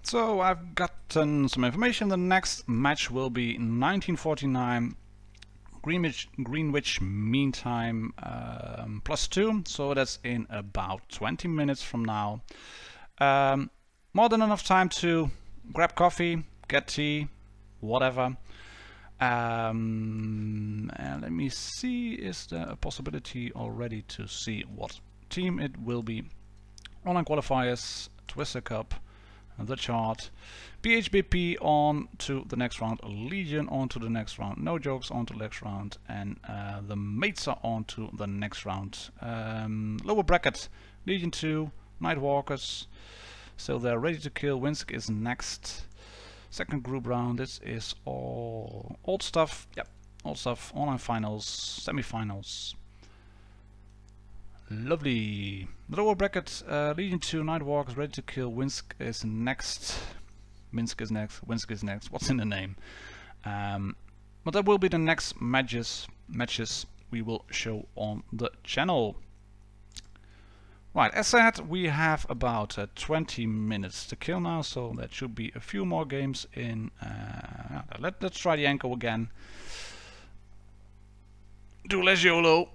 So I've gotten some information. The next match will be 1949 Greenwich Mean Time +2, so that's in about 20 minutes from now. More than enough time to grab coffee, get tea, whatever. And let me see, is there a possibility already to see what team it will be? Online qualifiers, Twister Cup, the chart, BHBP on to the next round, Legion on to the next round, No Jokes on to the next round, and the mates are on to the next round. Lower bracket, Legion 2, Nightwalkers, so they're ready to kill. Minsk is next. Second group round, this is all old stuff. Yep, old stuff. Online finals, semi-finals. Lovely. Lower bracket, Legion 2, Nightwalkers, ready to kill. Minsk is next. Minsk is next. Minsk is next. What's in the name? But that will be the next matches we will show on the channel. Right, as said, we have about 20 minutes to kill now, so that should be a few more games in. Let's try the Anko again. Do less YOLO,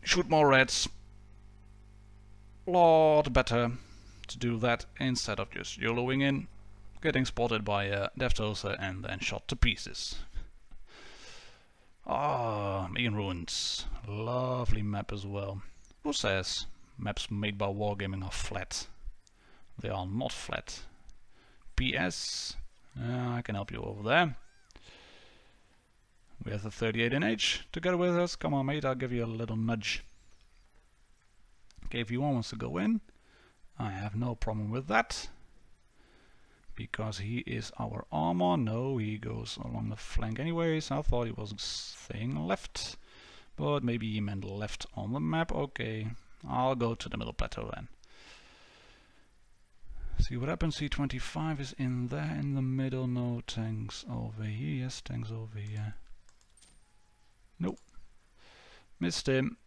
shoot more reds. Lot better to do that instead of just YOLOing in, getting spotted by Devtoser and then shot to pieces. Ah, Megan Ruins, lovely map as well. Who says maps made by Wargaming are flat? They are not flat. PS, I can help you over there. We have the 38NH together with us. Come on, mate, I'll give you a little nudge. Okay, if you wants to go in, I have no problem with that. Because he is our armor. No, he goes along the flank anyways. I thought he was staying left. But maybe he meant left on the map. Okay. I'll go to the middle plateau then. See what happens. C25 is in there in the middle. No tanks over here. Yes, tanks over here. Nope. Missed him.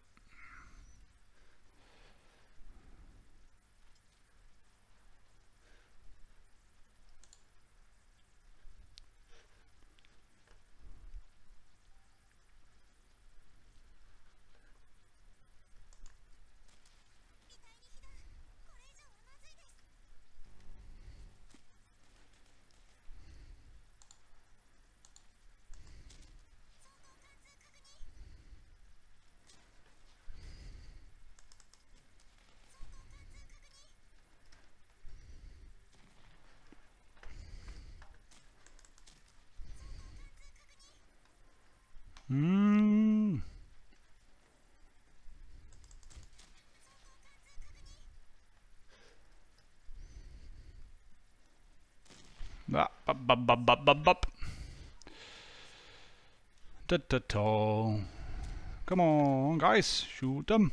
Come on, guys, shoot them.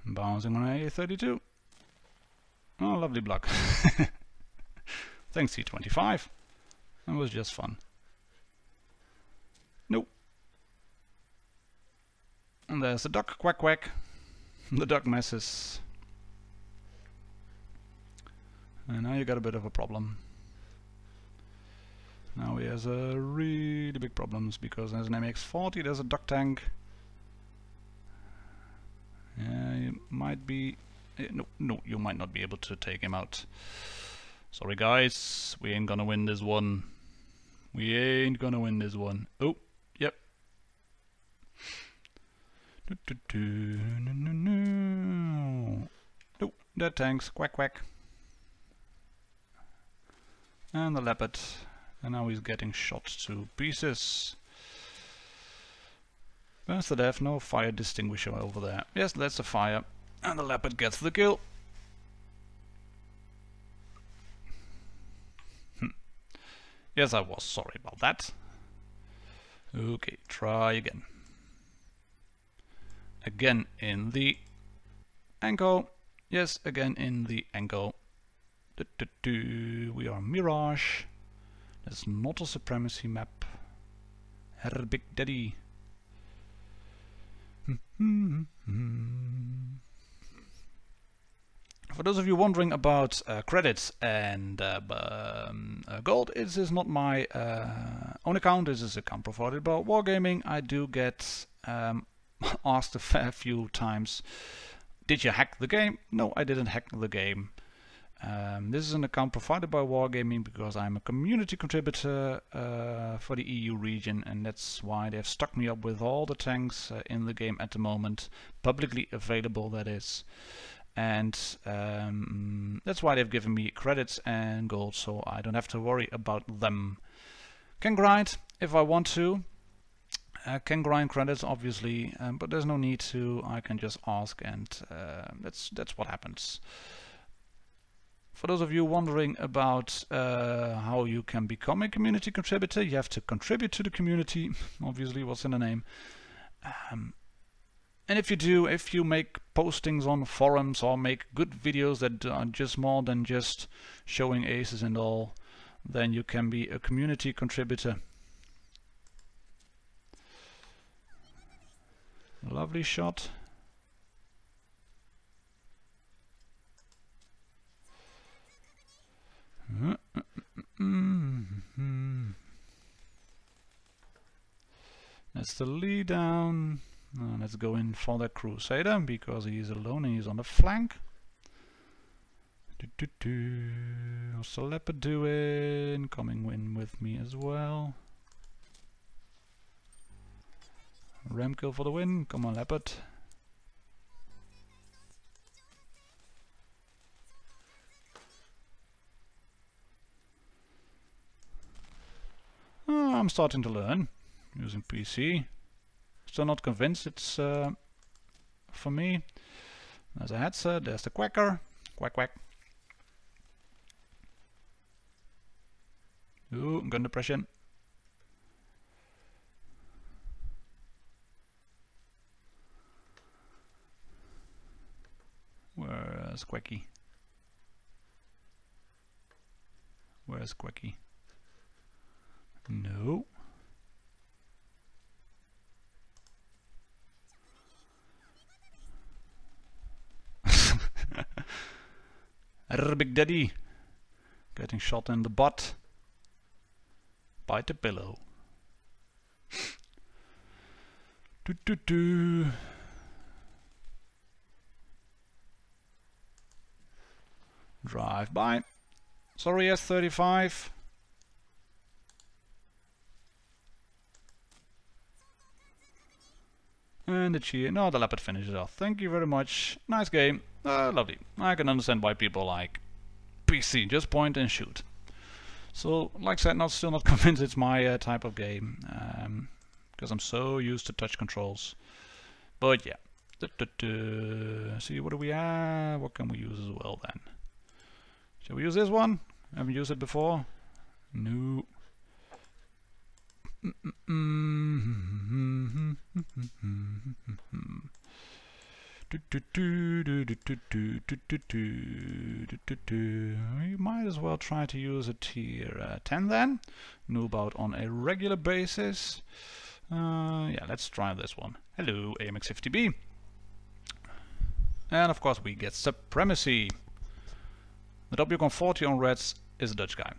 Bouncing on A32. Oh, lovely block. Thanks, C25. That was just fun. Nope. And there's the duck, quack quack. The duck messes. And now you got a bit of a problem. Now he has really big problems because there's an MX-40, there's a duck tank. Yeah, you might be... No, you might not be able to take him out. Sorry guys, we ain't gonna win this one. We ain't gonna win this one. Oh, yep. No, dead tanks, quack quack. And the leopard. And now he's getting shot to pieces. Where's the dev? No fire distinguisher over there. Yes, that's a fire. And the leopard gets the kill. Yes, I was sorry about that. Okay, try again. Again in the Anko. Yes, again in the Anko. We are Mirage. That's not a supremacy map. Herr Big Daddy. For those of you wondering about credits and gold, this is not my own account. This is an account provided by Wargaming. I do get asked a fair few times, did you hack the game? No, I didn't hack the game. This is an account provided by Wargaming because I'm a community contributor for the EU region, and that's why they've stuck me up with all the tanks in the game at the moment, publicly available that is. And that's why they've given me credits and gold, so I don't have to worry about them. Can grind if I want to. Can grind credits obviously, but there's no need to. I can just ask, and that's what happens. For those of you wondering about how you can become a community contributor, you have to contribute to the community, obviously what's in the name. And if you do, if you make postings on forums or make good videos that are just more than just showing aces and all, then you can be a community contributor. Lovely shot. That's the lead down. Let's go in for the Crusader because he's alone and he's on the flank. What's the Leopard doing? Coming in with me as well. Ram kill for the win. Come on, Leopard. Oh, I'm starting to learn using PC. Still not convinced it's for me. There's a headset, there's the quacker. Quack quack. Ooh, gun depression. Where's Quacky? Where's Quacky? No. Big Daddy getting shot in the butt by the pillow. Drive by. Sorry, S35. And the cheer. No, the Leopard finishes off. Thank you very much. Nice game. Lovely. I can understand why people like PC. Just point and shoot. So, like I said, still not convinced it's my type of game. Because I'm so used to touch controls. But yeah. See, what do we have? What can we use as well then? Shall we use this one? Haven't used it before. No. We might as well try to use a tier 10 then. Noob out on a regular basis. Yeah, let's try this one. Hello, AMX50B. And of course we get Supremacy. The WCON40 on Reds is a Dutch guy.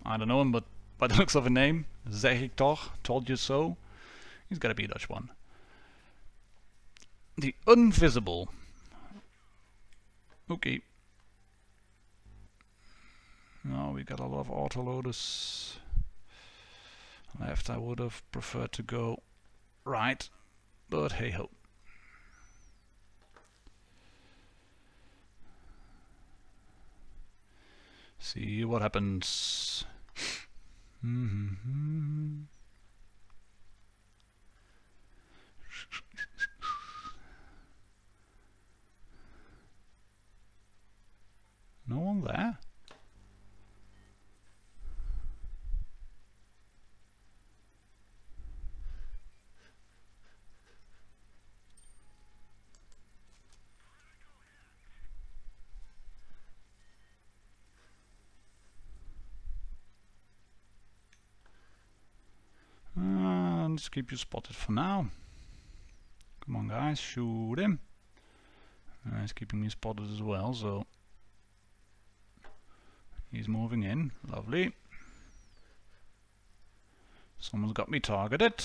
I don't know him, but by the looks of a name, zeg ik toch, told you so. He's gotta be a Dutch one. The Invisible. Okay. Now we got a lot of autoloaders left. I would have preferred to go right, but hey ho. See what happens. No one there? Just keep you spotted for now. Come on guys, shoot him. He's keeping me spotted as well, so he's moving in. Lovely. Someone's got me targeted.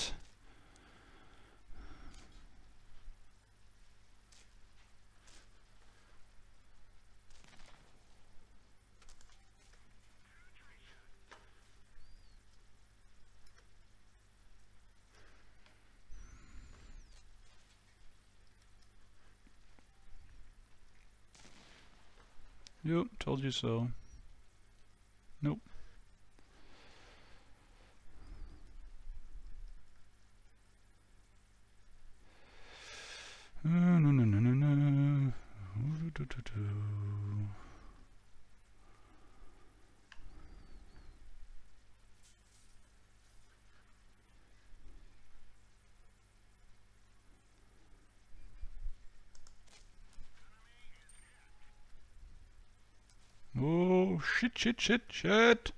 Yep, told you so. Nope. No. Oh, shit.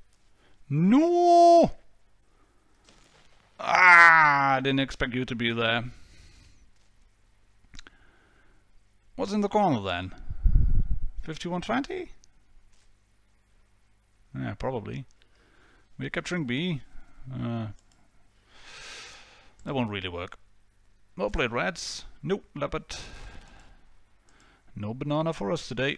No! Ah, I didn't expect you to be there. What's in the corner then? 5120? Yeah, probably. We're capturing B. That won't really work. Well played, Reds. Nope, Leopard. No banana for us today.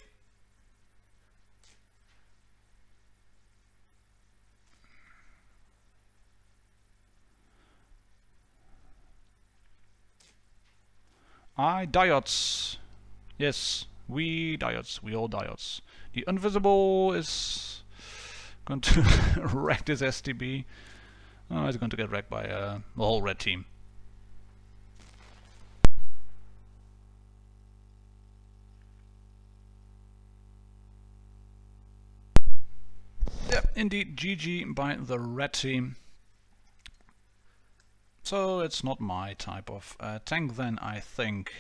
Diodes. Yes, we diodes. We all diodes. The invisible is going to wreck this STB. Oh, it's going to get wrecked by the whole red team. Yep, indeed, GG by the red team. So it's not my type of tank then, I think.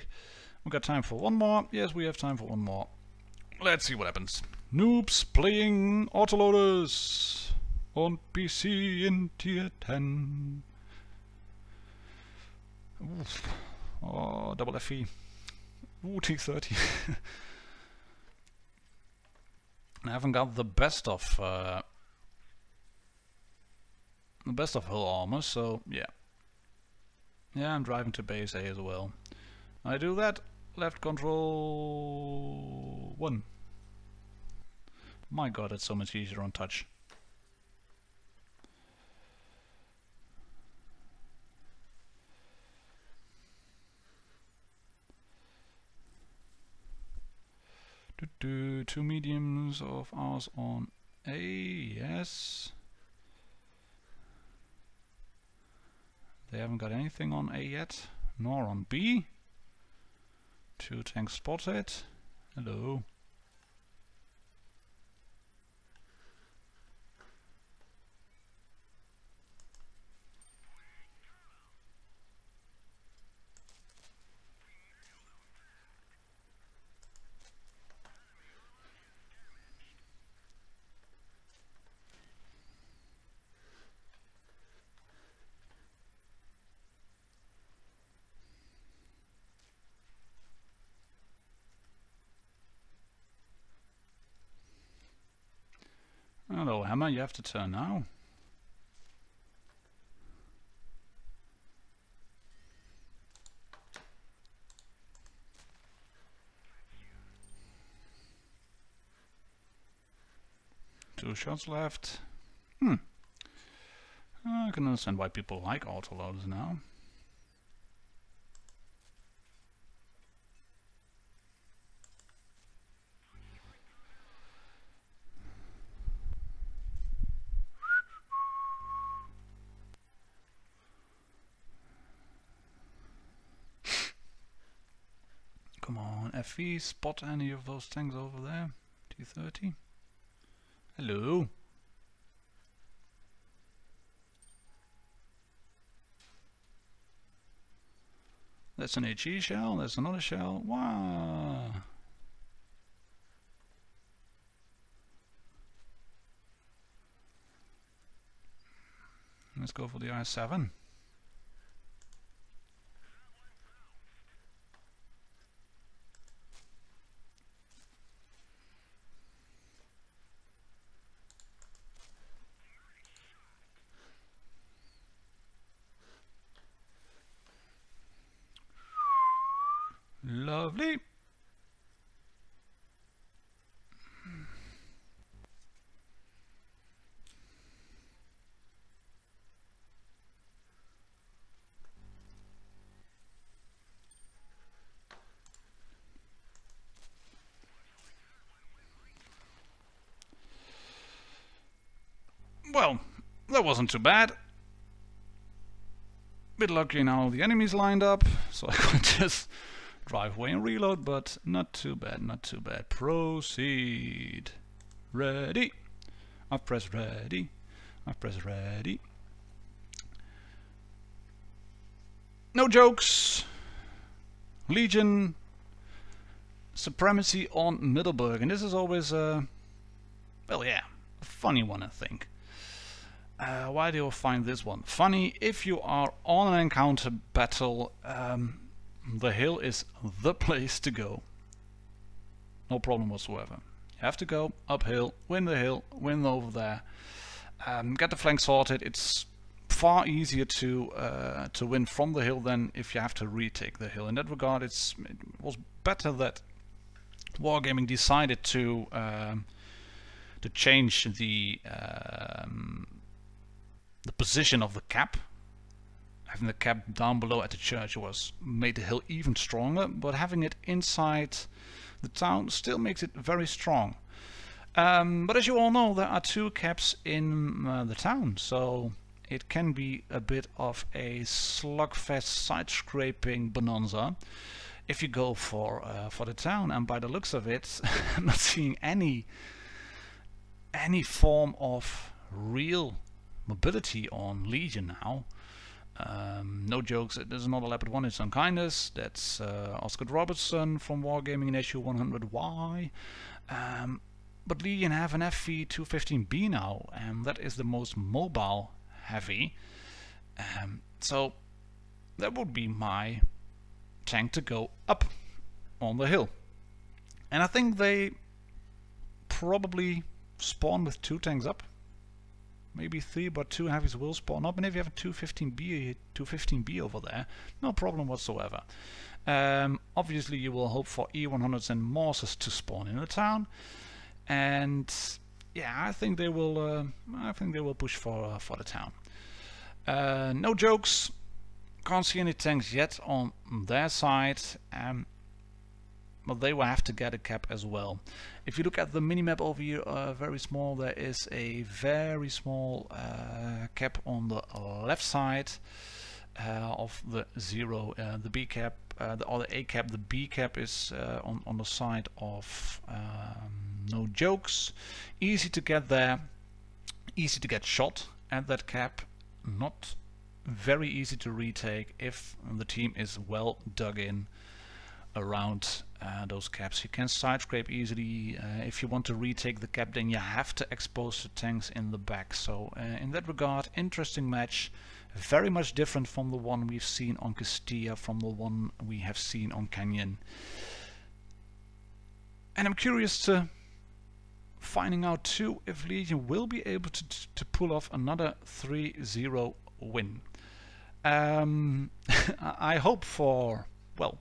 We got time for one more. Yes, we have time for one more. Let's see what happens. Noobs playing autoloaders on PC in tier 10. Oof. Oh, double FE. Ooh, T30. I haven't got the best of hull armor, so yeah. Yeah, I'm driving to base A as well. I do that. Left control 1. My god, it's so much easier on touch. Two mediums of ours on A, yes. They haven't got anything on A yet, nor on B. 2 tanks spotted. Hello. Hello, Hammer, you have to turn now. Two shots left. I can understand why people like autoloaders now. Come on, FE, spot any of those tanks over there. T30. Hello. That's an HE shell, there's another shell. Wow. Let's go for the I-7. Lovely. Well, that wasn't too bad. Bit lucky now the enemies lined up, so I could just drive away and reload, but not too bad, not too bad. Proceed. Ready. I've pressed ready. I've pressed ready. No jokes. Legion supremacy on Middelburg, and this is always well, yeah, a funny one, I think. Why do you find this one funny? If you are on an encounter battle, the hill is the place to go. No problem whatsoever. You have to go uphill, win the hill, win over there, get the flank sorted. It's far easier to win from the hill than if you have to retake the hill. In that regard, it was better that Wargaming decided to change the position of the cap. Having the cap down below at the church made the hill even stronger, but having it inside the town still makes it very strong. But as you all know, there are two caps in the town, so it can be a bit of a slugfest, side-scraping bonanza if you go for the town. And by the looks of it, I'm not seeing any form of real mobility on Legion now. No jokes, there's another Leopard 1 in some kindness. That's Oscar Robertson from Wargaming in issue 100Y. But Legion have an FV215B now, and that is the most mobile heavy. So that would be my tank to go up on the hill. And I think they probably spawn with 2 tanks up. Maybe 3, but 2 heavies will spawn up. And if you have a 215B over there, no problem whatsoever. Obviously you will hope for E100s and Morses to spawn in the town. And yeah, I think they will push for the town. No jokes. Can't see any tanks yet on their side. But they will have to get a cap as well. If you look at the minimap over here, very small, there is a very small cap on the left side of the 0. The B cap, or the A cap, the B cap is on the side of no jokes. Easy to get there, easy to get shot at that cap, not very easy to retake if the team is well dug in around those caps. You can side scrape easily. If you want to retake the cap, then you have to expose the tanks in the back. So in that regard, interesting match, very much different from the one we've seen on Castilla, from the one we have seen on Canyon. And I'm curious to finding out too if Legion will be able to pull off another 3-0 win. I hope for, well,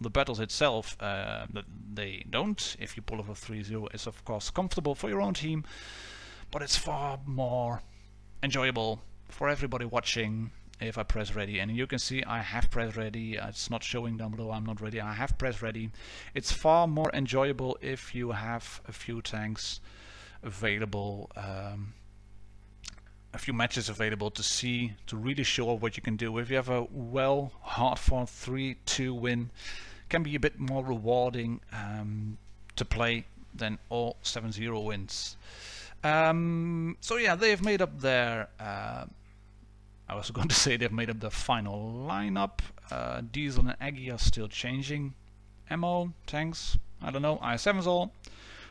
the battles itself, that they don't. If you pull off a 3-0, it's of course comfortable for your own team, but it's far more enjoyable for everybody watching if I press ready. And you can see I have pressed ready. It's not showing down below, I'm not ready. I have pressed ready. It's far more enjoyable if you have a few tanks available, a few matches available to really show what you can do. If you have a well hard fought 3-2 win, can be a bit more rewarding to play than all 7-0 wins. So yeah, they've made up their I was going to say they've made up their final lineup. Diesel and Aggie are still changing ammo, tanks, I don't know, IS-7s all.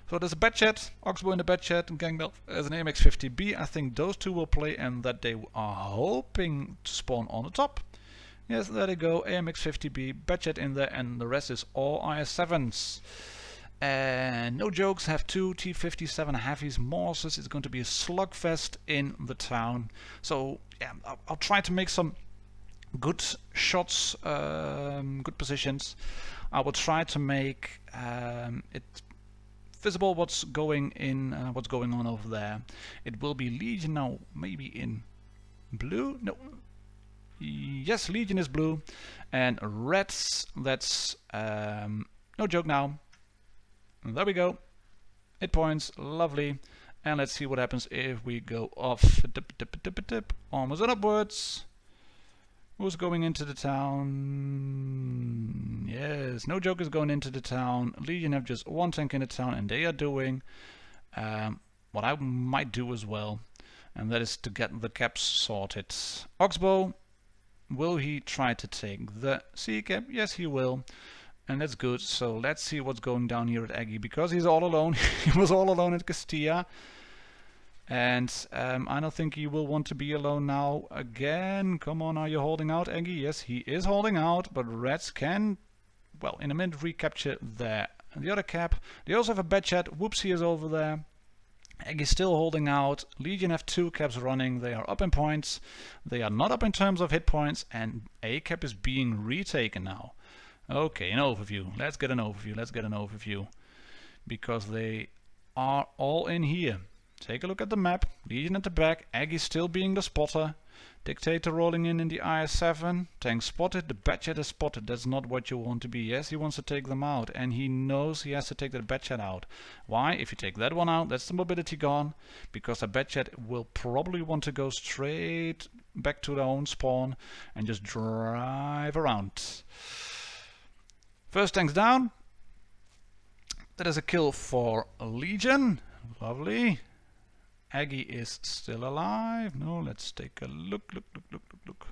So there's a Batchet, Oxbow in the Batchet, and Gangbel as an AMX-50B. I think those two will play, and that they are hoping to spawn on the top. Yes, there they go, AMX-50B, Batchet in there, and the rest is all IS-7s. And no jokes, have 2 T-57 heavies, Morses. It's going to be a slugfest in the town. So yeah, I'll try to make some good shots, good positions. I will try to make it visible what's going on over there. It will be Legion now, maybe in blue. No, yes, Legion is blue, and reds. That's no joke now. There we go. 8 points, lovely. And let's see what happens if we go off. Dip, dip, dip, dip. Almost and upwards. Who's going into the town? Yes, no joke is going into the town. Legion have just one tank in the town, and they are doing what I might do as well, and that is to get the caps sorted. Oxbow, will he try to take the C cap? Yes, he will. And that's good. So let's see what's going down here at Aggie, because he's all alone. He was all alone at Castilla. And I don't think he will want to be alone now again. Come on, are you holding out, Aggie? Yes, he is holding out, but Reds can, well, in a minute recapture the other cap. They also have a bad chat. Whoopsie is over there. Aggie's still holding out. Legion have 2 caps running. They are up in points. They are not up in terms of hit points, and a cap is being retaken now. Okay, an overview. Let's get an overview. Let's get an overview. Because they are all in here. Take a look at the map. Legion at the back. Aggie still being the spotter. Dictator rolling in the IS-7. Tank spotted. The Batchat is spotted. That's not what you want to be. Yes, he wants to take them out. And he knows he has to take that Batchat out. Why? If you take that one out, that's the mobility gone. Because the Batchat will probably want to go straight back to their own spawn and just drive around. First tank's down. That is a kill for Legion. Lovely. Aggie is still alive. No, let's take a look. Look.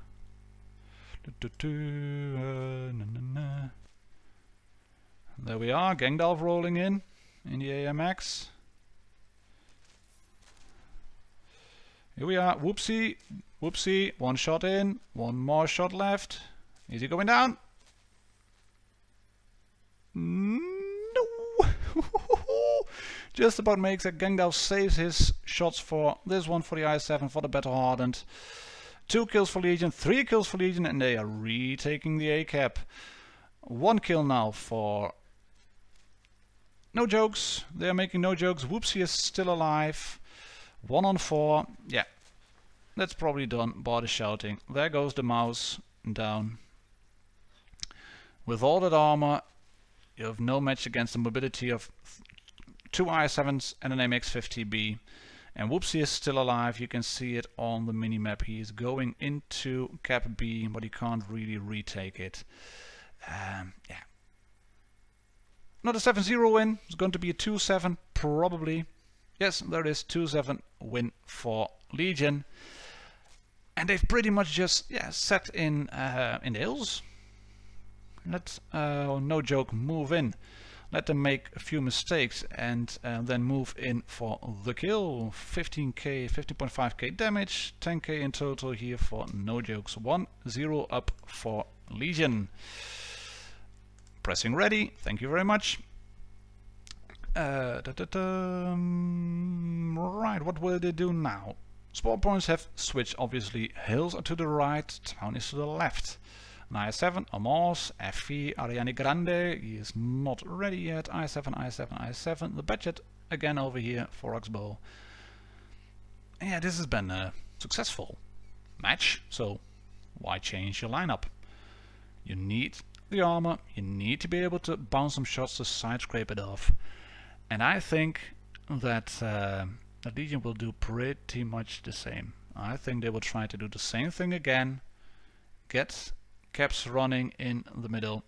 There we are. Gangdalf rolling in the AMX. Here we are. Whoopsie. Whoopsie. One shot in. One more shot left. Is he going down? No. Just about makes it. Gangdalf saves his shots for this one, for the IS-7, for the Battle Hardened. 2 kills for Legion, 3 kills for Legion, and they are retaking the A-cap. 1 kill now for No Jokes. They are making No Jokes. Whoopsie is still alive. 1 on 4. Yeah, that's probably done. Bar the shouting. There goes the mouse down. With all that armor, you have no match against the mobility of 2 IS-7s and an MX-50B. And Whoopsie is still alive. You can see it on the minimap. He is going into Cap B, but he can't really retake it. Yeah. Not a 7-0 win. It's going to be a 2-7 probably. Yes, there is 2-7 win for Legion. And they've pretty much just sat in the hills. Let No Joke move in. Let them make a few mistakes and then move in for the kill. 15k, 15.5k damage, 10k in total here for No Jokes. 1-0 up for Legion. Pressing ready. Thank you very much. Right, what will they do now? Spawn points have switched, obviously. Hills are to the right, town is to the left. IS-7, Amos, FV, Ariane Grande, he is not ready yet. IS-7, IS-7, IS-7. The Batchat again over here for Oxbow. Yeah, this has been a successful match, so why change your lineup? You need the armor, you need to be able to bounce some shots to side scrape it off. And I think that Legion will do pretty much the same. I think they will try to do the same thing again. Get caps running in the middle.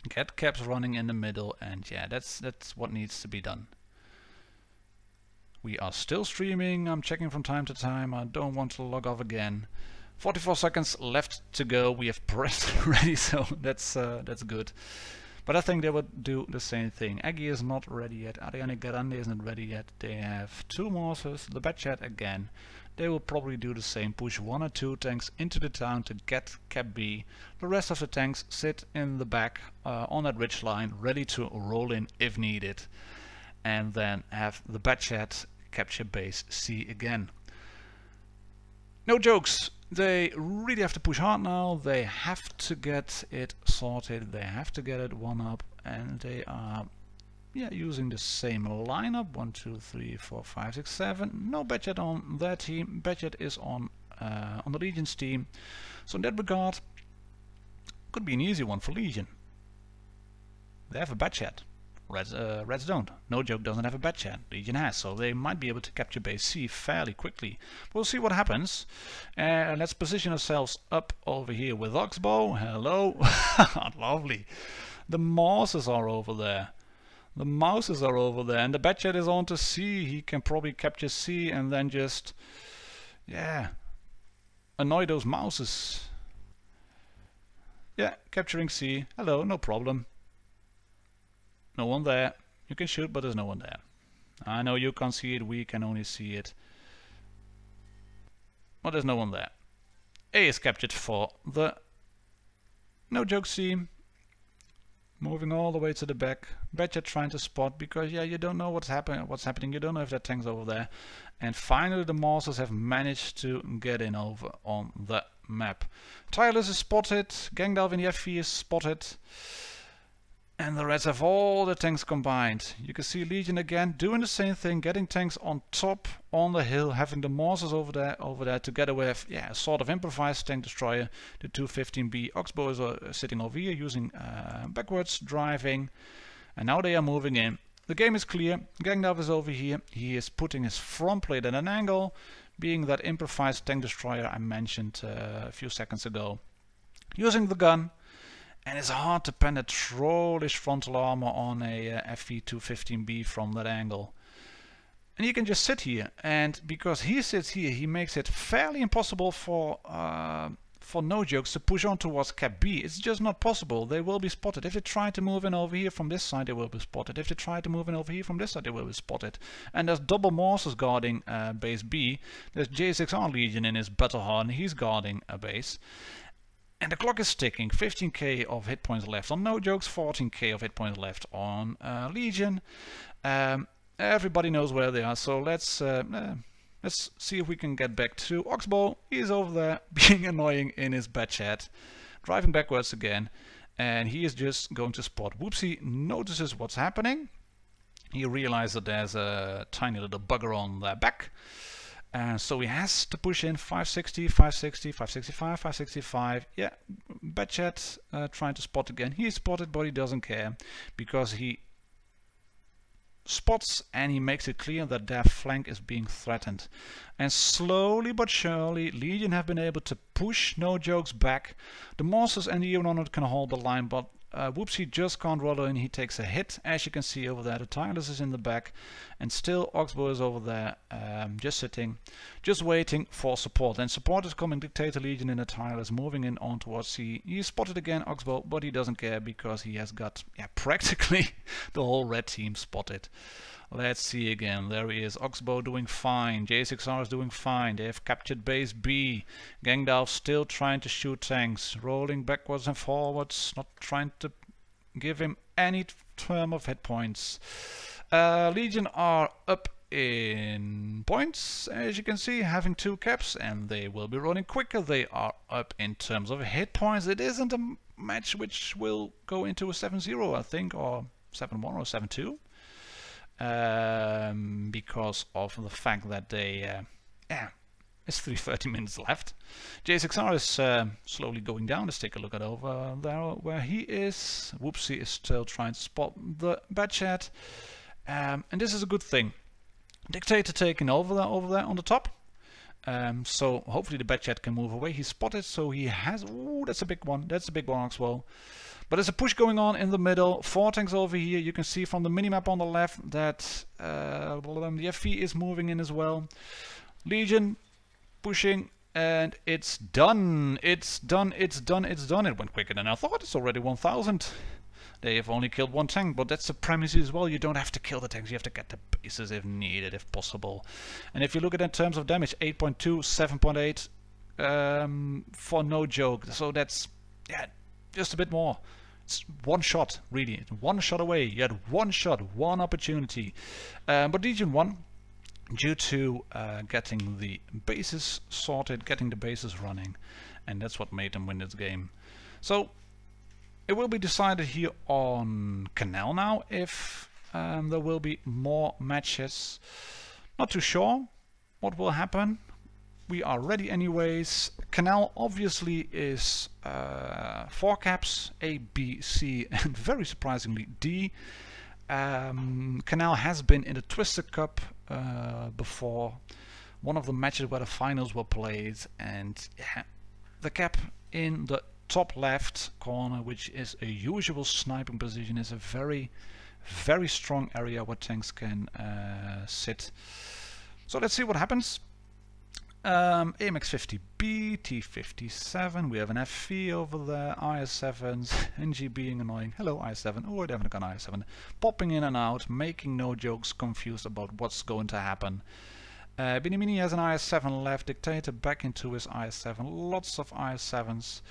Get caps running in the middle, and yeah, that's what needs to be done. We are still streaming. I'm checking from time to time. I don't want to log off again. 44 seconds left to go. We have pressed ready, so that's good. But I think they would do the same thing. Aggie is not ready yet. Ariane Grande isn't ready yet. They have 2 Morses. The Batchat again. They will probably do the same, push 1 or 2 tanks into the town to get Cap B. The rest of the tanks sit in the back on that ridge line, ready to roll in if needed. And then have the Batchat capture base C again. No Jokes They really have to push hard now. They have to get it sorted. They have to get it one up, and they are using the same lineup. 1, 2, 3, 4, 5, 6, 7. No Budget on their team. Budget is on the Legion's team. So in that regard, could be an easy one for Legion. They have a Budget. Reds don't. No Joke doesn't have a Budget. Legion has, so they might be able to capture base C fairly quickly. We'll see what happens. Let's position ourselves up over here with Oxbow. Hello. Lovely. The Mouses are over there. The Mouses are over there, and the Budget is on to C. He can probably capture C and then just, annoy those Mouses. Yeah, capturing C. Hello, no problem. No one there. You can shoot, but there's no one there. I know you can't see it, we can only see it. But there's no one there. A is captured for the No Joke C. Moving all the way to the back. Budget trying to spot, because you don't know what's happening. You don't know if that tank's over there. And finally the Mouses have managed to get in over on the map. Tireless is spotted. Gangdalf in the FV is spotted. And the Reds have all the tanks combined. You can see Legion again doing the same thing, getting tanks on top, on the hill, having the Mouses over there together with a sort of improvised tank destroyer, the 215B. Oxbow is sitting over here using backwards driving, and now they are moving in. The game is clear. Gangdalf is over here. He is putting his front plate at an angle, being that improvised tank destroyer I mentioned a few seconds ago. Using the gun. And it's hard to pen a trollish frontal armor on a FV215B from that angle. And you can just sit here, and because he sits here, he makes it fairly impossible for No Jokes to push on towards Cap B. It's just not possible. They will be spotted. If they try to move in over here from this side, they will be spotted. If they try to move in over here from this side, they will be spotted. And there's double Mouses guarding base B. There's J6R Legion in his battle hard, and he's guarding a base. And the clock is ticking. 15k of hit points left on No Jokes, 14k of hit points left on Legion. Everybody knows where they are, so let's see if we can get back to Oxbow. He's over there being annoying in his Budget, driving backwards again, and he is just going to spot. Whoopsie notices what's happening. He realizes that there's a tiny little bugger on their back. So he has to push in 560, 560, 565, 565. Yeah, Budget trying to spot again. He's spotted, but he doesn't care, because he spots and he makes it clear that their flank is being threatened. And slowly but surely, Legion have been able to push No Jokes back. The Mouses and the Unhonored can hold the line, but Whoopsie just can't roll in. He takes a hit, as you can see over there. The Tireless is in the back, and still Oxbow is over there, just sitting, just waiting for support. And support is coming. Dictator Legion in the Tireless moving in on towards C. He's spotted again, Oxbow, but he doesn't care, because he has got practically the whole red team spotted. Let's see again. There he is. Oxbow doing fine. J6R is doing fine. They have captured base B. Gangdalf still trying to shoot tanks, rolling backwards and forwards, not trying to give him any term of hit points. Legion are up in points, as you can see, having 2 caps, and they will be running quicker. They are up in terms of hit points. It isn't a match which will go into a 7-0, I think, or 7-1 or 7-2. Because of the fact that they it's 3:30 minutes left. J6R is slowly going down. Let's take a look at over there where he is. Whoopsie is still trying to spot the Budget, and this is a good thing. Dictator taking over there on the top, so hopefully the Budget can move away. He's spotted, so he has, ooh, that's a big one, Oxbow. But there's a push going on in the middle. 4 tanks over here. You can see from the minimap on the left that the FV is moving in as well. Legion pushing, and it's done. It's done. It went quicker than I thought. It's already 1000. They have only killed 1 tank, but that's the premise as well. You don't have to kill the tanks. You have to get the bases if needed, if possible. And if you look at it in terms of damage, 8.2, 7.8 for No Joke. So that's, just a bit more. It's 1 shot, really. 1 shot away. You had 1 shot, 1 opportunity. But Legion won. due to getting the bases sorted, getting the bases running, and that's what made them win this game. So it will be decided here on Canal now if there will be more matches. Not too sure what will happen. We are ready anyways. Canal obviously is 4 caps, A, B, C, and very surprisingly D. Canal has been in the Twister Cup before, one of the matches where the finals were played, and yeah, the cap in the top left corner, which is a usual sniping position, is a very strong area where tanks can sit. So let's see what happens. AMX50B, T57, we have an FV over there, IS7s, NG being annoying, hello IS7, oh I haven't got IS7, popping in and out, making no jokes, confused about what's going to happen. Binimini has an IS7 left, Dictator back into his IS7, lots of IS7s.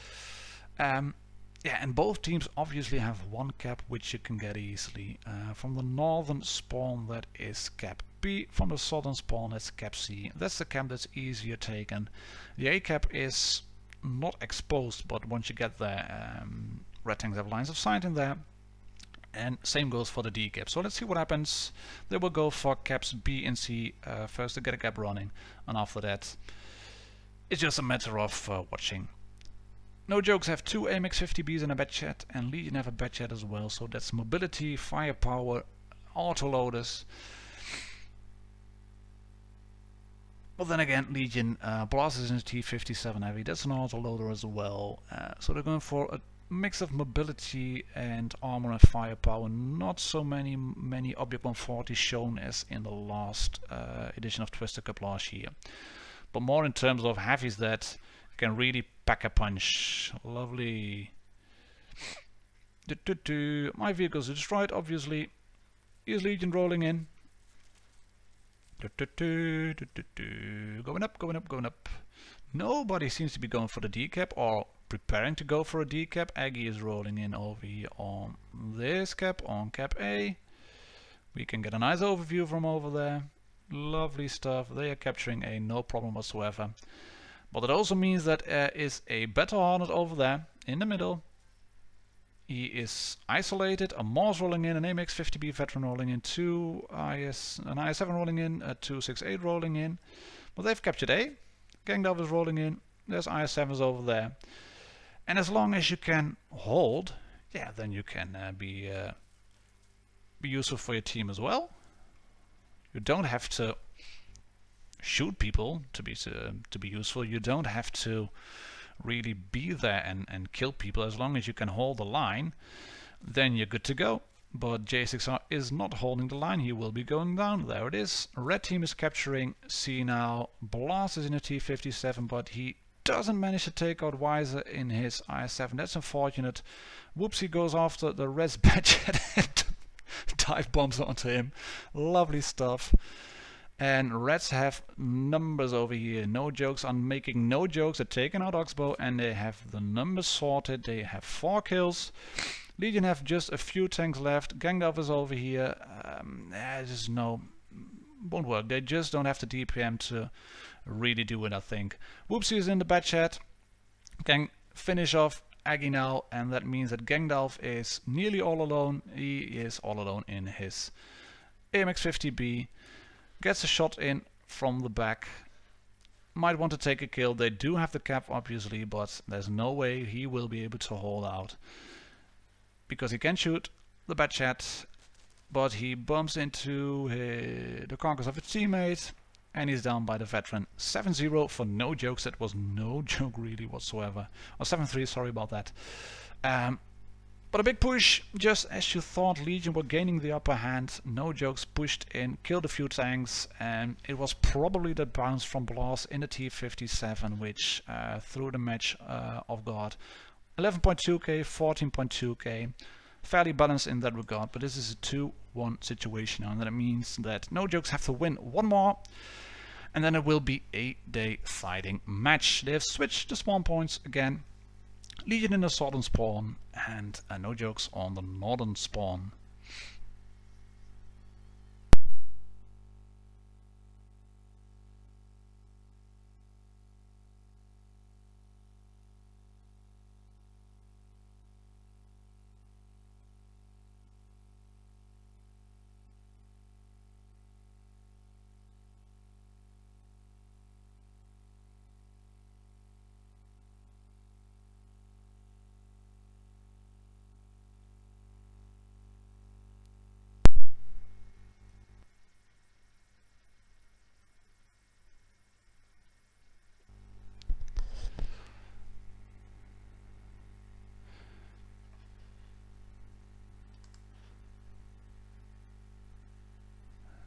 Yeah, and both teams obviously have one cap which you can get easily. From the northern spawn that is cap B, from the southern spawn that's cap C. That's the cap that's easier taken. The A cap is not exposed, but once you get there, red tanks have lines of sight in there. And same goes for the D cap. So let's see what happens. They will go for caps B and C first to get a cap running, and after that it's just a matter of watching. No Jokes have 2 AMX50Bs and a bed chat, and Legion have a bed chat as well, so that's mobility, firepower, autoloaders. But then again, Legion Blast is in a T57 heavy, that's an autoloader as well. So they're going for a mix of mobility and armor and firepower. Not so many Object 140 shown as in the last edition of Twister Cup last year, but more in terms of heavies that can really pack a punch. Lovely. My vehicles are destroyed, obviously. Here's Legion rolling in. Going up, going up, going up. Nobody seems to be going for the D cap or preparing to go for a D cap. Aggie is rolling in over here on this cap, on cap A. We can get a nice overview from over there. Lovely stuff. They are capturing A, no problem whatsoever. But it also means that there is a Battle Hornet over there in the middle. He is isolated, a Morse rolling in, an AMX50B veteran rolling in, an IS7 rolling in, a 268 rolling in. But they've captured A. Gangdalf is rolling in, there's IS7s over there. And as long as you can hold, yeah, then you can be useful for your team as well. You don't have to shoot people to be useful. You don't have to really be there and kill people. As long as you can hold the line, then you're good to go. But J6R is not holding the line. He will be going down. There it is. Red team is capturing C now. Blast is in a T57, but he doesn't manage to take out Weiser in his IS7. That's unfortunate. Whoopsie goes after the res badge and dive bombs onto him. Lovely stuff. And Reds have numbers over here. No Jokes are making no jokes. They're taking out Oxbow and they have the numbers sorted. They have 4 kills. Legion have just a few tanks left. Gangdalf is over here. Just no, won't work. They just don't have the DPM to really do it, I think. Whoopsie is in the bad chat. Can finish off Aggie now, and that means that Gangdalf is nearly all alone. He is all alone in his AMX50B. Gets a shot in from the back. Might want to take a kill. They do have the cap obviously, but there's no way he will be able to hold out. Because he can shoot the bad chat, but he bumps into the carcass of his teammate and he's down by the veteran. 7-0 for No Jokes. That was no joke really whatsoever. Or 7-3, sorry about that. But a big push, just as you thought Legion were gaining the upper hand. No Jokes pushed in, killed a few tanks, and it was probably the bounce from Blast in the T57 which threw the match off guard. 11.2k, 14.2k, fairly balanced in that regard, but this is a 2-1 situation now, and that means that No Jokes have to win one more, and then it will be a deciding match. They have switched the spawn points again. Legion in the southern spawn and No Jokes on the northern spawn.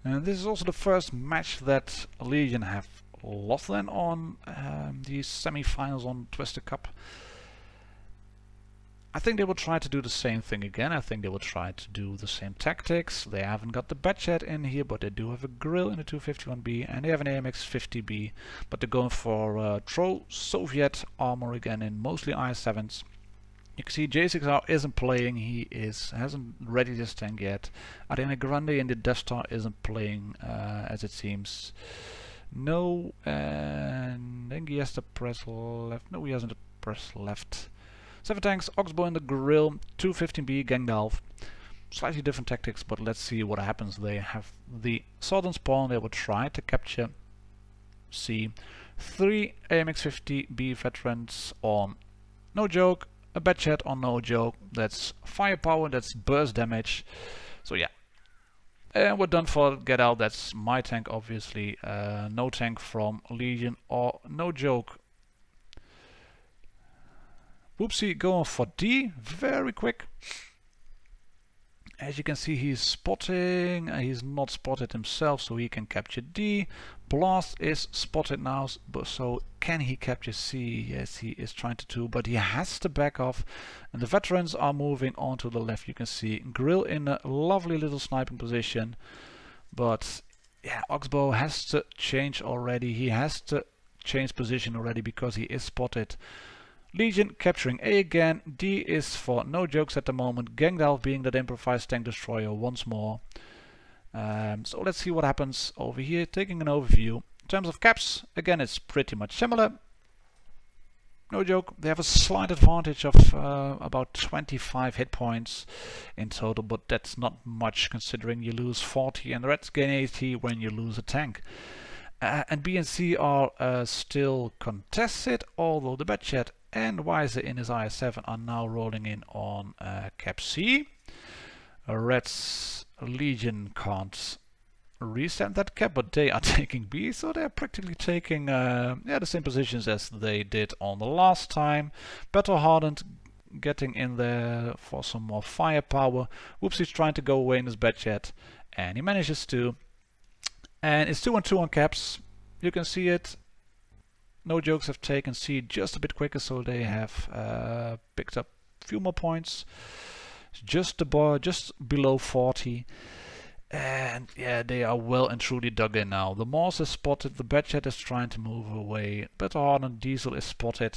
And this is also the first match that Legion have lost then on the semi-finals on Twister Cup. I think they will try to do the same thing again. I think they will try to do the same tactics. They haven't got the Batchat in here, but they do have a grill in the 251B, and they have an AMX 50B, but they're going for Soviet armor again in mostly IS-7s. You can see J6R isn't playing, he hasn't ready this tank yet. Ariana Grande in the Death Star isn't playing, as it seems. No, and then he has the press left. No, he hasn't the press left. 7 tanks, Oxbow in the grill, 215B, Gandalf. Slightly different tactics, but let's see what happens. They have the Southern Spawn, they will try to capture C. 3 AMX-50B veterans on No Joke. A Batchat on No Joke, that's firepower, that's burst damage. So yeah, and we're done for Get Out. That's my tank, obviously. No tank from Legion or No Joke. Whoopsie going for D, very quick. As you can see, he's spotting. He's not spotted himself, so he can capture D. Blast is spotted now, so can he capture C? Yes, he is trying to do, but he has to back off. And the veterans are moving on to the left. You can see Grill in a lovely little sniping position. But yeah, Oxbow has to change already. He has to change position already because he is spotted. Legion capturing A again. D is for No Jokes at the moment. Gangdalf being that improvised tank destroyer once more. So let's see what happens over here. Taking an overview. In terms of caps, again it's pretty much similar. No Joke, they have a slight advantage of about 25 hit points in total, but that's not much considering you lose 40 and the Reds gain 80 when you lose a tank. And B and C are still contested, although the Batchat and Weiser in his IS-7 are now rolling in on cap C. Reds Legion can't reset that cap, but they are taking B, so they're practically taking the same positions as they did on the last time. Battle hardened, getting in there for some more firepower. Whoopsie's trying to go away in his Batchat, and he manages to. And it's 2-on-2 on caps. You can see it. No Jokes have taken C just a bit quicker, so they have picked up a few more points. Just below 40. And yeah, they are well and truly dug in now. The Morse is spotted, the Batchat is trying to move away. Battle hardened Diesel is spotted.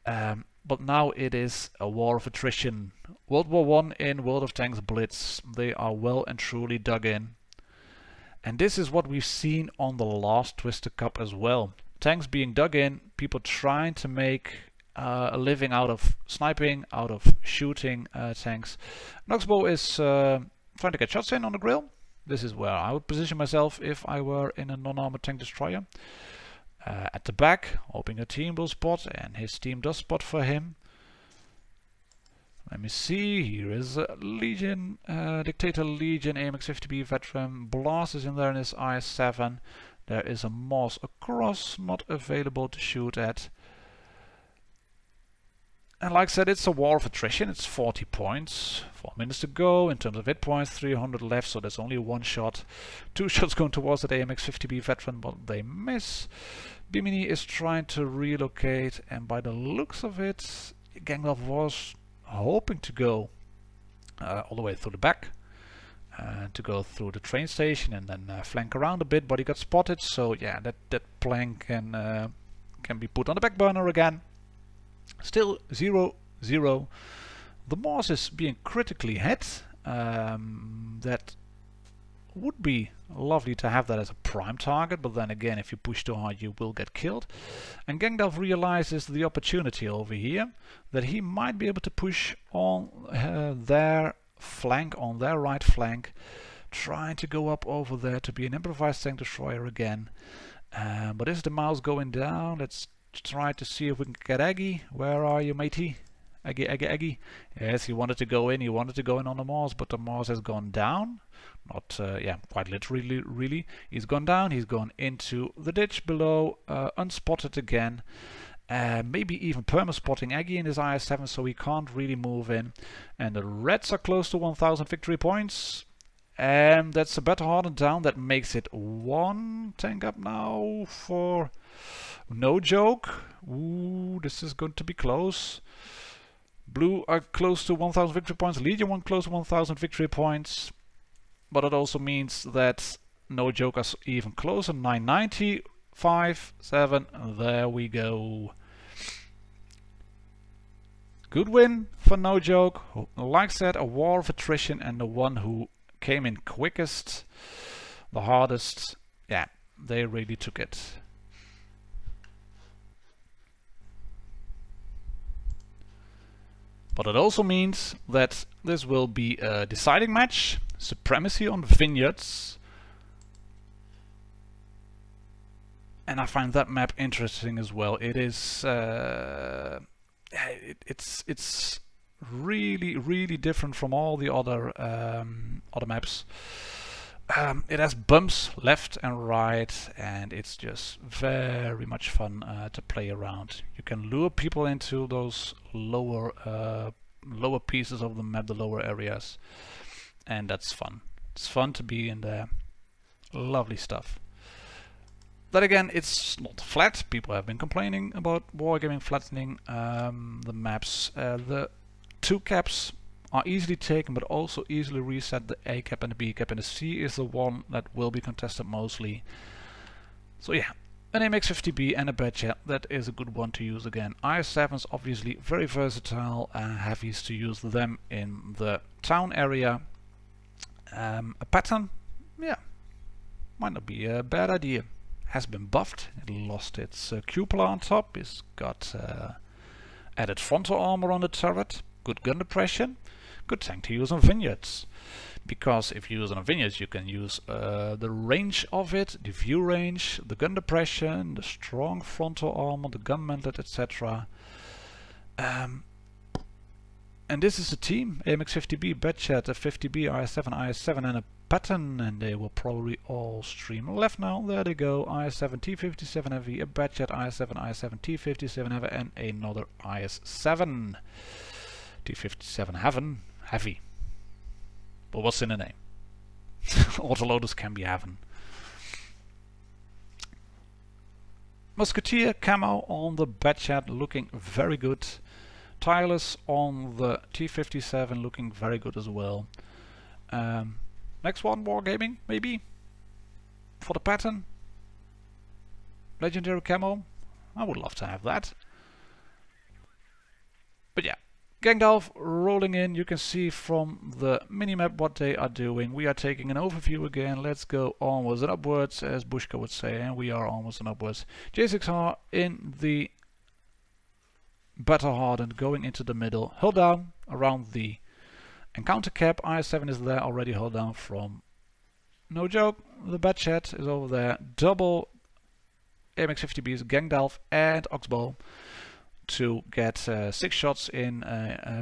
But now it is a war of attrition. World War I in World of Tanks Blitz. They are well and truly dug in. And this is what we've seen on the last Twister Cup as well. Tanks being dug in, people trying to make a living out of sniping, out of shooting tanks. Oxbow is trying to get shots in on the grill. This is where I would position myself if I were in a non-armored tank destroyer. At the back, hoping a team will spot, and his team does spot for him. Let me see, here is Legion, Dictator Legion, AMX-50B veteran. Blast is in there in his IS-7. There is a Moss across, not available to shoot at. And like I said, it's a war of attrition. It's 40 points, 4 minutes to go. In terms of hit points, 300 left, so there's only 1 shot. 2 shots going towards that AMX-50B veteran, but they miss. Bimini is trying to relocate, and by the looks of it, Gangloff was hoping to go all the way through the back, to go through the train station and then flank around a bit, but he got spotted, so yeah, that plan can be put on the back burner again. Still 0-0. The Morse is being critically hit. That would be lovely to have that as a prime target, but then again, if you push too hard you will get killed. And Gangdalf realizes the opportunity over here, that he might be able to push on their flank, on their right flank, trying to go up over there to be an improvised tank destroyer again. But is the mouse going down? Let's try to see if we can get Aggie. Where are you, matey? Aggie. Yes, he wanted to go in. He wanted to go in on the Mars, but the Mars has gone down. Not, quite literally, really. He's gone down. He's gone into the ditch below, unspotted again. Maybe even perma-spotting Aggie in his IS-7, so he can't really move in. And the Reds are close to 1000 victory points. And that's a better hardened down. That makes it 1 tank up now for No Joke. Ooh, this is going to be close. Blue are close to 1000 victory points. Legion 1 close to 1000 victory points. But it also means that No Joke is even closer. 990, 5, 7. There we go. Good win for No Joke. Like I said, a war of attrition, and the one who came in quickest, the hardest, yeah, they really took it. But it also means that this will be a deciding match. Supremacy on vineyards. And I find that map interesting as well. It is it's really different from all the other maps. It has bumps left and right, and it's just very much fun to play around. You can lure people into those lower pieces of the map, the lower areas, and that's fun. It's fun to be in there. Lovely stuff. Then again, it's not flat. People have been complaining about wargaming flattening the maps. The 2 caps are easily taken, but also easily reset. The A cap and the B cap, and the C is the one that will be contested mostly. So yeah, an MX50B and a Badger, that is a good one to use again. IS-7's obviously very versatile, heavies to use them in the town area. A pattern, yeah, might not be a bad idea. Has been buffed. It lost its cupola on top. It's got added frontal armor on the turret. Good gun depression. Good tank to use on vineyards. Because if you use it on vineyards, you can use the range of it, the view range, the gun depression, the strong frontal armor, the gun mantlet, etc. And this is a team. AMX50B, Badchat, a 50B, IS-7, IS-7 and a pattern, and they will probably all stream left now. There they go. IS-7 T57 heavy, a Badchat IS-7, IS-7 T57 heavy, and another IS-7 T57 heavy. But what's in the name? Autoloaders can be heaven. Musketeer camo on the Badchat, looking very good. Tireless on the T57, looking very good as well. Next one, wargaming, maybe? For the pattern? Legendary camo? I would love to have that. But yeah, Gangdalf rolling in. You can see from the minimap what they are doing. We are taking an overview again. Let's go onwards and upwards, as Bushka would say, and we are onwards and upwards. J6R in the better hardened, going into the middle. Hold down around the encounter cap. IS-7 is there already, held down from No Joke. The Badchat is over there. Double AMX50Bs, Gangdalf and Oxbow to get 6 shots in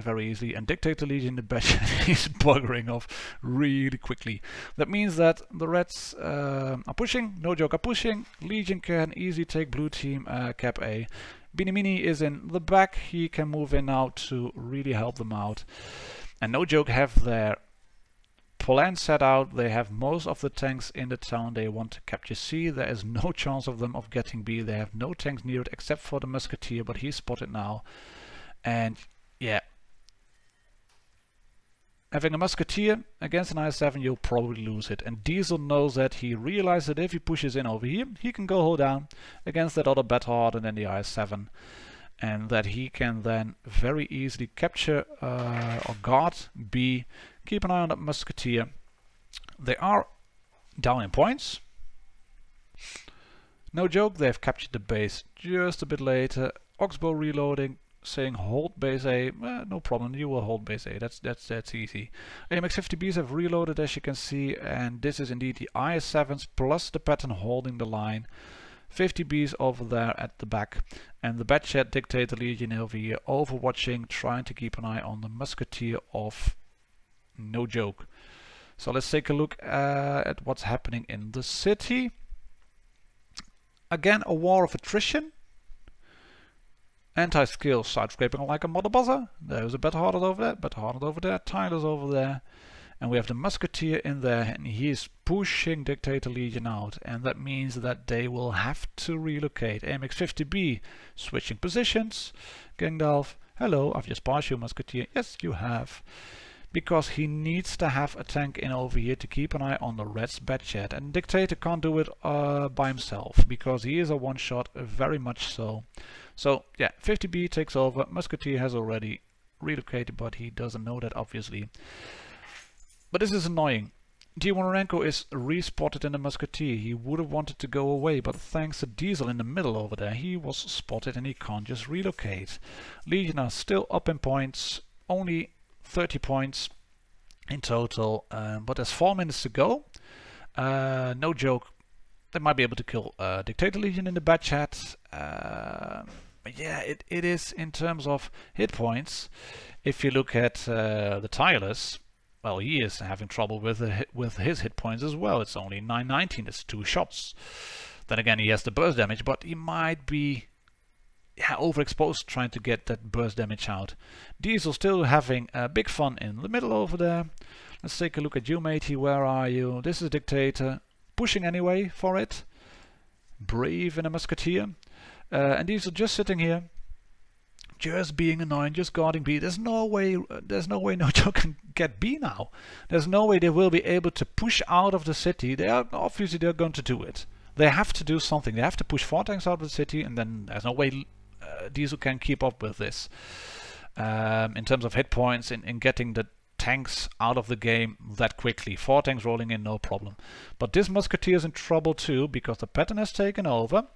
very easily, and Dictator Legion, the Badchat, is buggering off really quickly. That means that the Reds are pushing, No Joke are pushing. Legion can easily take blue team cap A. Beanie Mini is in the back. He can move in now to really help them out. And No Joke have their plan set out. They have most of the tanks in the town. They want to capture C. There is no chance of them of getting B. They have no tanks near it except for the Musketeer, but he's spotted now. And yeah, having a Musketeer against an IS-7, you'll probably lose it. And Diesel knows that. He realized that if he pushes in over here, he can go hold down against that other better hardened than the IS-7. And that he can then very easily capture or guard B. Keep an eye on that Musketeer. They are down in points. No Joke, they've captured the base just a bit later. Oxbow reloading, saying hold base A. No problem, you will hold base A. That's easy. AMX50Bs have reloaded, as you can see, and this is indeed the IS-7s plus the pattern holding the line. 50Bs over there at the back, and the Badchat Dictator Legion over here overwatching, trying to keep an eye on the Musketeer of No Joke. So let's take a look at what's happening in the city. Again, a war of attrition. Anti-skill side scraping like a mother buzzer. There's a better hardened over there, better hardened over there, Tyler's over there. And we have the Musketeer in there, and he is pushing Dictator Legion out, and that means that they will have to relocate. AMX-50B switching positions. Gandalf, hello, I've just passed you, Musketeer. Yes, you have. Because he needs to have a tank in over here to keep an eye on the Red's Batchat. And Dictator can't do it by himself, because he is a one-shot, very much so. So, yeah, 50B takes over. Musketeer has already relocated, but he doesn't know that, obviously. But this is annoying. G1 is respotted in the Musketeer. He would have wanted to go away, but thanks to Diesel in the middle over there, he was spotted and he can't just relocate. Legion are still up in points, only 30 points in total, but there's 4 minutes to go. No joke, they might be able to kill Dictator Legion in the Batchat. But yeah, it is in terms of hit points. If you look at the Tireless, well, he is having trouble with his hit points as well. It's only 919, it's 2 shots. Then again, he has the burst damage, but he might be overexposed trying to get that burst damage out. Diesel still having big fun in the middle over there. Let's take a look at you, matey. Where are you? This is Dictator. Pushing anyway for it. Brave in a Musketeer. And Diesel just sitting here. Just being annoying, just guarding B. There's no way No Joke can get B now. There's no way they will be able to push out of the city. Obviously they're going to do it. They have to do something. They have to push 4 tanks out of the city, and then there's no way Diesel can keep up with this. In terms of hit points, in getting the tanks out of the game that quickly. 4 tanks rolling in, no problem. But this Musketeer is in trouble too, because the pattern has taken over.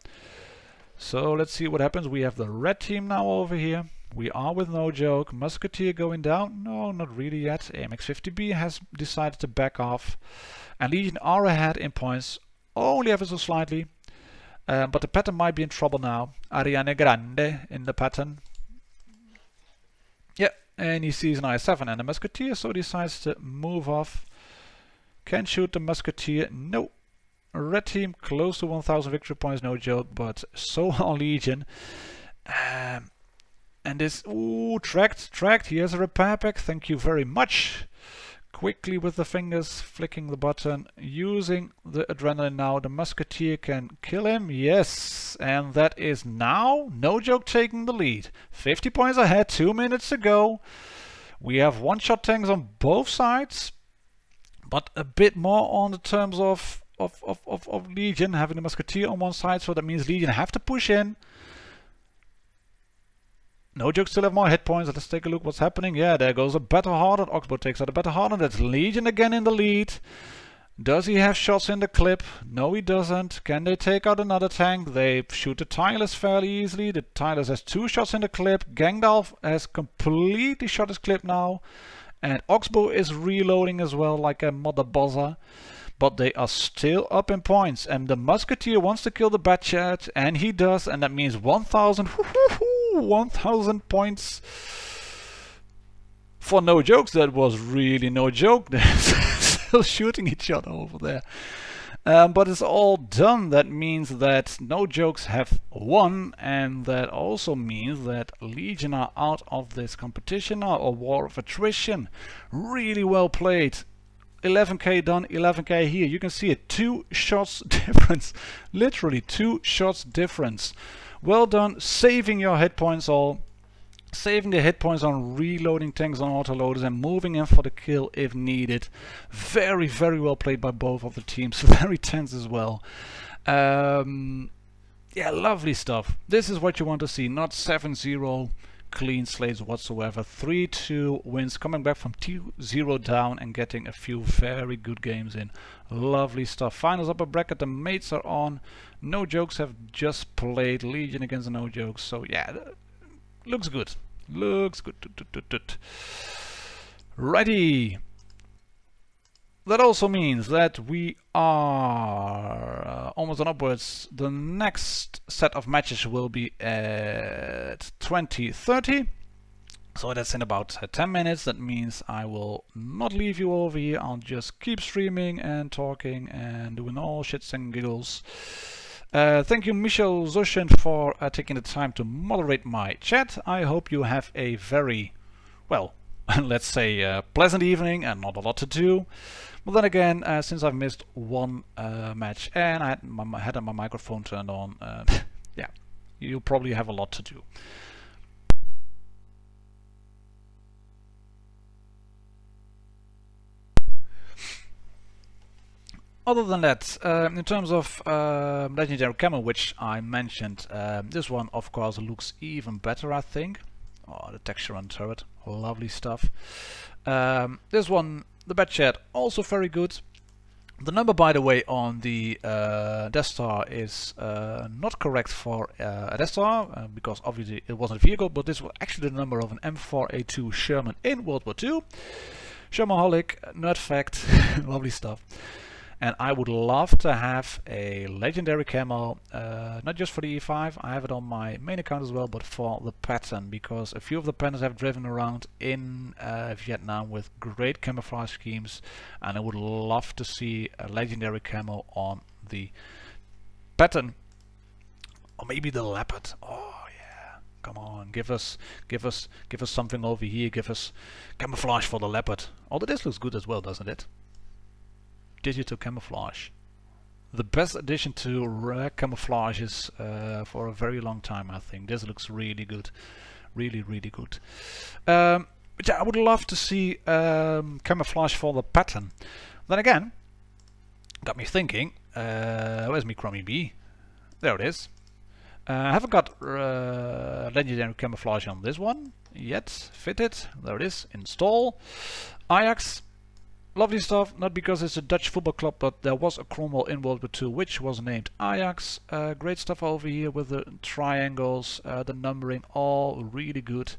So let's see what happens. We have the red team now over here. We are with No Joke. Musketeer going down? No, not really yet. AMX-50B has decided to back off. And Legion are ahead in points, only ever so slightly. But the pattern might be in trouble now. Ariane Grande in the pattern. Yeah, and he sees an I-7 and a Musketeer, so decides to move off. Can shoot the Musketeer. No. Red team close to 1000 victory points, No Joke, but so are Legion. And this, ooh, tracked. He has a repair pack, thank you very much. Quickly with the fingers, flicking the button, using the adrenaline now. The Musketeer can kill him, yes. And that is now No Joke taking the lead. 50 points ahead, 2 minutes to go. We have one-shot tanks on both sides, but a bit more on the terms of Legion having the Musketeer on one side, so that means Legion have to push in. No Joke still have more hit points. Let's take a look what's happening. Yeah, there goes a Better Hardened. Oxbow takes out a Better Hardened. That's Legion again in the lead. Does he have shots in the clip? No, he doesn't. Can they take out another tank? They shoot the Tireless fairly easily. The Tireless has 2 shots in the clip. Gandalf has completely shot his clip now. And Oxbow is reloading as well, like a mother buzzer. But they are still up in points, and the Musketeer wants to kill the Batchat, and he does, and that means 1000 points for No Jokes. That was really no joke. They're still shooting each other over there. But it's all done. That means that No Jokes have won, and that also means that Legion are out of this competition now, a war of attrition. Really well played. 11k done, 11k here. You can see it, 2 shots difference. Literally 2 shots difference. Well done, saving your hit points all. Saving the hit points on reloading tanks on autoloaders and moving in for the kill if needed. Very, very well played by both of the teams. Very tense as well. Yeah, lovely stuff. This is what you want to see, not 7-0 clean slates whatsoever. 3-2 wins, coming back from 2-0 down and getting a few very good games in. Lovely stuff. Finals upper bracket, the mates are on. No Jokes have just played Legion against the No Jokes, so yeah, looks good. Looks good. Ready. That also means that we are almost on upwards. The next set of matches will be at 20:30. So that's in about 10 minutes. That means I will not leave you over here. I'll just keep streaming and talking and doing all shits and giggles. Thank you, Michel Zushin, for taking the time to moderate my chat. I hope you have a very, well, let's say, pleasant evening and not a lot to do. But then again, since I've missed one match and I had my microphone turned on, yeah, you'll probably have a lot to do. Other than that, in terms of legendary camo, which I mentioned, this one of course looks even better, I think. Oh, the texture on the turret, lovely stuff. This one, the bed shed, also very good. The number, by the way, on the Death Star is not correct for a Death Star, because obviously it wasn't a vehicle, but this was actually the number of an M4A2 Sherman in World War II. Shermanholic, nerd fact, lovely stuff. And I would love to have a legendary camo, not just for the E5, I have it on my main account as well, but for the pattern, because a few of the patterns have driven around in Vietnam with great camouflage schemes, and I would love to see a legendary camo on the pattern, or maybe the leopard. Oh yeah, come on, give us something over here, give us camouflage for the leopard. Although this looks good as well, doesn't it? Digital camouflage, the best addition to rare camouflages for a very long time. I think this looks really good, really good. But yeah, I would love to see camouflage for the pattern. Then again, got me thinking, where's my crummy bee? There it is. I haven't got legendary camouflage on this one yet. Fitted, there it is. Install. Ajax. Lovely stuff, not because it's a Dutch football club, but there was a Cromwell in World War II which was named Ajax. Great stuff over here with the triangles, the numbering, all really good.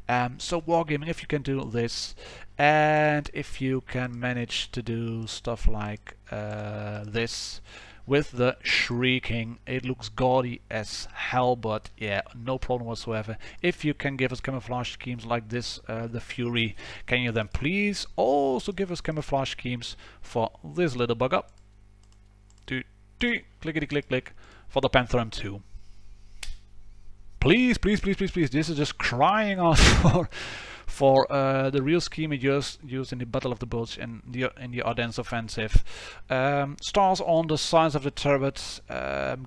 So Wargaming, if you can do this, and if you can manage to do stuff like this with the shrieking, it looks gaudy as hell, but yeah, no problem whatsoever. If you can give us camouflage schemes like this, the Fury, can you then please also give us camouflage schemes for this little bugger? Clickety click click for the Panther M2. Please, please, please, please, please. This is just crying out for the real scheme it used in the Battle of the Bulge and in the Ardennes offensive. Stars on the sides of the turret.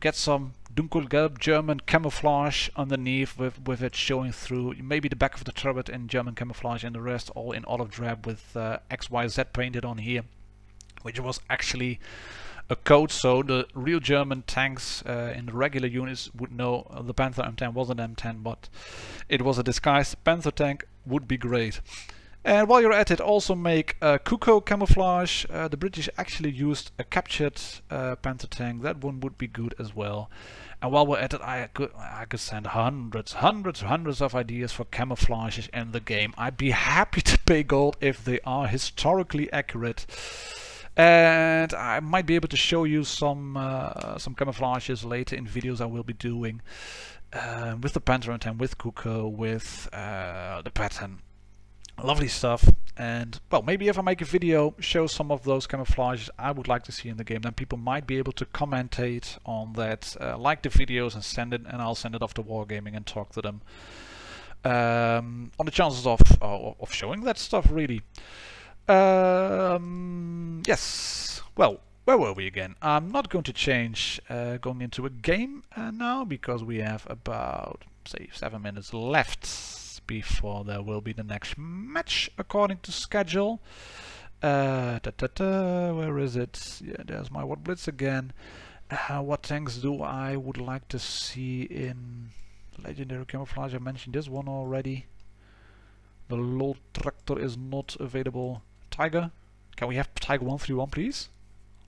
Get some Dunkelgelb German camouflage underneath with it showing through. Maybe the back of the turret in German camouflage, and the rest all in olive drab with XYZ painted on here, which was actually a code, so the real German tanks in the regular units would know the Panther M10 was an M10, but it was a disguised Panther tank. Would be great. And while you're at it, also make Kuko camouflage. The British actually used a captured Panther tank. That one would be good as well. And while we're at it, I could send hundreds of ideas for camouflages in the game. I'd be happy to pay gold if they are historically accurate. And I might be able to show you some camouflages later in videos I will be doing with the Panther M10, with Kuko, with the pattern. Lovely stuff. And well, maybe if I make a video show some of those camouflages I would like to see in the game, then people might be able to commentate on that, like the videos and send it, and I'll send it off to Wargaming and talk to them on the chances of showing that stuff, really. Yes, well, where were we again? I'm not going to change going into a game now, because we have about, say, 7 minutes left before there will be the next match according to schedule. Where is it? Yeah, there's my WoT Blitz again. What tanks do I would like to see in legendary camouflage? I mentioned this one already. The low tractor is not available. Tiger, can we have Tiger 131 please?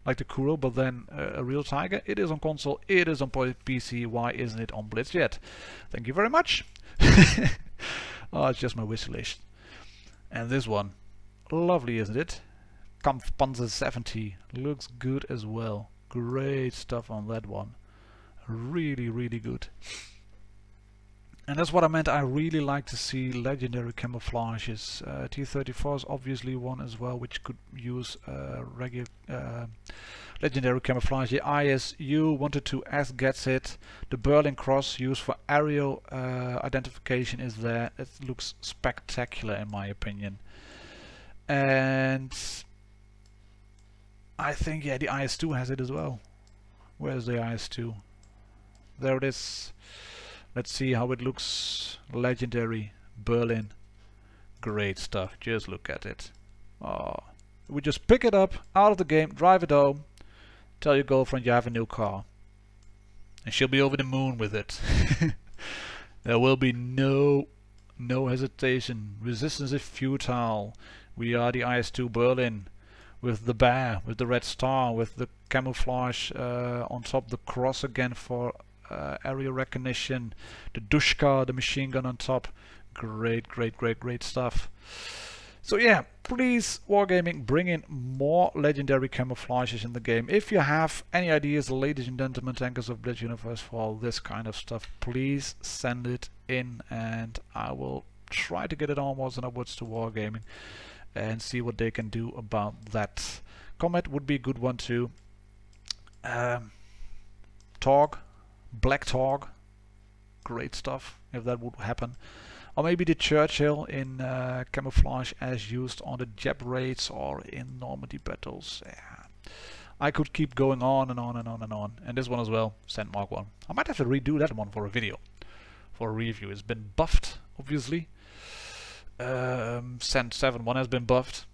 Like the Kuro, but then a real Tiger. It is on console, it is on PC, why isn't it on Blitz yet? Thank you very much. Oh, it's just my wish list. And this one, lovely, isn't it? Kampfpanzer 70, looks good as well. Great stuff on that one. Really, really good. And that's what I meant. I really like to see legendary camouflages. T-34 is obviously one as well, which could use regular legendary camouflage. The ISU 122S gets it. The Berlin Cross used for aerial identification is there. It looks spectacular in my opinion. And I think, yeah, the IS-2 has it as well. Where's the IS-2? There it is. Let's see how it looks. Legendary Berlin. Great stuff. Just look at it. Oh, we just pick it up out of the game, drive it home, tell your girlfriend you have a new car, and she'll be over the moon with it. There will be no hesitation. Resistance is futile. We are the IS-2 Berlin with the bear, with the red star, with the camouflage on top, the cross again for area recognition, the Dushka, the machine gun on top. Great stuff. So yeah, please Wargaming, bring in more legendary camouflages in the game. If you have any ideas, ladies and gentlemen, tankers of Blitz Universe, for this kind of stuff, please send it in and I will try to get it onwards and upwards to Wargaming and see what they can do about that. Comet would be a good one too. Torg, Black Torg, great stuff if that would happen. Or maybe the Churchill in camouflage as used on the Jap raids or in Normandy battles. Yeah. I could keep going on and on and on and on. And this one as well, Sand Mark 1. I might have to redo that one for a video, for a review. It's been buffed, obviously. Sand 7.1 has been buffed.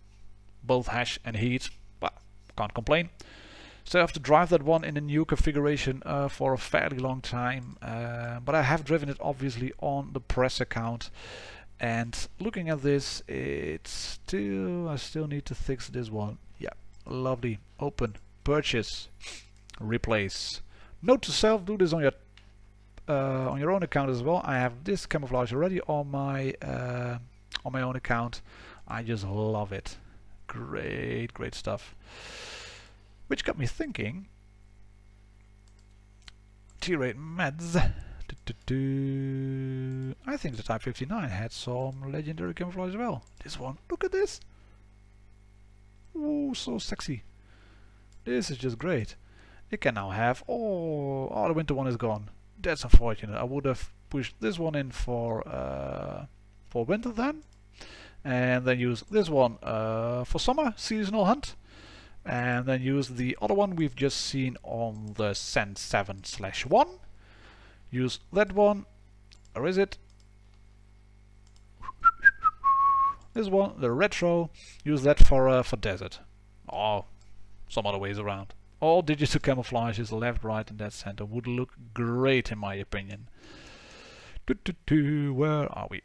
Both hash and heat. Well, can't complain. So I have to drive that one in a new configuration for a fairly long time, but I have driven it obviously on the press account. And looking at this, I still need to fix this one. Yeah, lovely. Open, purchase, replace. Note to self: do this on your own account as well. I have this camouflage already on my own account. I just love it. Great stuff. Which got me thinking, T-rate meds. I think the Type 59 had some legendary camouflage as well. This one, look at this. Ooh, so sexy. This is just great. It can now have, oh, the winter one is gone. That's unfortunate. I would have pushed this one in for winter then. And then use this one for summer, seasonal hunt. And then use the other one we've just seen on the Sand 7/1. Use that one. Where is it? This one, the retro. Use that for desert. Or some other ways around. All digital camouflages, left, right, and dead center would look great in my opinion. Where are we?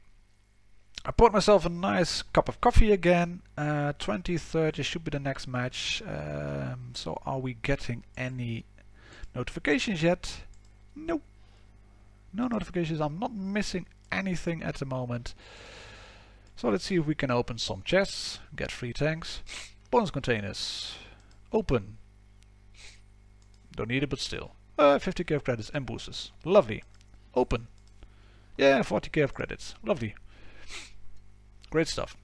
I poured myself a nice cup of coffee again. 2030 should be the next match. So are we getting any notifications yet? Nope. No notifications. I'm not missing anything at the moment. So let's see if we can open some chests. Get free tanks. Bonus containers. Open. Don't need it, but still. 50k of credits and boosters. Lovely. Open. Yeah, 40k of credits. Lovely. Great stuff.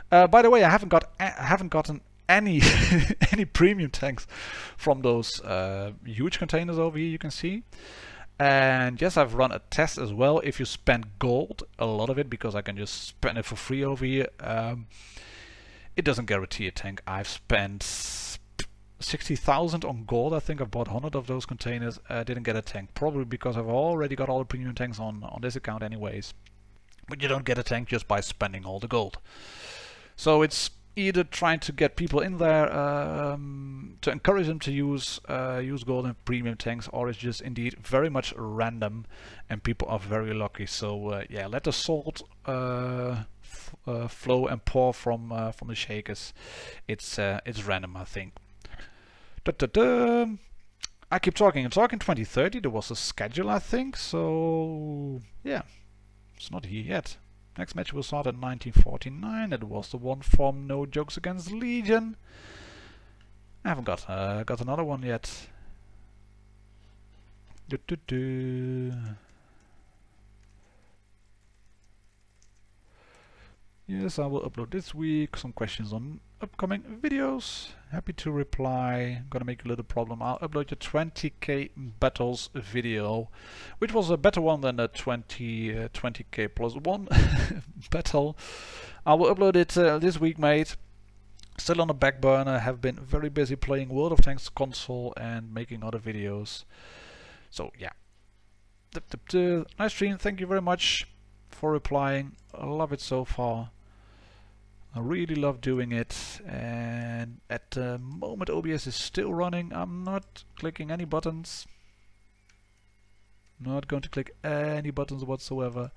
By the way, I haven't gotten any any premium tanks from those huge containers over here. You can see. And yes, I've run a test as well. If you spend gold, a lot of it, because I can just spend it for free over here, it doesn't guarantee a tank. I've spent 60,000 on gold. I think I bought 100 of those containers. Didn't get a tank, probably because I've already got all the premium tanks on this account anyways. But you don't get a tank just by spending all the gold. So it's either trying to get people in there to encourage them to use gold and premium tanks, or it's just indeed very much random and people are very lucky. So yeah, let the salt flow and pour from the shakers. It's random, I think. I keep talking and talking. 2030 there was a schedule, I think. So yeah. It's not here yet. Next match will start at 1949. That was the one from No Jokes Against Legion. I haven't got another one yet. Yes, I will upload this week. Some questions on upcoming videos. Happy to reply. I'm gonna make a little problem. I'll upload your 20k battles video, which was a better one than the 20k plus one battle. I will upload it this week, mate. Still on the back burner. Have been very busy playing World of Tanks console and making other videos. So yeah. Nice stream. Thank you very much for replying. I love it so far. I really love doing it, and at the moment OBS is still running. I'm not clicking any buttons. Not going to click any buttons whatsoever.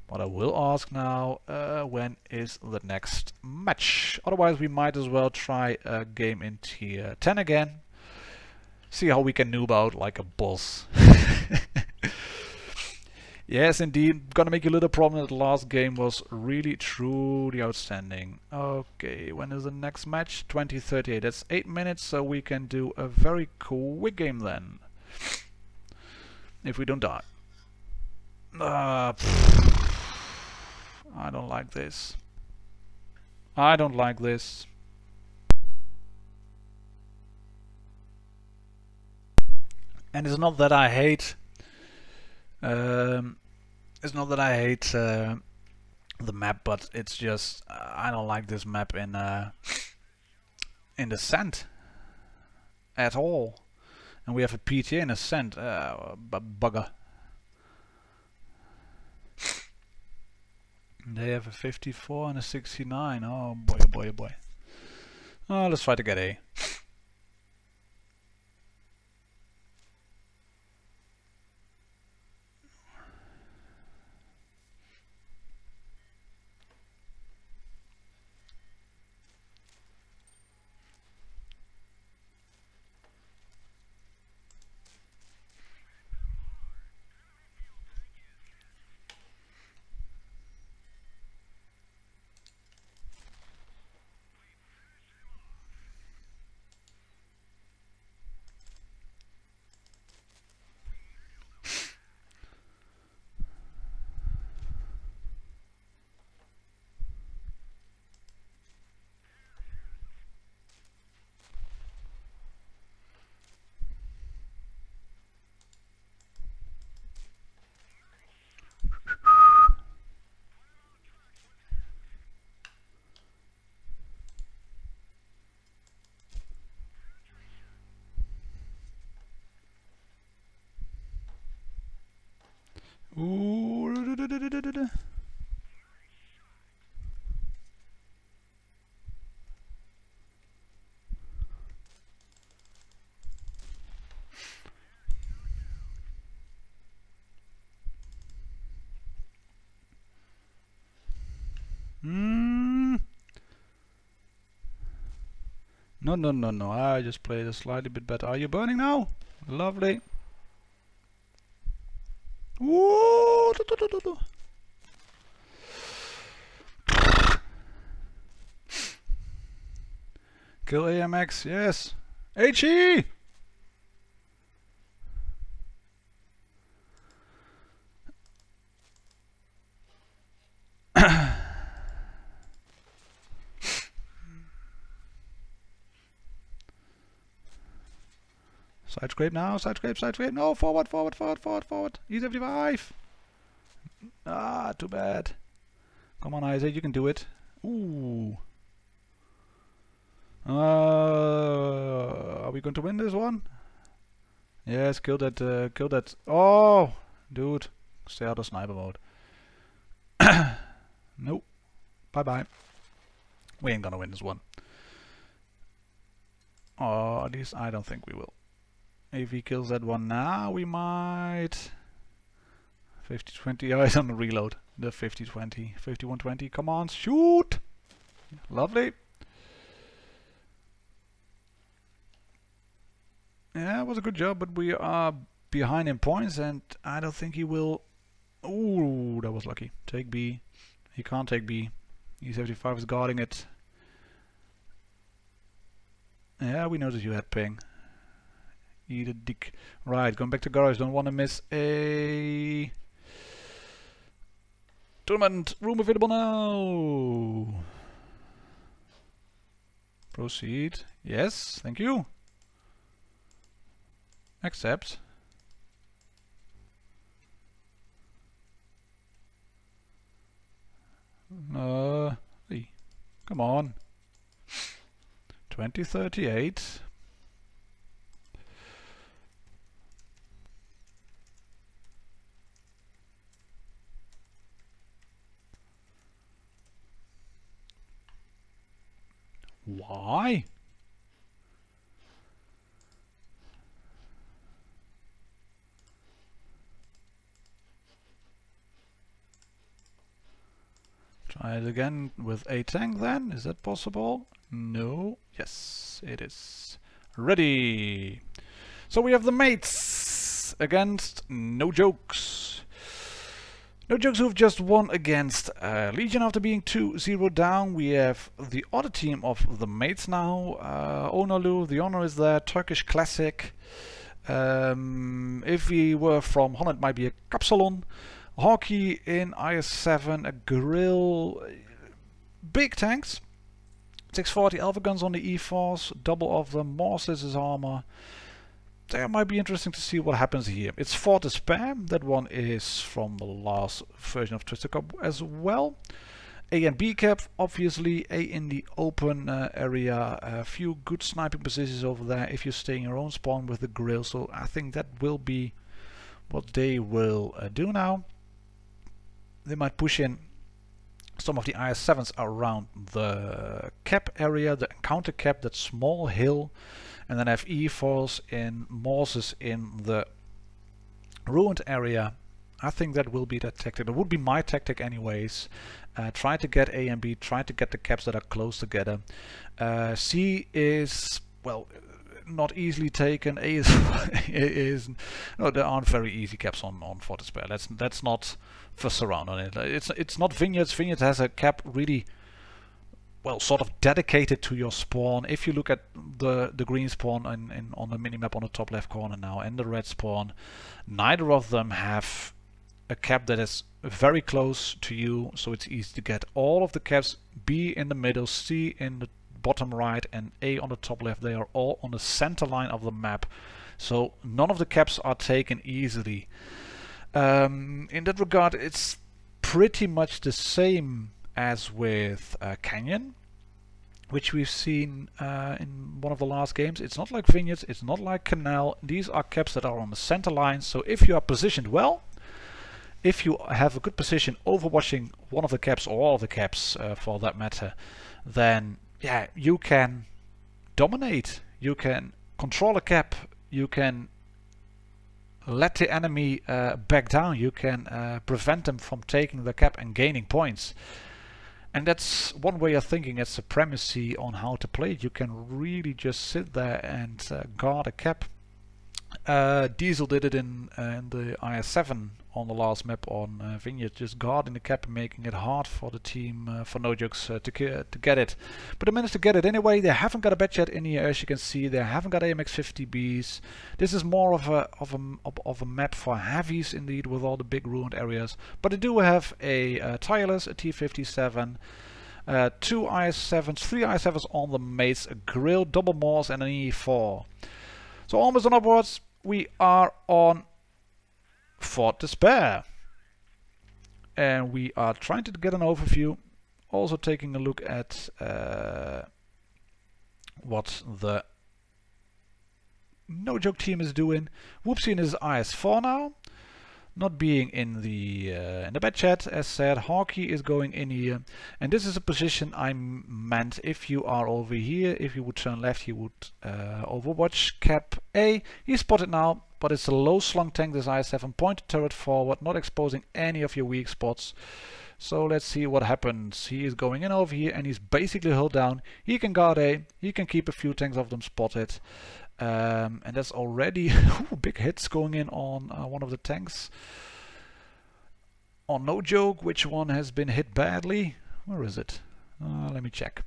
But I will ask now, when is the next match? Otherwise we might as well try a game in tier 10 again. See how we can noob out like a boss. Yes, indeed. Gonna make you a little problem that the last game was really truly outstanding. Okay, when is the next match? 2038. That's 8 minutes, so we can do a very quick game then. If we don't die. I don't like this. I don't like this. And it's not that I hate it's not that I hate the map, but it's just I don't like this map in the sand at all. And we have a PTA in a sand, bugger. They have a 54 and a 69. Oh boy, oh boy, oh boy. Oh, let's try to get A. Ooh. No, no, no, no. I just played a slightly bit better. Are you burning now? Lovely. Whoa! Kill AMX, yes. HE! Side scrape now, side scrape, side scrape. No, forward, forward, forward, forward, forward. E75. Ah, too bad. Come on, Isaac, you can do it. Ooh. Are we going to win this one? Yes, kill that, kill that. Oh, dude. Stay out of sniper mode. Nope. Bye-bye. We ain't gonna win this one. Or at least I don't think we will. If he kills that one now, we might. 50-20. Oh, it's on the reload. The 50-20. 51-20. Come on, shoot! Lovely. Yeah, it was a good job, but we are behind in points, and I don't think he will. Ooh, that was lucky. Take B. He can't take B. E75 is guarding it. Yeah, we noticed you had ping. Eat a dick. Right, going back to garage. Don't want to miss a Tournament room available now. Proceed. Yes, thank you. Accept. Hey, come on. 2038. Why? Try it again with a tank then. Is that possible? No. Yes, it is. Ready. So we have the mates against No Jokes. No Jokes who've just won against Legion after being 2-0 down. We have the other team of the mates now. Onalu, the honor is there. Turkish Classic. If we were from Holland, might be a Kapsalon. Hockey in IS-7, a Grill, big tanks, 640 Alpha guns on the E-Force, double of them, Morses is armor. That might be interesting to see what happens here. It's Fort Despair, that one is from the last version of Twister Cup as well. A and B cap, obviously, A in the open area, a few good sniping positions over there if you stay in your own spawn with the Grill, so I think that will be what they will do now. They might push in some of the IS-7s around the cap area, the encounter cap, that small hill, and then have E-Force in Morses in the ruined area. I think that will be that tactic. That would be my tactic anyways. Try to get A and B, try to get the caps that are close together. C is, well, not easily taken. A is no, there aren't very easy caps on Fort Despair. Let's not fuss around on it. It's not Vineyards. Vineyards has a cap really, well, sort of dedicated to your spawn. If you look at the green spawn on the minimap on the top left corner now, and the red spawn, neither of them have a cap that is very close to you, so it's easy to get. All of the caps, B in the middle, C in the bottom right, and A on the top left, they are all on the center line of the map, so none of the caps are taken easily. In that regard, it's pretty much the same as with Canyon, which we've seen in one of the last games. It's not like Vineyards, it's not like Canal. These are caps that are on the center line, so if you are positioned well, if you have a good position overwatching one of the caps, or all of the caps for that matter, then yeah, you can dominate, you can control a cap, you can let the enemy back down, you can prevent them from taking the cap and gaining points. And that's one way of thinking at Supremacy on how to play it. You can really just sit there and guard a cap. Diesel did it in the IS-7 on the last map on Vineyard, just guarding the cap and making it hard for the team, for No Jokes, to get it. But they managed to get it anyway. They haven't got a Batchat in here, as you can see. They haven't got AMX-50Bs. This is more of a map for heavies indeed, with all the big ruined areas. But they do have a Tireless, a T-57, 2 IS-7s, 3 IS-7s on the mates, a Grill, double Morse, and an E4. So almost on upwards, we are on Fort Despair. And we are trying to get an overview, also taking a look at what the No Joke team is doing. Whoopsie is IS-4 now, not being in the bad chat, as said. Hawkey is going in here, and this is a position I meant. If you are over here, if you would turn left, you would overwatch cap A. He's spotted now, but it's a low slung tank, this IS-7, pointed turret forward, not exposing any of your weak spots. So let's see what happens. He is going in over here, and he's basically held down. He can guard A, he can keep a few tanks of them spotted. And that's already big hits going in on one of the tanks. On No Joke, which one has been hit badly? Where is it? Let me check.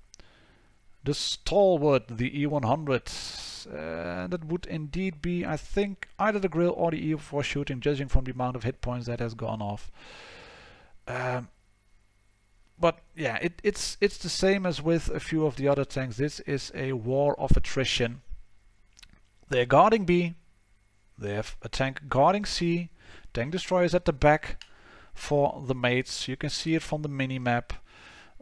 The Stalwart, the E100. That would indeed be, I think, either the Grill or the E4 shooting, judging from the amount of hit points that has gone off. But yeah, it's the same as with a few of the other tanks. This is a war of attrition. They're guarding B. They have a tank guarding C. Tank destroyers at the back for the mates. You can see it from the mini-map.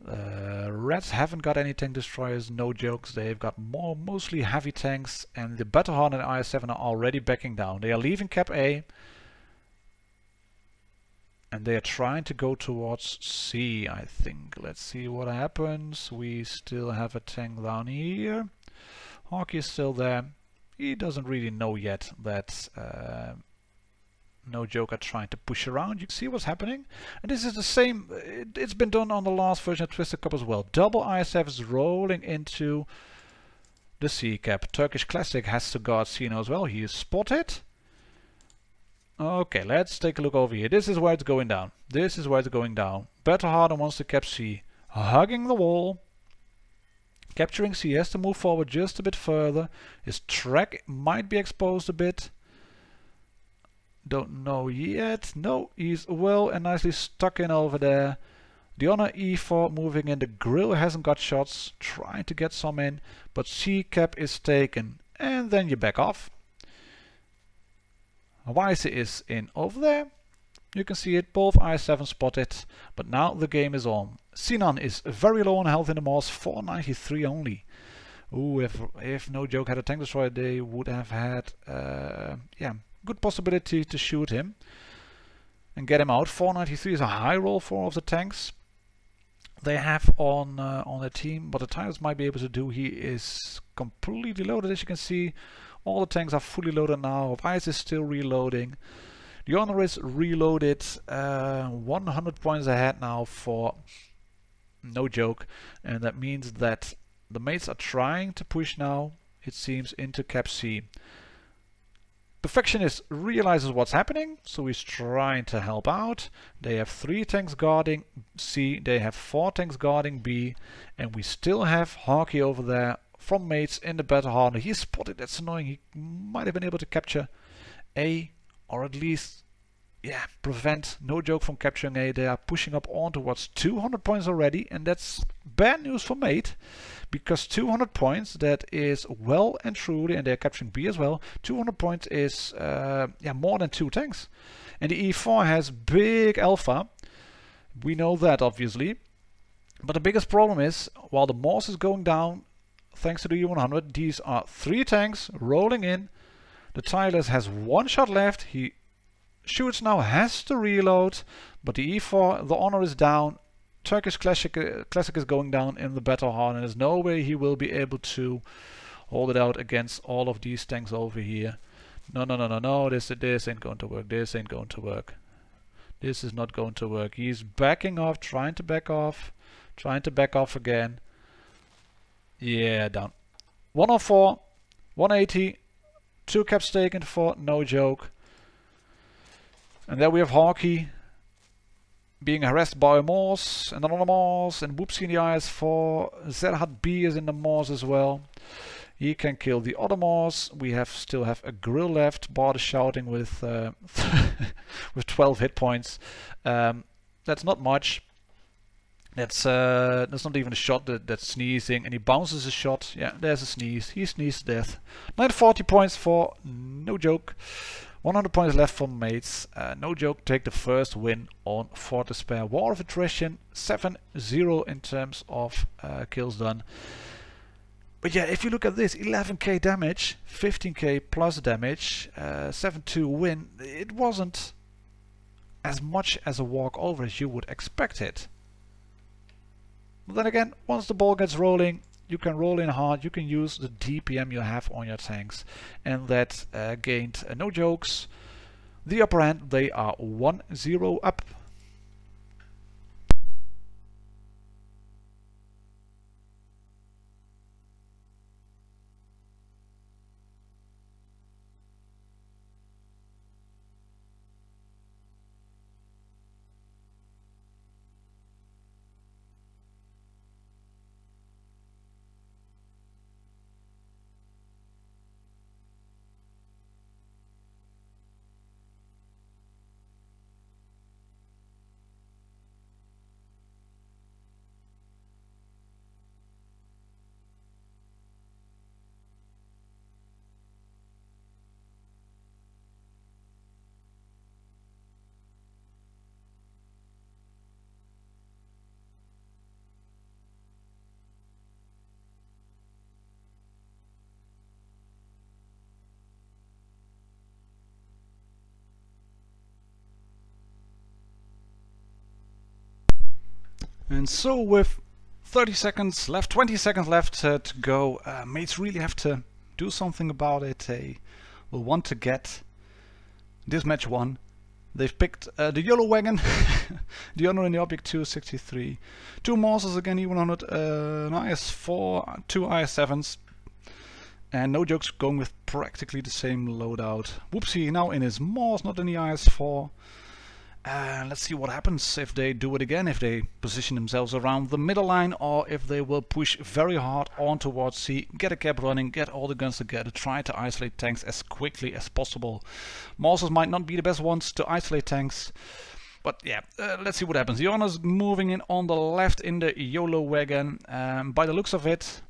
Reds haven't got any tank destroyers, no jokes. They've got mostly heavy tanks, and the Battle Hornet and IS-7 are already backing down. They are leaving Cap A, and they are trying to go towards C, I think. Let's see what happens. We still have a tank down here. Hawkey is still there. He doesn't really know yet that no joke are trying to push around. You can see what's happening. And this is the same. It's been done on the last version of Twisted Cup as well. Double IS-7s rolling into the C cap. Turkish Classic has to guard C now as well. He is spotted. Okay, let's take a look over here. This is where it's going down. This is where it's going down. Battle Harden wants to cap C. Hugging the wall. Capturing C. He has to move forward just a bit further. His track might be exposed a bit. Don't know yet. No, he's well and nicely stuck in over there. The Honor E4 moving in. The grill hasn't got shots. Trying to get some in. But C cap is taken. And then you back off. Weisse is in over there. You can see it. Both IS-7 spotted. But now the game is on. Sinan is very low on health in the Mars. 493 only. Ooh, if no joke had a tank destroyer, they would have had yeah, good possibility to shoot him and get him out. 493 is a high roll for all of the tanks they have on their team. But the Tigers might be able to do. He is completely loaded, as you can see. All the tanks are fully loaded now. Ice is still reloading. The Honor is reloaded. 100 points ahead now for no joke, and that means that the mates are trying to push now, it seems, into Cap C. Perfectionist realizes what's happening, so he's trying to help out. They have 3 tanks guarding C, they have 4 tanks guarding B, and we still have Hawkey over there from mates in the Battle Hardened. He's spotted, that's annoying. He might have been able to capture A, or at least, yeah, prevent no joke from capturing A. They are pushing up on towards 200 points already, and that's bad news for mate, because 200 points, that is well and truly, and they're capturing B as well. 200 points is yeah, more than 2 tanks, and the E4 has big alpha. We know that obviously, but the biggest problem is while the Morse is going down, thanks to the U100, these are 3 tanks rolling in. The Tylers has 1 shot left. He shoots now, has to reload, but the E4, the Honor is down. Turkish Classic is going down in the Battle Hardened, and there's no way he will be able to hold it out against all of these tanks over here. No, no, no, no, no, this ain't going to work. This ain't going to work. This is not going to work. He's backing off, trying to back off, trying to back off again. Yeah, down. 104, 180, 2 caps taken for no joke. And then we have Hawkey being harassed by a Morse and another Morse, and Whoopsie in the IS-4. Zerhat B is in the Morse as well. He can kill the other Morse. We still have a grill left. Bart is shouting with with 12 hit points. That's not much. That's not even a shot. That's sneezing, and he bounces a shot. Yeah, there's a sneeze. He sneezed to death. 940 points for no joke. 100 points left for mates. No joke take the first win on Fort Despair. War of Attrition 7-0 in terms of kills done. But yeah, if you look at this, 11k damage, 15k plus damage, 7-2 win. It wasn't as much as a walkover as you would expect it. But then again, once the ball gets rolling, you can roll in hard, you can use the DPM you have on your tanks, and that gained no jokes the upper hand. They are 1-0 up. And so with 30 seconds left, 20 seconds left to go, mates really have to do something about it. They will want to get this match won. They've picked the yellow wagon, the honor in the object 263, 2 Morses again, E100, an IS-4, 2 IS-7s, and no jokes going with practically the same loadout. Whoopsie now in his Morse, not in the IS-4. Let's see what happens if they do it again, if they position themselves around the middle line, or if they will push very hard on towards C, get a cap running, get all the guns together, try to isolate tanks as quickly as possible. Morses might not be the best ones to isolate tanks, but yeah, let's see what happens. The Honor's moving in on the left in the YOLO wagon. By the looks of it,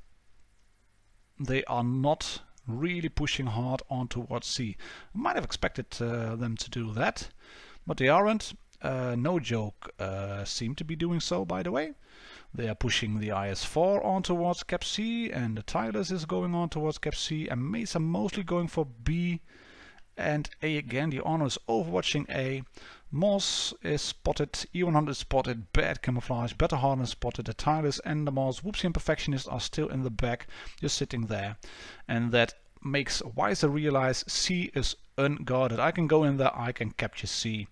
they are not really pushing hard on towards C. I might have expected them to do that, but they aren't. No joke seem to be doing so, by the way. They are pushing the IS-4 on towards Cap C, and the Tylers is going on towards Cap C, and mates are mostly going for B and A again. The Honor is overwatching A. Morse is spotted, E100 is spotted, bad camouflage, better hardness spotted. The Tylers and the Morse, Whoopsie and Perfectionist are still in the back, just sitting there. And that makes Weiser realize C is unguarded. I can go in there, I can capture C.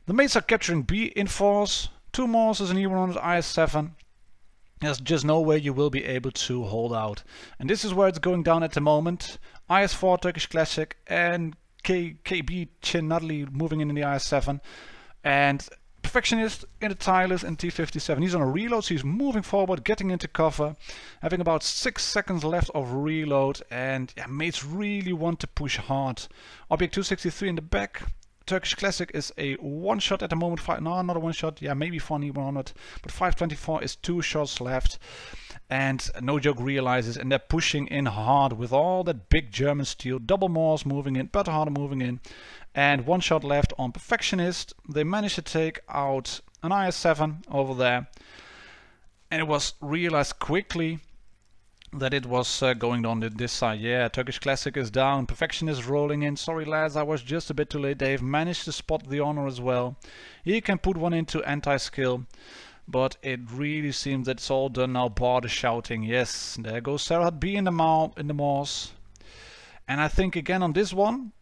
The mates are capturing B in force, 2 Morses and E100 IS-7. There's just no way you will be able to hold out. And this is where it's going down at the moment. IS-4 Turkish Classic and KB Chin Nudley moving in the IS-7. And Perfectionist in the Tylers and T-57. He's on a reload, so he's moving forward, getting into cover, having about 6 seconds left of reload, and yeah, mates really want to push hard. Object 263 in the back. Turkish Classic is a one-shot at the moment. No, not a one-shot. Yeah, maybe funny 100, but 524 is 2 shots left. And no joke realizes, and they're pushing in hard with all that big German steel. Double Morse moving in, better harder moving in. And 1 shot left on Perfectionist. They managed to take out an IS-7 over there. And it was realized quickly that it was going on this side. Yeah, Turkish Classic is down. Perfectionist rolling in. Sorry lads, I was just a bit too late. They've managed to spot the Honor as well. He can put one into anti-skill. But it really seems that it's all done now, bar the shouting. Yes, there goes Serhat B in the Morse. And I think again on this one,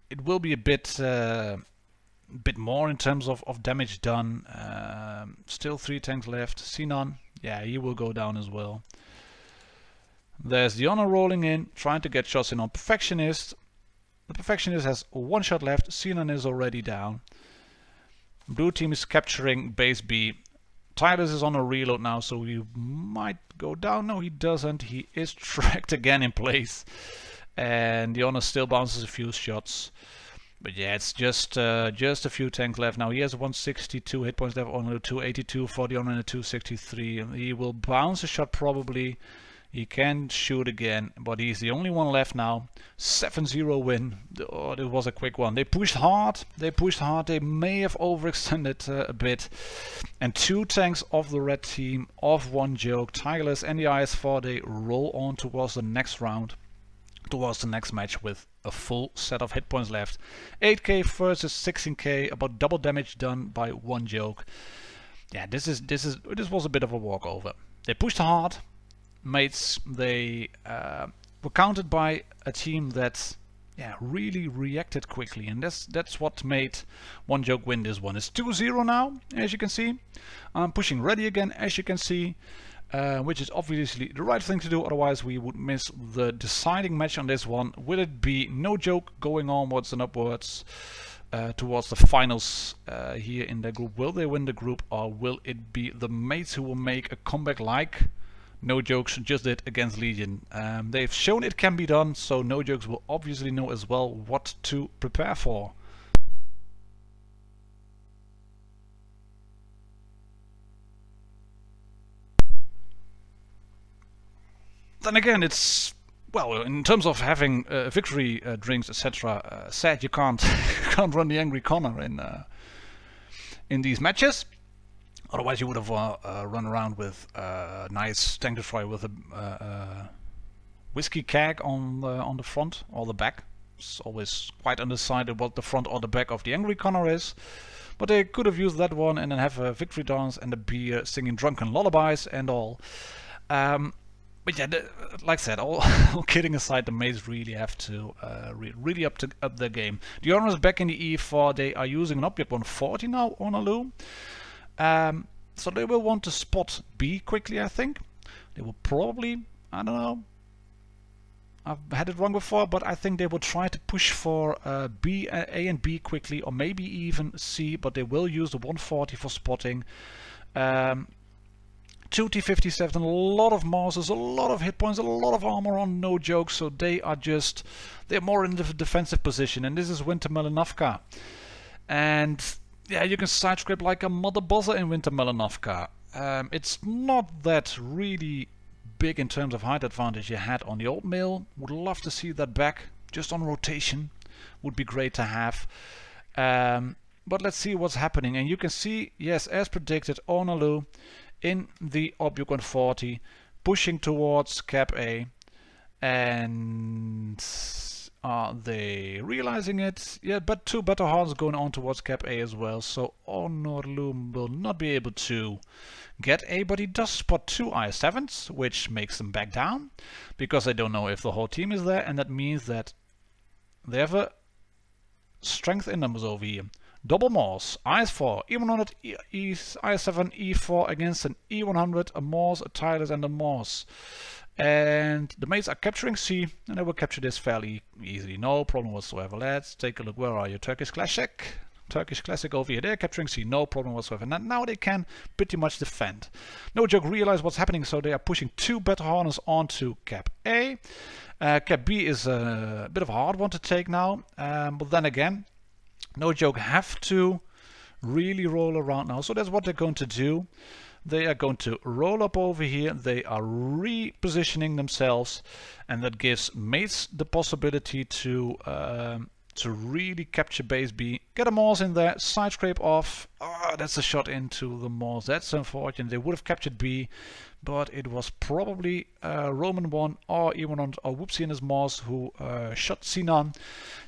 it will be a bit more in terms of damage done. Still 3 tanks left. Sinan, yeah, he will go down as well. There's the Honor rolling in, trying to get shots in on Perfectionist. The Perfectionist has 1 shot left. Sinan is already down. Blue team is capturing base B. Tylers is on a reload now, so he might go down. No, he doesn't. He is tracked again in place. And the Honor still bounces a few shots. But yeah, it's just a few tanks left now. He has 162 hit points left on the 282 for the Honor and the 263. He will bounce a shot probably. He can shoot again, but he's the only one left now. 7-0 win. Oh, it was a quick one. They pushed hard. They may have overextended a bit. And 2 tanks of the red team, of 1 joke. Tylers and the IS-4, they roll on towards the next round. Towards the next match with a full set of hit points left. 8k versus 16k, about double damage done by 1 joke. Yeah, this was a bit of a walkover. They pushed hard. Mates, they were countered by a team that really reacted quickly, and that's what made 1 joke win this one. It's 2-0 now, as you can see. I'm pushing ready again, as you can see, which is obviously the right thing to do, otherwise we would miss the deciding match on this one. Will it be no joke going onwards and upwards towards the finals here in the group? Will they win the group, or will it be the mates who will make a comeback like No Jokes just did against Legion? They've shown it can be done, so No Jokes will obviously know as well what to prepare for. Then again, it's, well, in terms of having victory drinks, etc. Sad you can't run the Angry Connor in these matches. Otherwise, you would have run around with a nice tank destroyer with a whiskey keg on the front or the back. It's always quite undecided what the front or the back of the Angry Connor is. But they could have used that one and then have a victory dance and a beer singing drunken lullabies and all. But yeah, like I said, all kidding aside, the mates really have to really up their game. The Honor is back in the E4. They are using an object 140 now on Alu. So they will want to spot B quickly, I think. They will probably, I don't know, I've had it wrong before, but I think they will try to push for B, A and B quickly, or maybe even C, but they will use the 140 for spotting. 2 T-57, a lot of Marses, a lot of hit points, a lot of armor on, no joke, so they're more in the defensive position, and this is Winter Melanovka. And yeah, you can side script like a mother buzzer in Winter Melanovka. It's not that really big in terms of height advantage you had on the old mill. Would love to see that back, just on rotation. Would be great to have. But let's see what's happening. And you can see, yes, as predicted, Onalu in the Object 140, pushing towards Cap A. And are they realizing it? Yeah, but 2 Battle Hards going on towards Cap A as well. So Onalu will not be able to get A, but he does spot 2 IS-7s, which makes them back down, because they don't know if the whole team is there, and that means that they have a strength in numbers over here. Double Morse, IS-4, E100, IS-7, E4 against an E100, a Morse, a Tylus and a Morse. And the mates are capturing C, and they will capture this fairly easily, no problem whatsoever. Let's take a look. Where are you? Turkish Classic? Turkish Classic over here. They're capturing C, no problem whatsoever. And now they can pretty much defend. No joke, realize what's happening, so they are pushing 2 Battle Harness onto Cap A. Cap B is a bit of a hard one to take now, but then again, no joke, have to really roll around now. So that's what they're going to do. They are going to roll up over here. They are repositioning themselves, and that gives mates the possibility to really capture base B. Get a Morse in there, side scrape off. Oh, that's a shot into the Morse. That's unfortunate. They would have captured B, but it was probably Roman 1 or E100 or Whoopsie in his Morse who shot Sinan,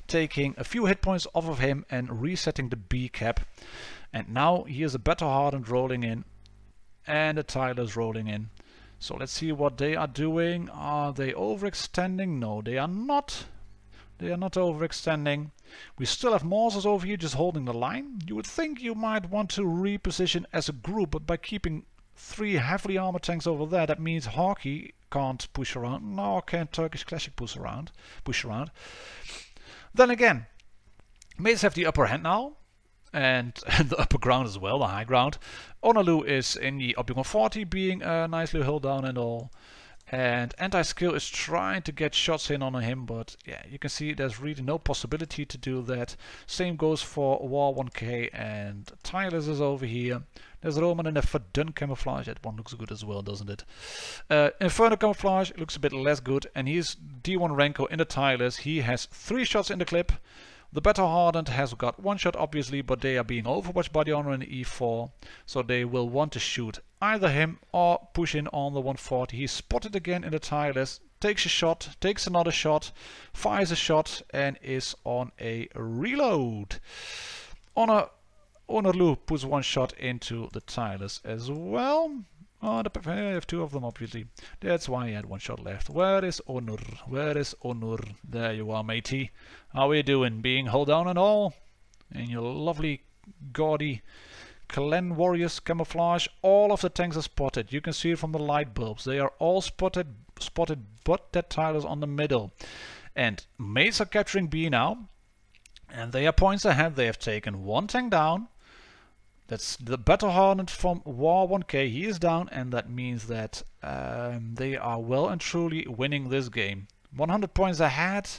taking a few hit points off of him and resetting the B cap. And now here's a Battle Hardened rolling in, and the Tylers rolling in. So let's see what they are doing. Are they overextending? No, they are not. They are not overextending. We still have Morses over here just holding the line. You would think you might want to reposition as a group, but by keeping 3 heavily armored tanks over there, that means Hockey can't push around, nor can Turkish Classic push around. Then again, mates have the upper hand now, and the upper ground as well, the high ground. Onalu is in the Object 140, being nicely held down and all. And Anti-Skill is trying to get shots in on him, but yeah, you can see there's really no possibility to do that. Same goes for War 1K, and Tylus is over here. There's Roman in a Verdun camouflage. That one looks good as well, doesn't it? Inferno camouflage looks a bit less good, and he's D1 Renko in the Tylus. He has 3 shots in the clip. The Battle Hardened has got 1 shot obviously, but they are being overwatched by the Honor in the E4, so they will want to shoot either him or push in on the 140. He's spotted again in the Tylus, takes a shot, takes another shot, fires a shot, and is on a reload. Onorlu puts 1 shot into the Tylus as well. Oh, I have 2 of them obviously. That's why he had 1 shot left. Where is Onur? Where is Onur? There you are, matey. How are you doing? Being held down and all? In your lovely, gaudy Clan Warriors camouflage. All of the tanks are spotted. You can see it from the light bulbs. They are all spotted, but that Tyler's on the middle. And mates are capturing B now. And they are points ahead. They have taken 1 tank down. That's the Battle Hardened from War 1K. He is down, and that means that they are well and truly winning this game. 100 points ahead.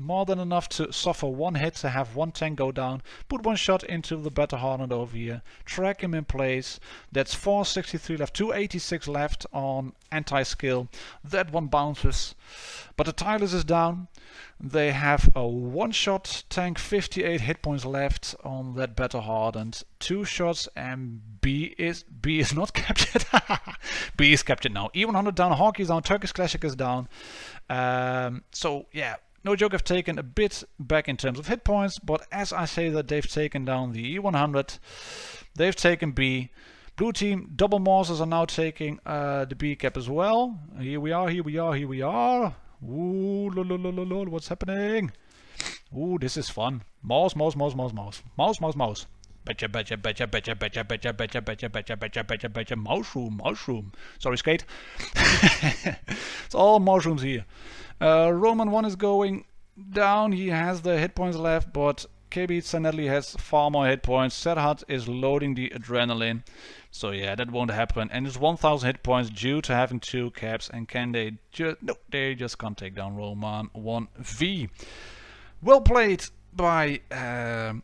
More than enough to suffer 1 hit, to have 1 tank go down. Put 1 shot into the Battle Hardened over here. Track him in place. That's 463 left. 286 left on anti-skill. That one bounces. But the Tylus is down. They have a 1-shot tank, 58 hit points left on that Battle Hardened. 2 shots, and B is not captured. B is captured now. E100 down, Hawk is down, Turkish Classic is down. So yeah, No Joke have taken a bit back in terms of hit points, but as I say that they've taken down the E100, they've taken B. Blue team, double Morses are now taking the B cap as well. Here we are, here we are, here we are. Ooh, lol, what's happening? Ooh, this is fun. Mouse. Betcha. Mushroom. Sorry, Skate. It's all mushrooms here. Roman 1 is going down. He has the hit points left, but KB Sanelli has far more hit points. Serhat is loading the adrenaline. So yeah, that won't happen. And it's 1000 hit points due to having 2 caps. And can they just... No, they just can't take down Roman 1v. Well played by the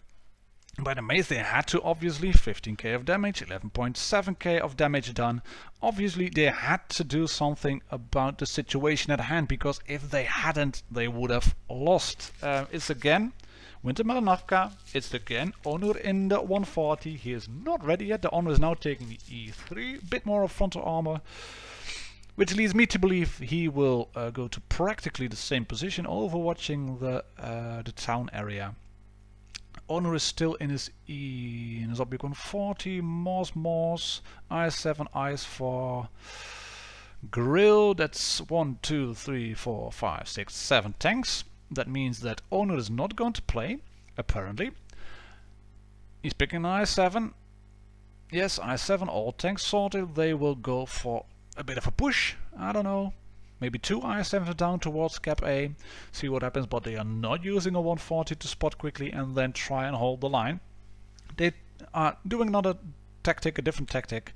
mates. They had to, obviously. 15k of damage, 11.7k of damage done. Obviously they had to do something about the situation at hand, because if they hadn't, they would have lost. It's again Winter Melanavka. It's again Onur in the 140. He is not ready yet. The Honor is now taking the E3. Bit more of frontal armor, which leads me to believe he will go to practically the same position, overwatching the town area. Honor is still in his object 140, Morse, IS7, IS4, Grill. That's 1, 2, 3, 4, 5, 6, 7 tanks. That means that Honor is not going to play, apparently. He's picking an IS7. Yes, IS7, all tanks sorted. They will go for a bit of a push. I don't know. Maybe 2 IS7s down towards cap A. See what happens, but they are not using a 140 to spot quickly and then try and hold the line. They are doing another tactic, a different tactic.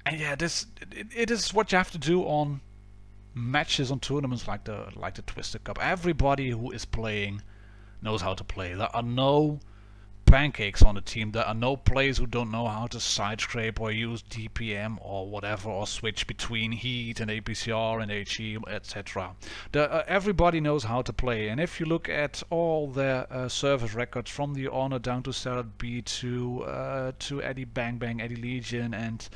And yeah, it is what you have to do on matches, on tournaments like the Twister Cup. Everybody who is playing knows how to play. There are no pancakes on the team. There are no players who don't know how to side scrape or use DPM or whatever, or switch between heat and APCR and HE, etc. Everybody knows how to play, and if you look at all their service records, from the Honor down to Serhat B to Eddie Bang Bang, Eddie Legion, and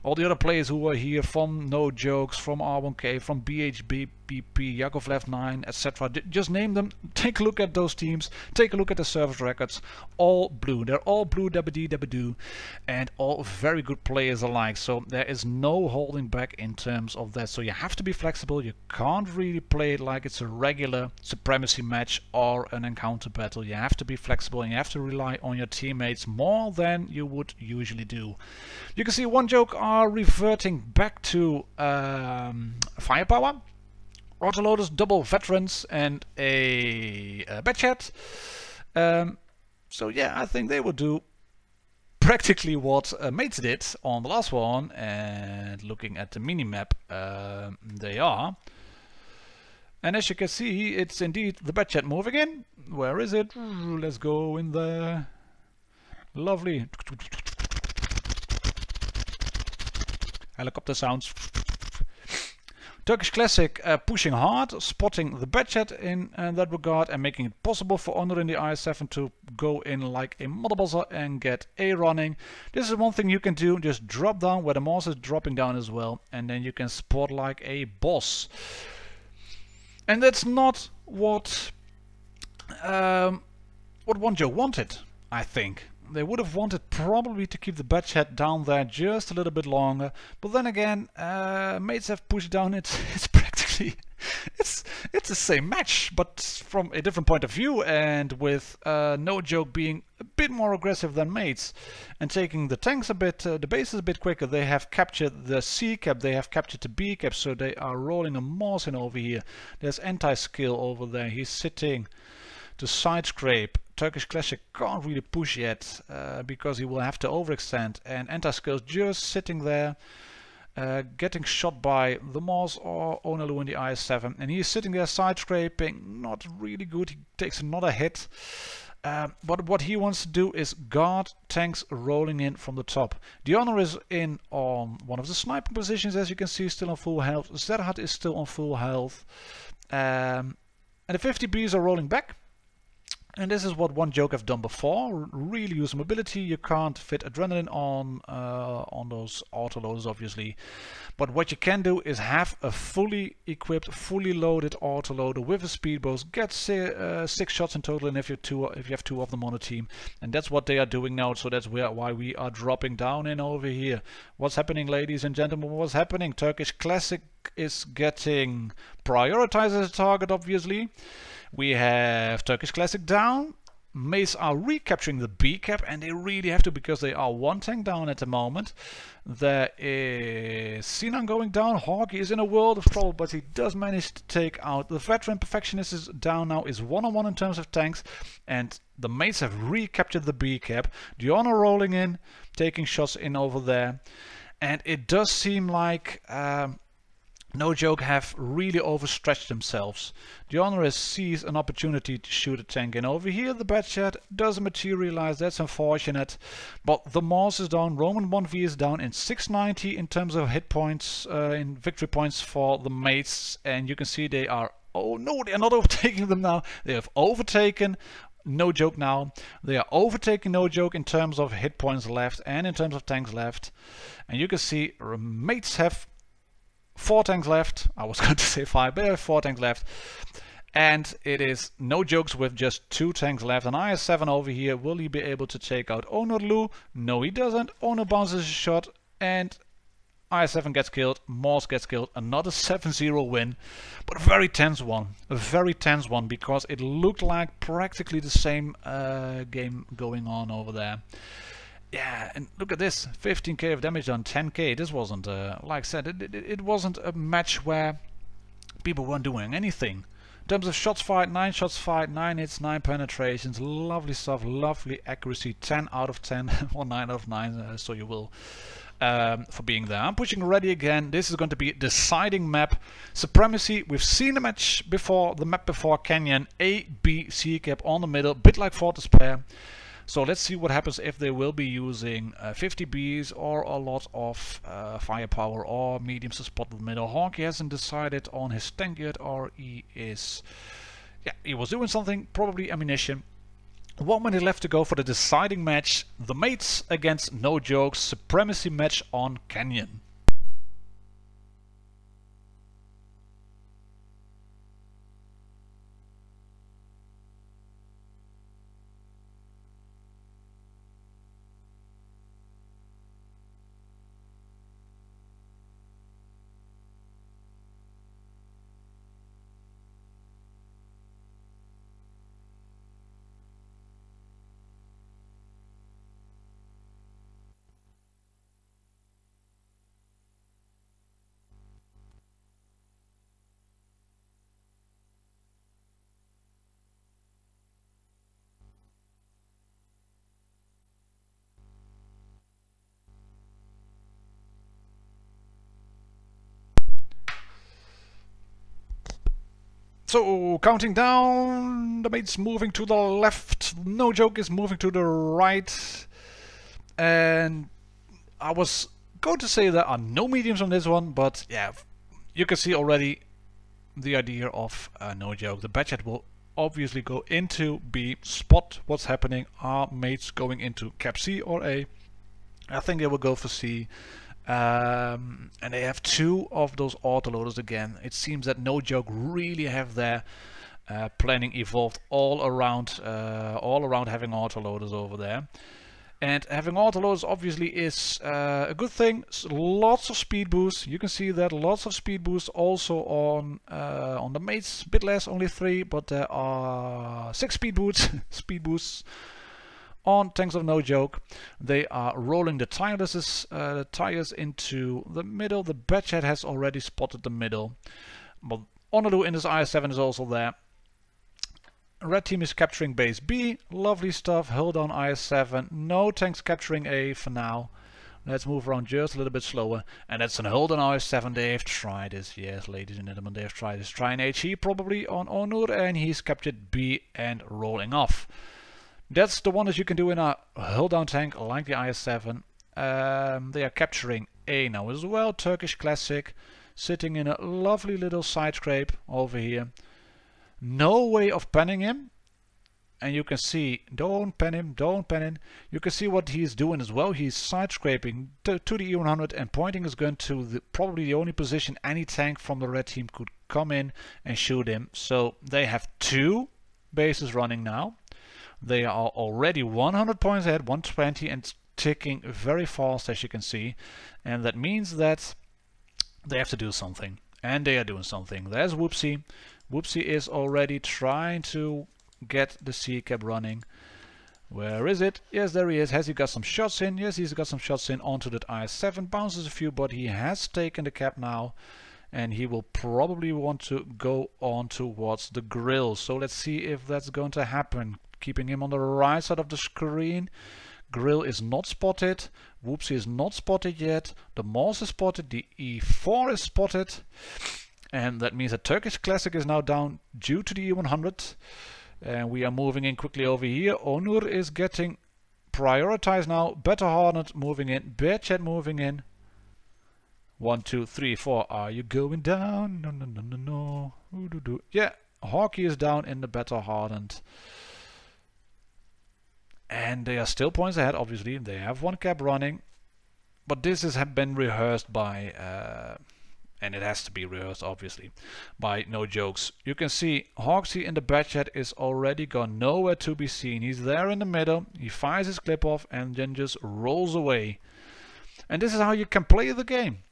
all the other players who are here, from No Jokes, from R1K, from BHB, BP, Yakovlev 9, etc. Just name them. Take a look at those teams. Take a look at the service records. All blue. They're all blue, dabba-dee, and all very good players alike. So there is no holding back in terms of that. So you have to be flexible. You can't really play it like it's a regular supremacy match or an encounter battle. You have to be flexible, and you have to rely on your teammates more than you would usually do. You can see One Joke are reverting back to firepower. Autoloaders, double veterans, and a Batchat. So yeah, I think they will do practically what mates did on the last one. And looking at the minimap, they are. And as you can see, it's indeed the Batchat moving in. Where is it? Let's go in there. Lovely. Helicopter sounds. Turkish Classic pushing hard, spotting the Batchat in that regard, and making it possible for Honor in the IS7 to go in like a mother buzzer and get A running. This is one thing you can do, just drop down where the Morse is dropping down as well, and then you can spot like a boss. And that's not what One Joke wanted, I think. They would have wanted probably to keep the Batchat down there just a little bit longer, but then again, mates have pushed down. It's practically it's the same match, but from a different point of view, and with No Joke being a bit more aggressive than mates and taking the tanks a bit, the bases a bit quicker. They have captured the C cap, they have captured the B cap, so they are rolling a Morse in over here. There's anti-skill over there. He's sitting to side scrape. Turkish Classic can't really push yet because he will have to overextend, and anti-skill's just sitting there getting shot by the Morse or Onalu in the IS7, and he's sitting there side scraping, not really good. He takes another hit, but what he wants to do is guard tanks rolling in from the top. The Honor is in on one of the sniping positions, as you can see, still on full health. Serhat is still on full health, and the 50Bs are rolling back. And this is what one joke have done before. Really use mobility. You can't fit adrenaline on those autoloaders, obviously. But what you can do is have a fully equipped, fully loaded autoloader with a speed boost. Get 6 shots in total, and if you have 2 of them on a team, and that's what they are doing now. So that's why we are dropping down in over here. What's happening, ladies and gentlemen? What's happening? Turkish Classic is getting prioritized as a target, obviously. We have Turkish Classic down. Mace are recapturing the B cap, and they really have to because they are 1 tank down at the moment. There is Sinan going down. Hawkey is in a world of trouble, but he does manage to take out the veteran. Perfectionist is down now, is 1-on-1 in terms of tanks, and the mates have recaptured the B cap. Diona rolling in, taking shots in over there, and it does seem like No Joke have really overstretched themselves. The Honorer sees an opportunity to shoot a tank in over here. The bad chat doesn't materialize. That's unfortunate. But the Mars is down. Roman 1v is down in 690 in terms of hit points, in victory points for the mates. And you can see they are... Oh no, they are not overtaking them now. They have overtaken No Joke now. They are overtaking No Joke in terms of hit points left and in terms of tanks left. And you can see mates have 4 tanks left. I was going to say 5, but I have 4 tanks left. And it is No Jokes with just 2 tanks left. An IS-7 over here. Will he be able to take out Onurlu? No, he doesn't. Onur bounces a shot and IS-7 gets killed. Morse gets killed. Another 7-0 win. But a very tense one. A very tense one because it looked like practically the same game going on over there. Yeah, and look at this, 15k of damage on 10k. This wasn't, like I said, it wasn't a match where people weren't doing anything. In terms of shots fired, 9 shots fired, 9 hits, 9 penetrations, lovely stuff, lovely accuracy, 10 out of 10, or 9 out of 9, so you will, for being there. I'm pushing ready again. This is going to be a deciding map. Supremacy, we've seen the match before, the map before, Canyon, A, B, C cap on the middle, bit like Fortress Pair. So let's see what happens if they will be using 50 Bs or a lot of firepower or mediums to spot the middle. Hawkey hasn't decided on his tank yet, or he is... Yeah, he was doing something, probably ammunition. 1 minute left to go for the deciding match. The mates against No Jokes, Supremacy match on Canyon. So, counting down, the mate's moving to the left, No Joke is moving to the right, and I was going to say there are no mediums on this one, but yeah, you can see already the idea of No Joke. The Badget will obviously go into B, spot what's happening. Are mates going into cap C or A? I think they will go for C. And they have 2 of those autoloaders again. It seems that No Joke really have their planning evolved all around having autoloaders over there. And having autoloaders obviously is a good thing. Lots of speed boosts. You can see that lots of speed boosts also on the mates. A bit less, only 3, but there are 6 speed boosts on tanks of No Joke. They are rolling the tires into the middle. The Badget has already spotted the middle. But Onadu in his IS-7 is also there. Red team is capturing base B. Lovely stuff. Hold on IS-7. No tanks capturing A for now. Let's move around just a little bit slower. And that's an hold on IS-7. They've tried this. Yes, ladies and gentlemen, they've tried this. Trying HE probably on Onur, and he's captured B and rolling off. That's the one that you can do in a hull down tank like the IS-7. They are capturing A now as well. Turkish Classic sitting in a lovely little side scrape over here. No way of panning him. and you can see, don't pen him, don't pen him. You can see what he's doing as well. He's side scraping to the E100 and pointing his gun to probably the only position any tank from the red team could come in and shoot him. So they have 2 bases running now. They are already 100 points ahead, 120, and ticking very fast, as you can see. And that means that they have to do something. And they are doing something. There's Whoopsie. Whoopsie is already trying to get the C cap running. Where is it? Yes, there he is. Has he got some shots in? Yes, he's got some shots in onto that IS-7. Bounces a few, but he has taken the cap now. And he will probably want to go on towards the grill. So let's see if that's going to happen. Keeping him on the right side of the screen. Grill is not spotted. Whoopsie is not spotted yet. The Mars is spotted. The E4 is spotted. And that means that Turkish Classic is now down due to the E100. And we are moving in quickly over here. Onur is getting prioritized now. Better Hardened moving in. Bearchat moving in. 1, 2, 3, 4. Are you going down? No, no, no, no, no. Yeah, Hockey is down in the Better Hardened. And they are still points ahead, obviously. They have 1 cap running. But this has been rehearsed by... and it has to be rehearsed, obviously, by No Jokes. You can see Hoxie in the Bearchat is already gone, nowhere to be seen. He's there in the middle, he fires his clip off and then just rolls away. And this is how you can play the game.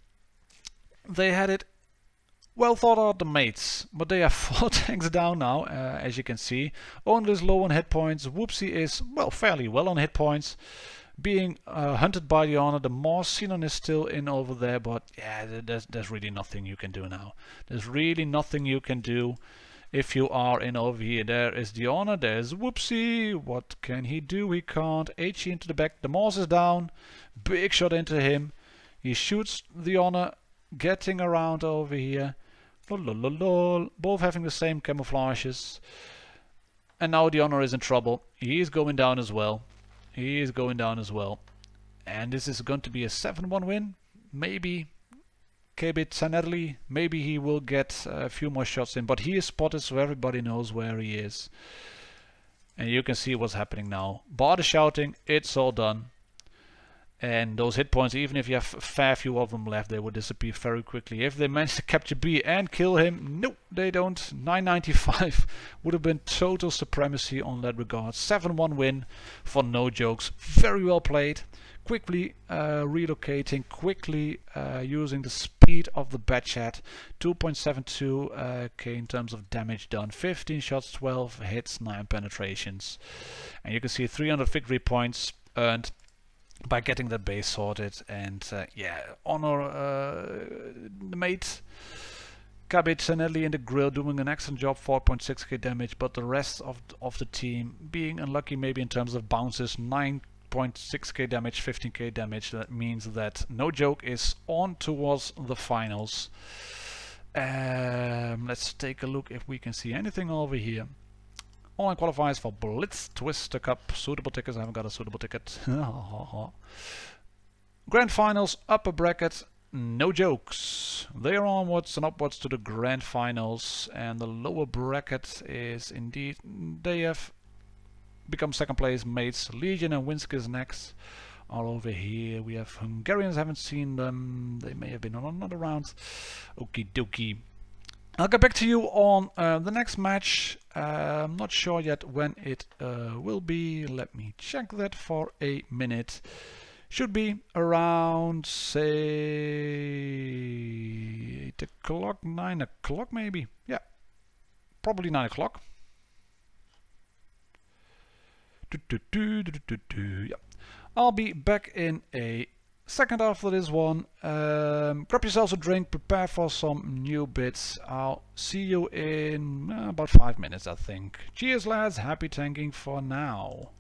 They had it well thought out, the mates, but they have 4 tanks down now, as you can see. Only is low on hit points. Whoopsie is, well, fairly well on hit points. Being hunted by the Honor. The Mars Xenon is still in over there, but yeah, there's really nothing you can do now. There's really nothing you can do if you are in over here. There is the Honor, there's Whoopsie. What can he do? He can't. HE into the back. The Mars is down. Big shot into him. He shoots the Honor, getting around over here. Lol. Both having the same camouflages. And now the Honor is in trouble. He's going down as well. He is going down as well. And this is going to be a 7-1 win. Maybe Kebit Sanerli, maybe he will get a few more shots in. But he is spotted, so everybody knows where he is. And you can see what's happening now. Bart is shouting, it's all done. And those hit points, even if you have a fair few of them left, they will disappear very quickly. If they manage to capture B and kill him, no, they don't. 995 would have been total supremacy on that regard. 7-1 win for No Jokes. Very well played. Quickly relocating, quickly using the speed of the Bearchat. 2.72k in terms of damage done. 15 shots, 12 hits, 9 penetrations. And you can see 300 victory points earned by getting that base sorted. And yeah, Honor the mate Kabit Sanelli in the grill doing an excellent job, 4.6k damage, but the rest of the team being unlucky maybe in terms of bounces. 9.6k damage, 15k damage. That means that No Joke is on towards the finals. Let's take a look if we can see anything over here. Online qualifiers for Blitz Twister Cup. Suitable tickets. I haven't got a suitable ticket. Grand finals, upper bracket. No Jokes. They are onwards and upwards to the grand finals. And the lower bracket is indeed, they have become second place mates. Legion and Minsk is next. All over here. We have Hungarians, haven't seen them. They may have been on another round. Okie dokie. I'll get back to you on the next match. I'm not sure yet when it will be. Let me check that for a minute. Should be around, say, 8 o'clock, 9 o'clock maybe. Yeah, probably 9 o'clock. Yeah. I'll be back in a second after this one. Grab yourselves a drink, prepare for some new bits. I'll see you in about 5 minutes, I think. Cheers lads, happy tanking for now.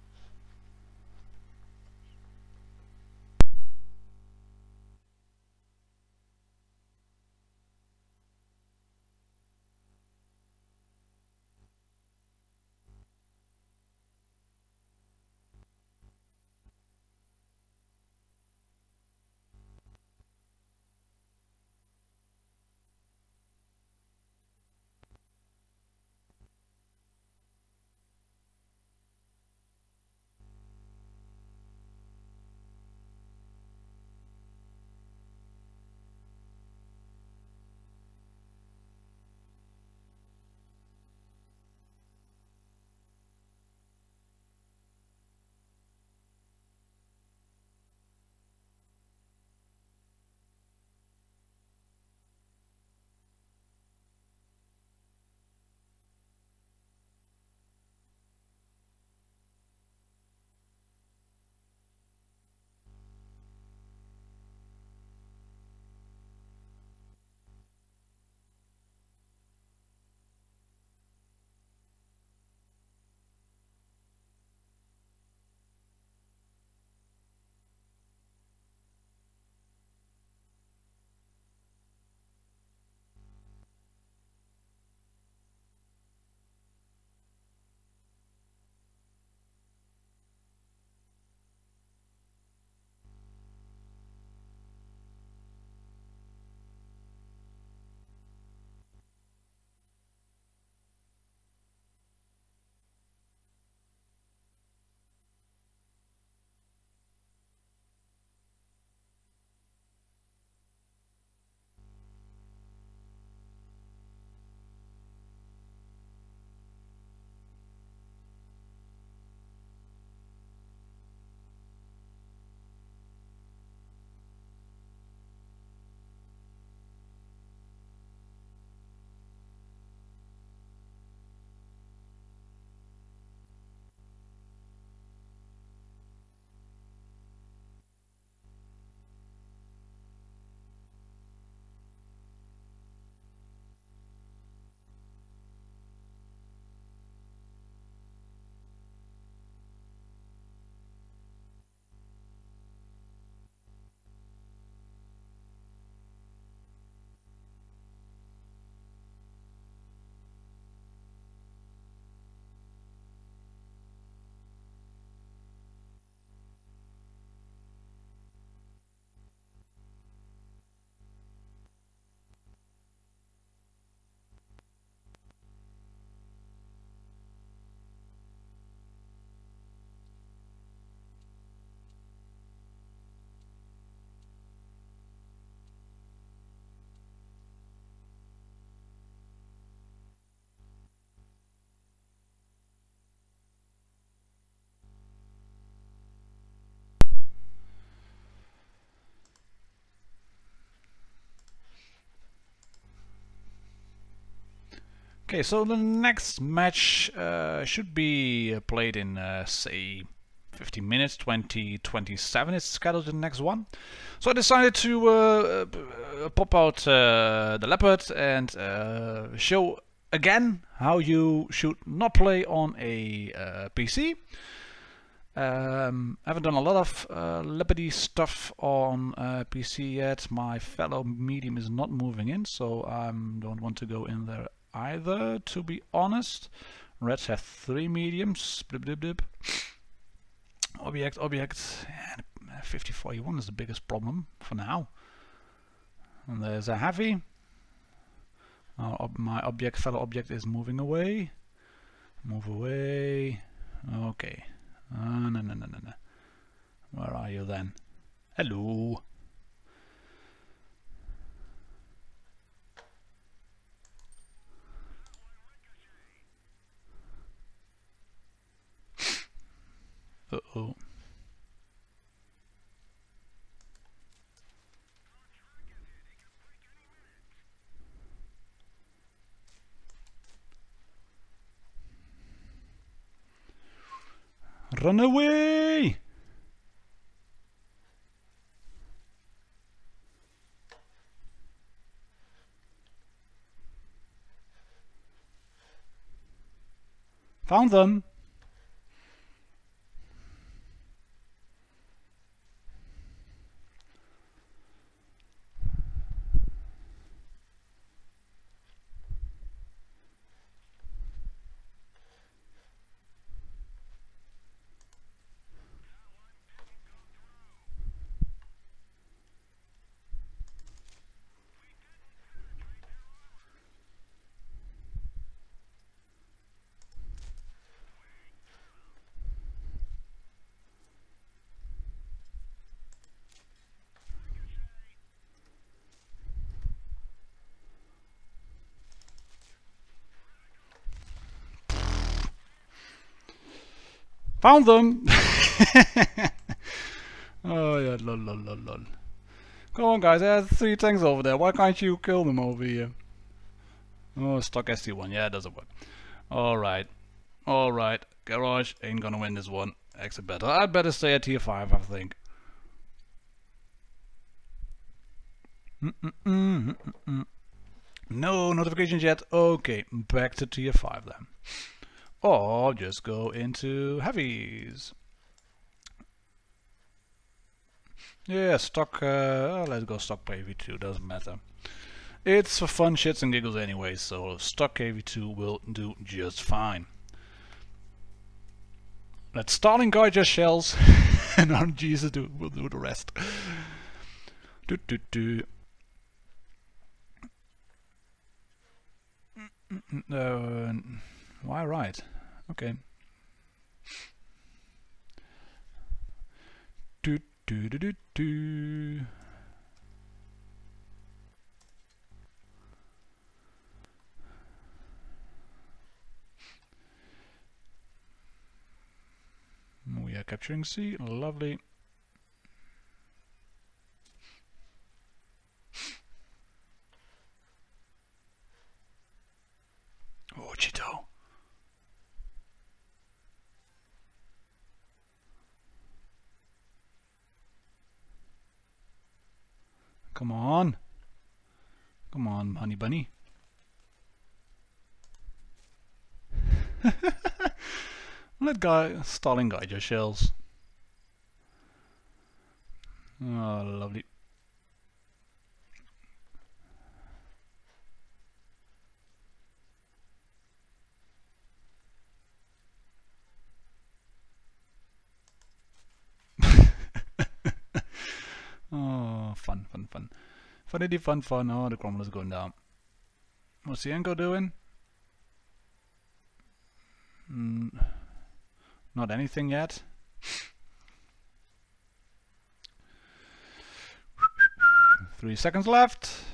Okay, so the next match should be played in say 15 minutes, 2027 is scheduled the next one. So I decided to pop out the Leopard and show again how you should not play on a PC. Haven't done a lot of Leopardy stuff on PC yet. My fellow medium is not moving in, so I don't want to go in there either, to be honest. Reds have 3 mediums. Blip, blip, blip. Object. 5041 is the biggest problem for now. And there's a heavy. My fellow object is moving away. Move away. Okay. No. Where are you then? Hello. Uh-oh. Run away! Found them! Found them! Oh yeah, lol. Come on guys, there's 3 tanks over there, why can't you kill them over here? Oh, stock ST1, yeah, it doesn't work. Alright, Garage ain't gonna win this one. Exit better. I'd better stay at tier 5, I think. No notifications yet. Okay, back to tier 5 then. Or just go into heavies. Yeah, stock. Let's go stock KV2. Doesn't matter. It's for fun, shits and giggles anyway. So stock KV2 will do just fine. Let Starling guide your shells, and RNGs will do the rest. Why right? Okay. We are capturing C. Lovely. Oh, Cheeto. Come on. Come on, honey bunny. Let Starling guide your shells. Oh, lovely. Oh, fun. Funnity fun. Oh, the Cromwell's going down. What's the Enko doing? Not anything yet. Three seconds left.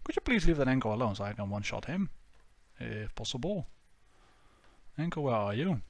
Could you please leave that Enko alone so I can one-shot him? If possible. Enko, where are you?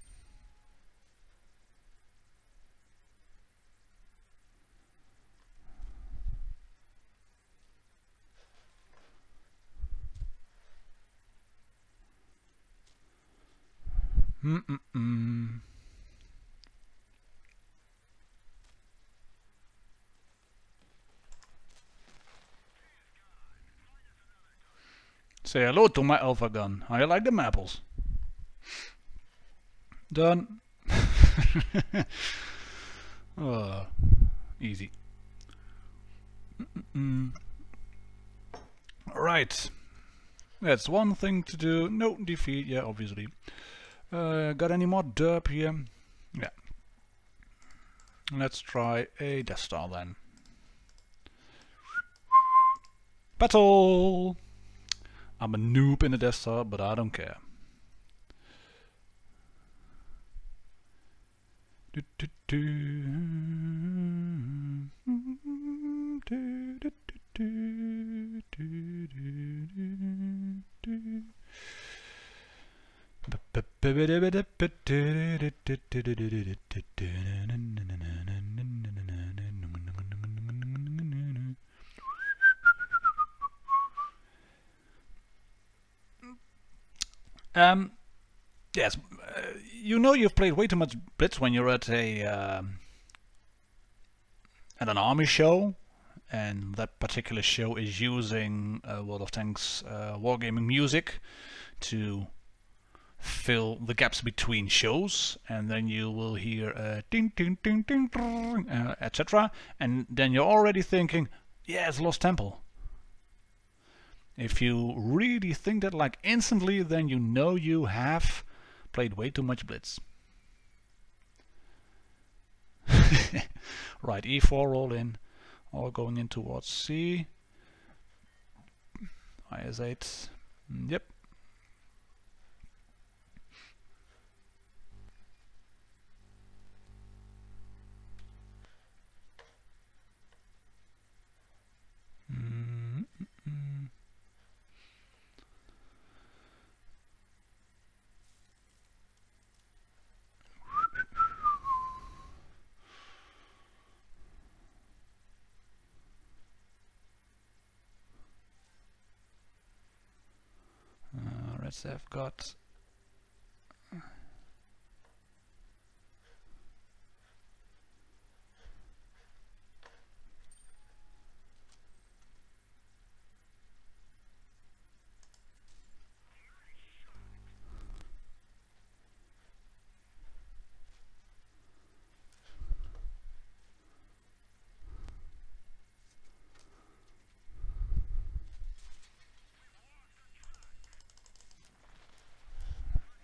Say hello to my alpha gun. I like them apples. Done. Easy. Right. That's one thing to do. No defeat. Yeah, obviously. Got any more derp here? Yeah. Let's try a Death Star then. Battle! I'm a noob in the Death Star, but I don't care. Yes, you know you've played way too much Blitz when you're at an army show, and that particular show is using World of Tanks wargaming music to fill the gaps between shows, and then you will hear ding ding ding ding, etc. And then you're already thinking, yeah, it's Lost Temple. If you really think that like instantly, then you know you have played way too much Blitz. Right, E4 roll in, all going in towards C. IS-8, yep. Reds have got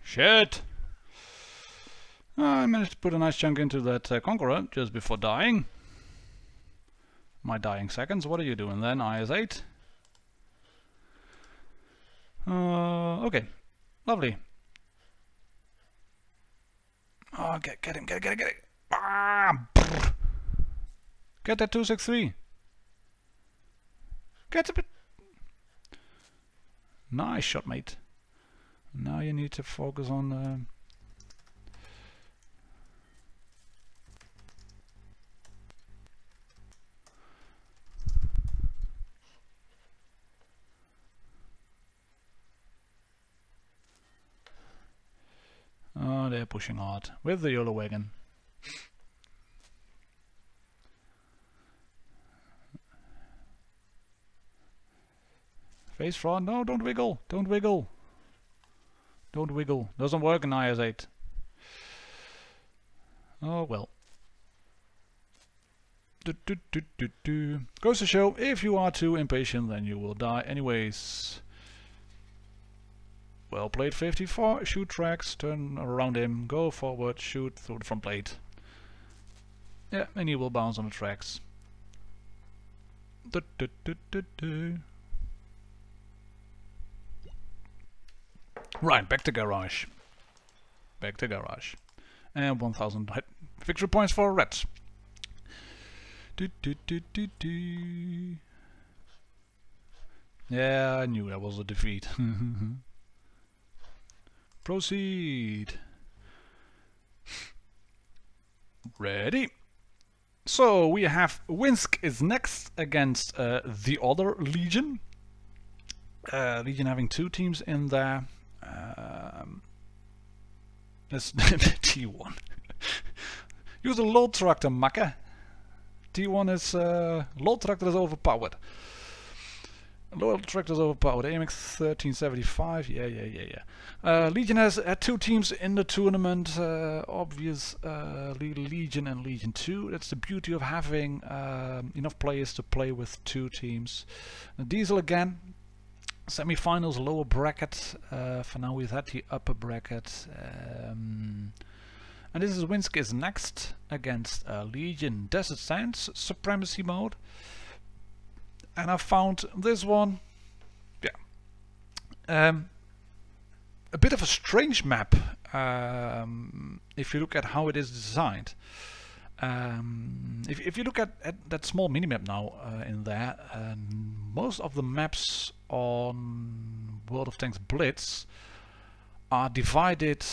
shit! I managed to put a nice chunk into that Conqueror just before dying. My dying seconds. What are you doing then, IS-8? Okay. Lovely. Oh, get him, get him! Ah, get that 263. Get a bit. Nice shot, mate. Now you need to focus on oh, they're pushing hard with the YOLO wagon. Face front, no, don't wiggle, don't wiggle. Don't wiggle. Doesn't work in IS-8. Oh well. Goes to show, if you are too impatient, then you will die anyways. Well played, 54. Shoot tracks, turn around him, go forward, shoot through the front plate. Yeah, and he will bounce on the tracks. Right, back to garage. Back to garage. And 1000 victory points for Reds. Yeah, I knew that was a defeat. Proceed. Ready. So we have Minsk is next against the other Legion. Legion having two teams in there. That's T1. Use a load tractor, makker. T1 is load tractor is overpowered. Load tractor is overpowered. AMX 1375. Yeah. Legion has had 2 teams in the tournament. Obviously Legion and Legion 2. That's the beauty of having enough players to play with 2 teams. Diesel again. Semi-finals, lower bracket. For now we've had the upper bracket. And this is Minsk is next against Legion. Desert Sands Supremacy mode. And I found this one, a bit of a strange map if you look at how it is designed. If you look at that small minimap now in there, most of the maps on World of Tanks Blitz are divided,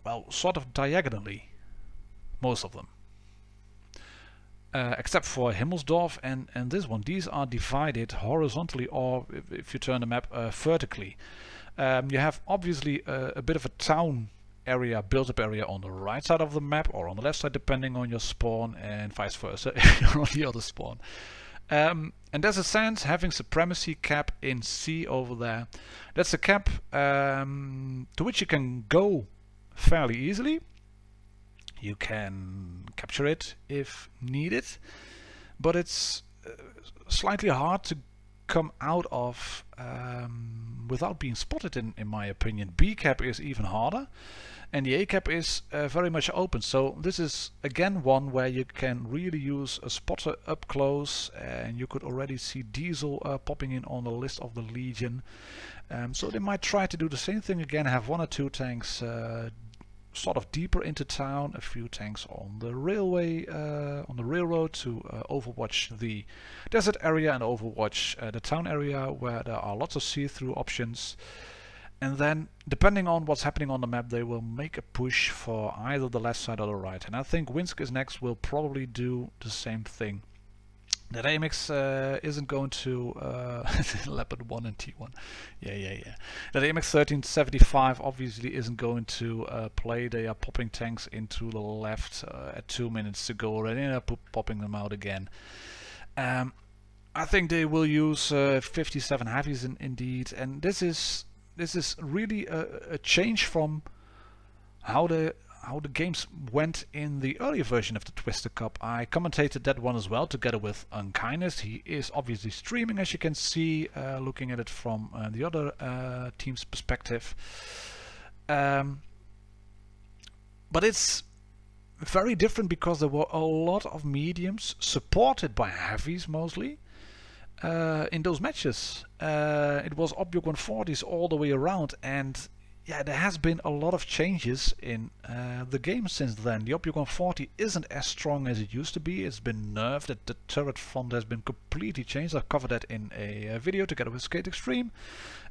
well, sort of diagonally, most of them. Except for Himmelsdorf and this one. These are divided horizontally, or if you turn the map vertically. You have obviously a bit of a town area, built-up area on the right side of the map, or on the left side depending on your spawn, and vice versa if you're on the other spawn. And there's a sense having Supremacy cap in C over there. That's a cap to which you can go fairly easily. You can capture it if needed, but it's slightly hard to come out of without being spotted, in my opinion. B cap is even harder, and the A cap is very much open. So this is again one where you can really use a spotter up close, and you could already see Diesel popping in on the list of the Legion. So they might try to do the same thing again, have 1 or 2 tanks sort of deeper into town, a few tanks on the railway, on the railroad to overwatch the desert area and overwatch the town area where there are lots of see-through options. And then, depending on what's happening on the map, they will make a push for either the left side or the right. And I think Minsk is next will probably do the same thing. That AMX isn't going to Leopard 1 and T1. Yeah. That AMX 1375 obviously isn't going to play. They are popping tanks into the left at 2 minutes to go already, and they're popping them out again. I think they will use 57 heavies indeed, and this is really a change from how the games went in the earlier version of the Twister Cup. I commentated that one as well, together with Unkindness. He is obviously streaming, as you can see, looking at it from the other team's perspective. But it's very different because there were a lot of mediums, supported by heavies mostly, in those matches. It was Object 140s all the way around, and yeah, there has been a lot of changes in the game since then. The Object 140 isn't as strong as it used to be. It's been nerfed. The turret front has been completely changed. I covered that in a video together with Skate Extreme.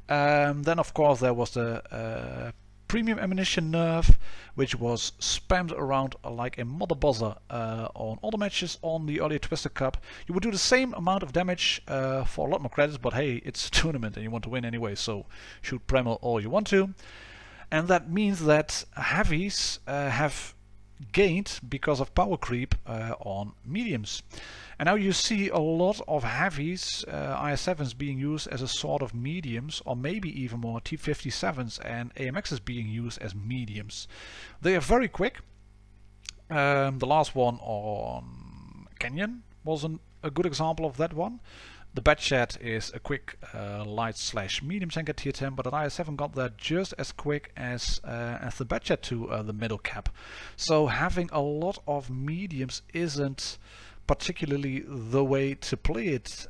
Then of course there was the premium ammunition nerf, which was spammed around like a mother buzzer on all the matches on the earlier Twister Cup. You would do the same amount of damage for a lot more credits, but hey, it's a tournament and you want to win anyway, so shoot Premel all you want to. And that means that heavies have gained because of power creep on mediums. And now you see a lot of heavies, IS-7s being used as a sort of mediums, or maybe even more T-57s and AMXs being used as mediums. They are very quick. The last one on Canyon was a good example of that one. The Batchat is a quick light/medium tank at tier 10, but an IS-7 got there just as quick as the Batchat to the middle cap. So having a lot of mediums isn't particularly the way to play it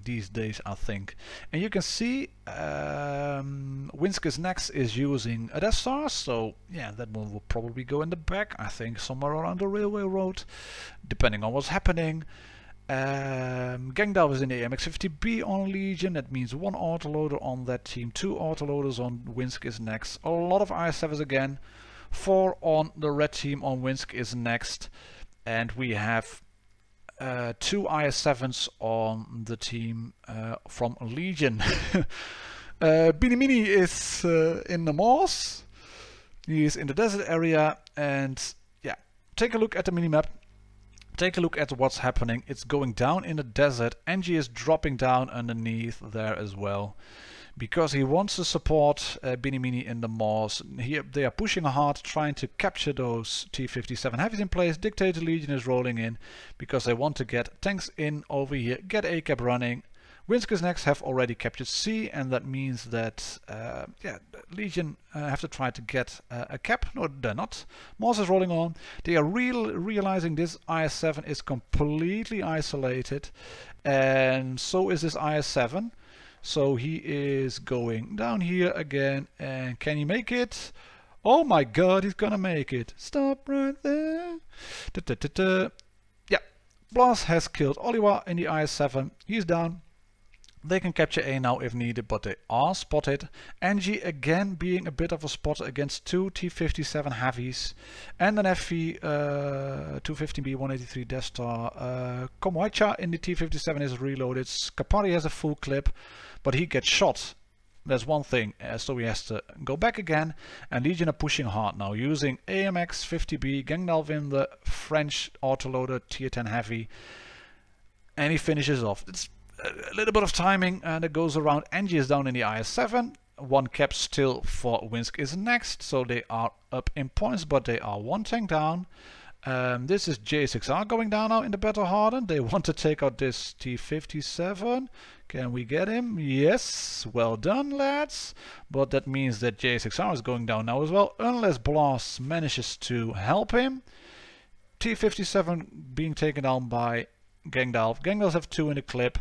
these days, I think. And you can see Minsk is next is using a Death Star, so yeah, that one will probably go in the back, I think somewhere around the railway road, depending on what's happening. Gangdao is in the AMX-50B on Legion. That means 1 autoloader on that team, 2 autoloaders on Minsk is next. A lot of IS-7s again. 4 on the red team on Minsk is next. And we have 2 IS-7s on the team from Legion. Binimini is in the Mars. He's in the desert area, and yeah, take a look at the minimap. Take a look at what's happening. It's going down in the desert. NG is dropping down underneath there as well, because he wants to support Binimini in the Mars. Here they are pushing hard, trying to capture those T-57 heavies in place. Dictator Legion is rolling in because they want to get tanks in over here, get A-cap running. Winsk is next, have already captured C, and that means that yeah, Legion have to try to get a cap. No, they're not. Mars is rolling on. They are realizing this IS-7 is completely isolated, and so is this IS-7. So he is going down here again, and can he make it? Oh my god, he's gonna make it. Stop right there. Yeah, Blast has killed Oliwa in the IS-7. He's down. They can capture A now if needed, but they are spotted. NG again being a bit of a spotter against two T-57 heavies and an FV 215B 183 Death Star. Komwacha in the T-57 is reloaded. Skapari has a full clip, but he gets shot. That's one thing, so he has to go back again. And Legion are pushing hard now, using AMX 50B, Gangdalf in the French autoloader Tier 10 heavy, and he finishes off. It's a little bit of timing that goes around. NG is down in the IS-7. One cap still for Winsk is next, so they are up in points, but they are one tank down. This is J6R going down now in the Battle Hardened. They want to take out this T-57. Can we get him? Yes, well done lads. But that means that J6R is going down now as well, unless Blast manages to help him. T-57 being taken down by Gangdalf. Gangdalf have 2 in the clip.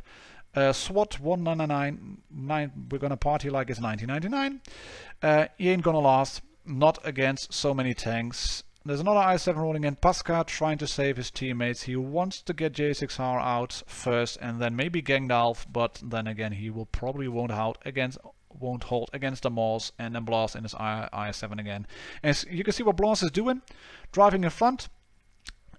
SWAT 1999, we're gonna party like it's 1999. He ain't gonna last, not against so many tanks. There's another IS-7 rolling in. Pasca trying to save his teammates. He wants to get J6R out first and then maybe Gangdalf, but then again he will probably won't hold against the Mars, and then Blast in his IS-7 again. As you can see what Blast is doing, driving in front.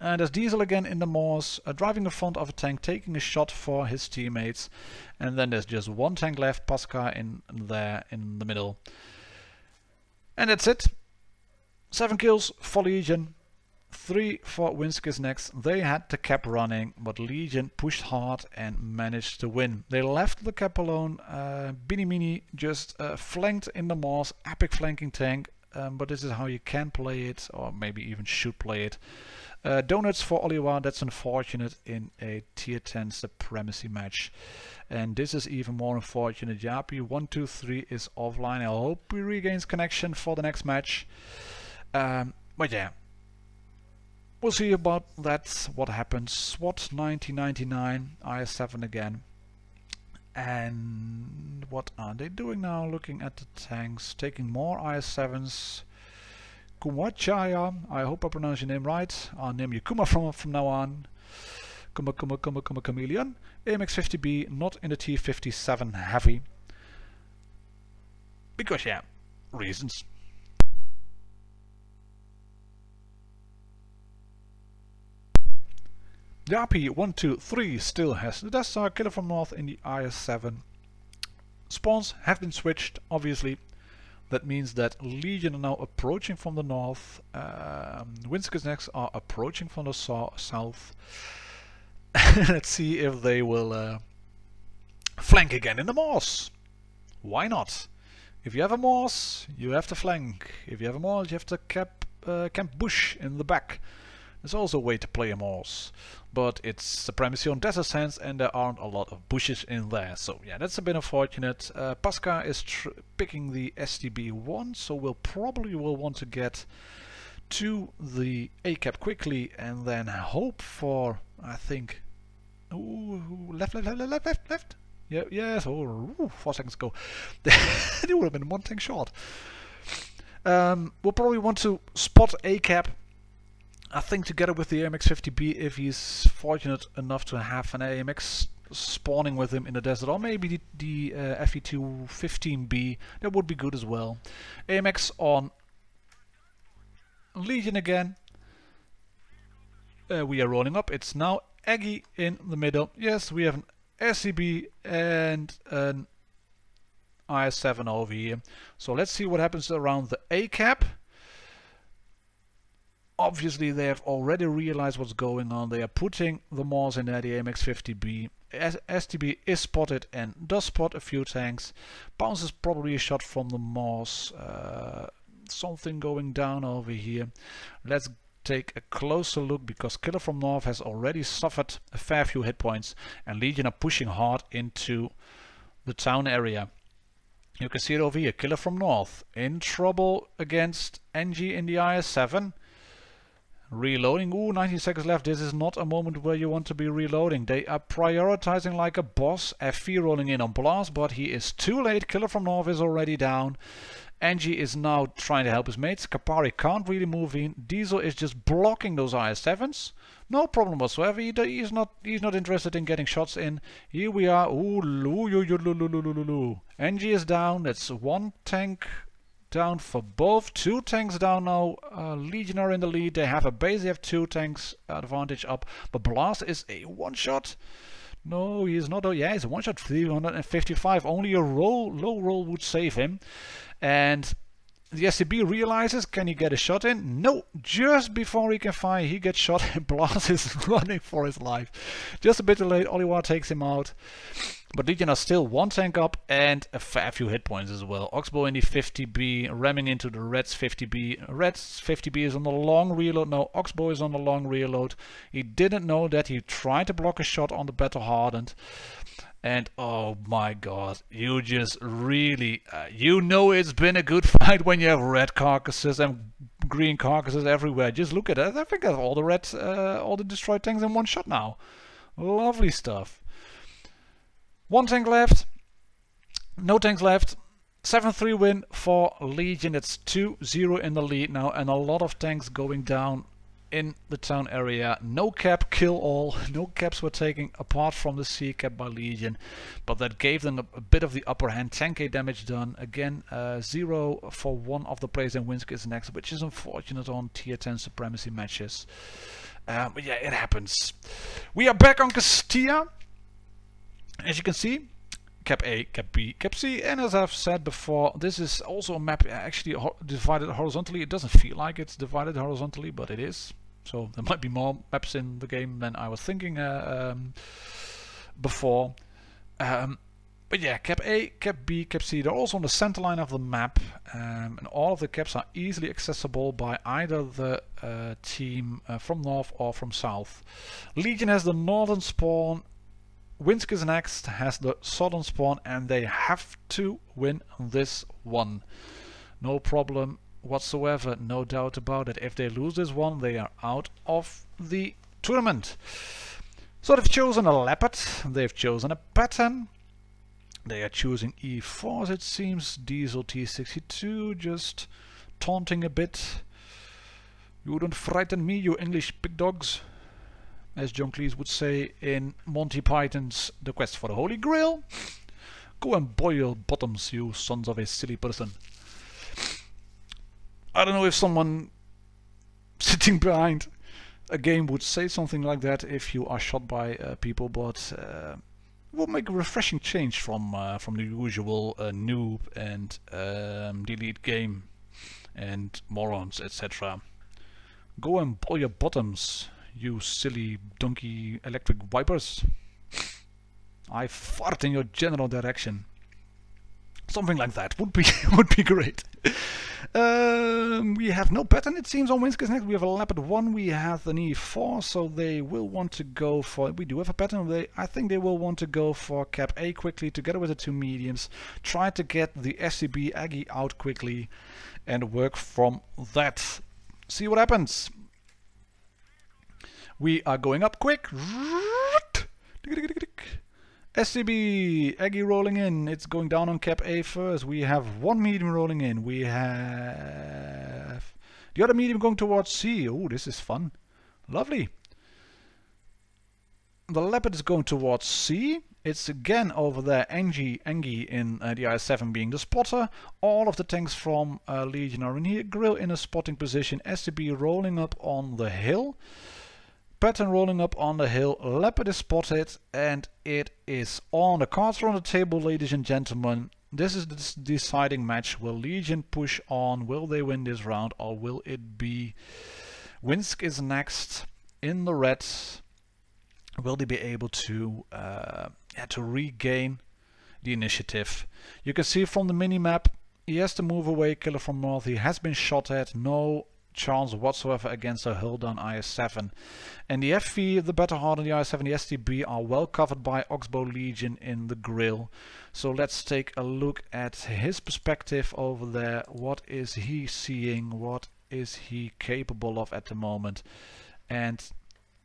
And there's Diesel again in the Mars, driving in front of a tank, taking a shot for his teammates. And then there's just one tank left, Pasca in there in the middle. And that's it. 7 kills for Legion, 3 for Winsk is next. They had the cap running, but Legion pushed hard and managed to win. They left the cap alone. Binimini just flanked in the Mars, epic flanking tank. But this is how you can play it, or maybe even should play it. Donuts for Oliwa, that's unfortunate in a tier 10 supremacy match. And this is even more unfortunate. Yapi 123 is offline. I hope he regains connection for the next match. But yeah, we'll see about that, what happens. SWAT 1999, IS-7 again. And what are they doing now? Looking at the tanks, taking more IS-7s. Kumwachaya, I hope I pronounce your name right. I'll name you Kuma from now on. Kuma Chameleon. AMX-50B, not in the T-57 heavy. Because yeah, reasons. Yapi 123 still has the Death Star, Killer from North in the IS-7. Spawns have been switched, obviously. That means that Legion are now approaching from the north. Winsk's next are approaching from the south. Let's see if they will flank again in the Mars. Why not? If you have a Mars, you have to flank. If you have a Mars, you have to camp bush in the back. There's also a way to play a Mars, but it's supremacy on desert sands and there aren't a lot of bushes in there. So yeah, that's a bit unfortunate. Pasca is picking the STB-1, so we'll probably want to get to the A-cap quickly and then hope for, I think, ooh, left. Yeah, yes, oh, 4 seconds ago. It would have been one tank short. We'll probably want to spot A-cap, I think, together with the AMX-50B, if he's fortunate enough to have an AMX spawning with him in the desert, or maybe the FE215B, that would be good as well. AMX on Legion again. We are rolling up. It's now Aggie in the middle. Yes, we have an SCB and an IS-7 over here. So let's see what happens around the A-cap. obviously they have already realized what's going on. They are putting the Mors in there, the AMX-50B. STB is spotted and does spot a few tanks. Bounces probably a shot from the Mors. Something going down over here. Let's take a closer look, because Killer from North has already suffered a fair few hit points, and Legion are pushing hard into the town area. You can see it over here. Killer from North in trouble against NG in the IS-7. Reloading. Ooh, 19 seconds left. This is not a moment where you want to be reloading. They are prioritizing like a boss. FV rolling in on Blast, but he is too late. Killer from North is already down. NG is now trying to help his mates. Kapari can't really move in. Diesel is just blocking those IS-7s. No problem whatsoever. He's not interested in getting shots in. Here we are. Ooh, NG is down. That's one tank down for both. Two tanks down now. Legion are in the lead. They have a base. They have two tanks advantage up. But Blast is a one shot. No, he is not. Oh, yeah, he's a one shot. 355. Only a low roll would save him. And the SCB realizes, can he get a shot in? No, just before he can fire, he gets shot and Blast is running for his life. Just a bit too late, Oliwar takes him out. But Legion are still one tank up and a fair few hit points as well. Oxbow in the 50B, ramming into the Red's 50B. Red's 50B is on the long reload. No, Oxbow is on the long reload. He didn't know that. He tried to block a shot on the Battle Hardened. And oh my god, you just really, you know it's been a good fight when you have red carcasses and green carcasses everywhere. Just look at it. I think I have all the destroyed tanks in one shot now. Lovely stuff. One tank left. No tanks left. 7-3 win for Legion. It's 2-0 in the lead now, and a lot of tanks going down in the town area. No cap, kill all. No caps were taken apart from the C cap by Legion, but that gave them a bit of the upper hand. 10k damage done. Again, 0 for one of the players in Minsk is next, which is unfortunate on tier 10 supremacy matches. But yeah, it happens. We are back on Castilla. As you can see, Cap A, Cap B, Cap C, and as I've said before, this is also a map actually divided horizontally. It doesn't feel like it's divided horizontally, but it is. So there might be more maps in the game than I was thinking before. But yeah, Cap A, Cap B, Cap C, they're also on the center line of the map, and all of the caps are easily accessible by either the team from north or from south. Legion has the northern spawn. Minsk is next, has the southern spawn, and they have to win this one. No problem whatsoever, no doubt about it. If they lose this one, they are out of the tournament. So they've chosen a leopard, they've chosen a pattern. They are choosing E4s, it seems. Diesel T62, just taunting a bit. You don't frighten me, you English pig dogs, as John Cleese would say in Monty Python's The Quest for the Holy Grail. Go and boil your bottoms, you sons of a silly person. I don't know if someone sitting behind a game would say something like that if you are shot by people, but it will make a refreshing change from the usual noob and delete game and morons, etc. Go and boil your bottoms, you silly donkey electric vipers. I fart in your general direction. Something like that would be great. We have no pattern, it seems, on Minsk is next. We have a leopard 1, we have an E4, so they will want to go for... We do have a pattern. I think they will want to go for Cap A quickly, together with the two mediums. Try to get the SCB Aggie out quickly and work from that. See what happens. We are going up quick. SCB, Aggie rolling in. It's going down on Cap A first. We have one medium rolling in. We have the other medium going towards C. Oh, this is fun. Lovely. The leopard is going towards C. It's again over there, Angie in the IS-7 being the spotter. All of the tanks from Legion are in here. Grill in a spotting position. SCB rolling up on the hill. Pattern rolling up on the hill. Leopard is spotted, and it is on. The cards are on the table, ladies and gentlemen. This is the deciding match. Will Legion push on? Will they win this round, or will it be Minsk is next in the red. Will they be able to regain the initiative? You can see from the mini-map, he has to move away, killer from north. He has been shot at, no chance whatsoever against a hull down IS-7. And the FV, the Better Heart, and the IS-7, the STB are well covered by Oxbow Legion in the grill. So let's take a look at his perspective over there. What is he seeing? What is he capable of at the moment? And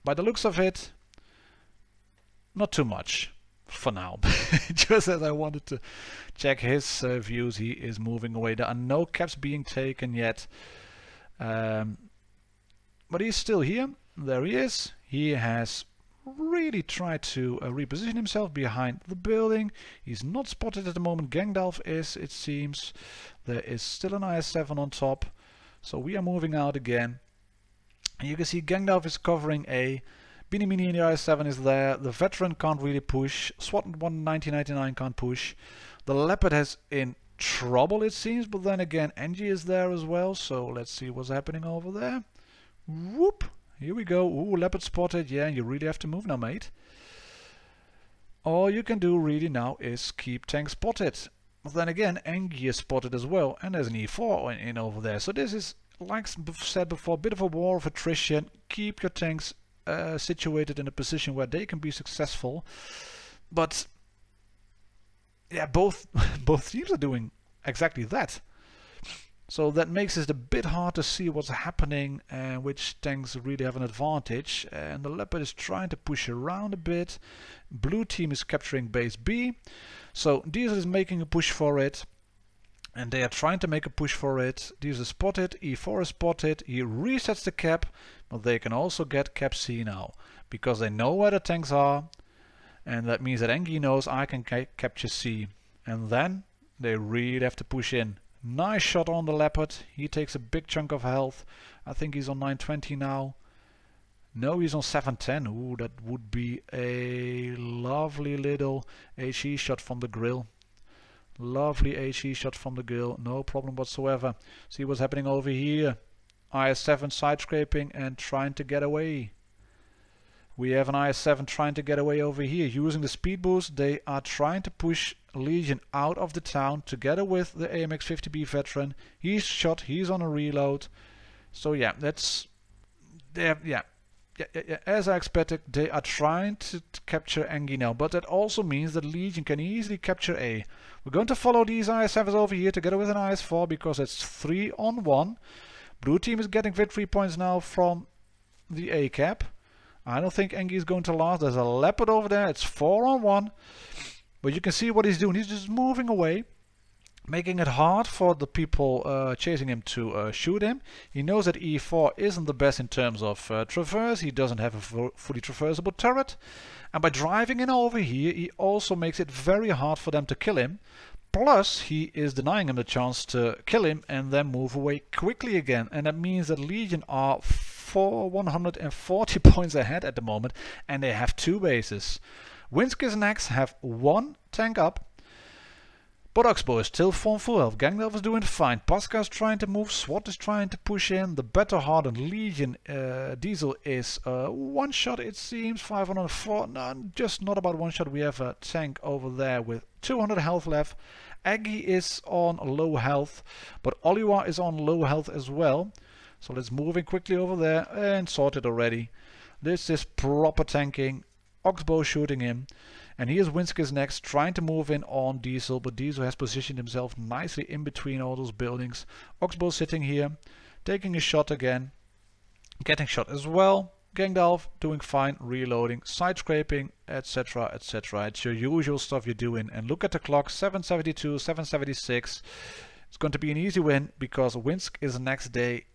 by the looks of it, not too much for now. Just as I wanted to check his views, he is moving away. There are no caps being taken yet, but he's still here. There he is. He has really tried to reposition himself behind the building. He's not spotted at the moment. Gangdalf is, it seems. There is still an IS-7 on top, so we are moving out again. And you can see Gangdalf is covering A. Beanie Mini in the IS-7 is there. The Veteran can't really push. SWAT 1999 can't push. The Leopard is in trouble, it seems, but then again Angie is there as well, so let's see what's happening over there. Whoop! Here we go. Ooh, Leopard spotted. Yeah, you really have to move now, mate. All you can do really now is keep tank spotted. But then again, Angie is spotted as well, and there's an E4 in over there. So this is, like said before, a bit of a war of attrition. Keep your tanks situated in a position where they can be successful, but yeah, both teams are doing exactly that. So that makes it a bit hard to see what's happening and which tanks really have an advantage. And the Leopard is trying to push around a bit. Blue team is capturing base B, so Diesel is making a push for it. And they are trying to make a push for it. Diesel is spotted, E4 is spotted, he resets the cap, but they can also get cap C now, because they know where the tanks are, and that means that Engie knows I can capture C. And then they really have to push in. Nice shot on the Leopard, he takes a big chunk of health. I think he's on 920 now. No, he's on 710. Ooh, that would be a lovely little HE shot from the grill. Lovely HE shot from the grill, no problem whatsoever. See what's happening over here. IS-7 side scraping and trying to get away. We have an IS-7 trying to get away over here. Using the speed boost, they are trying to push Legion out of the town together with the AMX-50B Veteran. He's shot, he's on a reload. So yeah, that's... Yeah, as I expected, they are trying to capture Engie now, but that also means that Legion can easily capture A. We're going to follow these IS-7s over here together with an IS-4 because it's 3-on-1. Blue team is getting victory points now from the A cap. I don't think Engie is going to last. There's a Leopard over there. It's 4-on-1. But you can see what he's doing. He's just moving away, making it hard for the people chasing him to shoot him. He knows that E4 isn't the best in terms of traverse. He doesn't have a fully traversable turret. And by driving in over here, he also makes it very hard for them to kill him. Plus, he is denying him the chance to kill him and then move away quickly again. And that means that Legion are 140 points ahead at the moment, and they have 2 bases. Minsk and Next have 1 tank up. But Oxbow is still full health. Gangdalf is doing fine. Pasca is trying to move. SWAT is trying to push in. The Better Heart and Legion Diesel is one shot, it seems. 504. No, just not about one shot. We have a tank over there with 200 health left. Aggie is on low health, but Oliwa is on low health as well. So let's move in quickly over there and sort it already. This is proper tanking. Oxbow shooting him. And here's Winskis next, trying to move in on Diesel, but Diesel has positioned himself nicely in between all those buildings. Oxbow sitting here, taking a shot again, getting shot as well. Gangdalf doing fine, reloading, side scraping, etc, etc. It's your usual stuff you're doing. And look at the clock, 7:72, 7:76. It's going to be an easy win because Minsk is next day.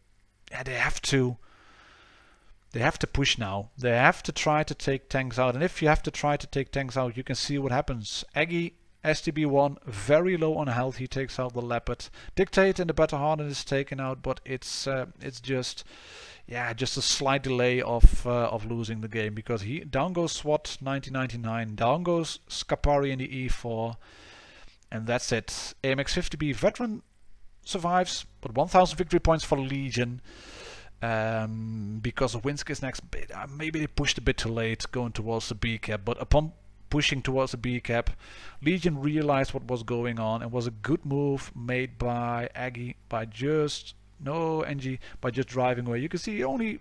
Yeah, they have to push now. They have to try to take tanks out. And if you have to try to take tanks out, you can see what happens. Aggie, STB1, very low on health. He takes out the Leopard. Dictate and the Better Heart is taken out, but it's just a slight delay of losing the game, because down goes SWAT 1999, down goes Scapari in the E4, and that's it. AMX-50B Veteran survives, but 1000 victory points for Legion. because Minsk is next. Maybe they pushed a bit too late going towards the B cap, but upon pushing towards the B cap, Legion realized what was going on. It was a good move made by Aggie by just by just driving away. You can see he only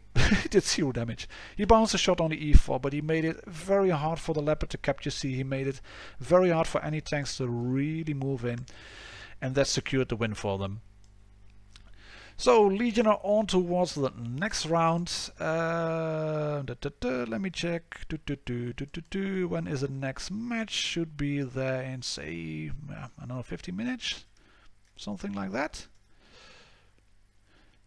did 0 damage. He bounced a shot on the E4, but he made it very hard for the Leopard to capture C. He made it very hard for any tanks to really move in, and that secured the win for them. So Legion are on towards the next round. Let me check. When is the next match? Should be there in, say, I don't know, 15 minutes, something like that.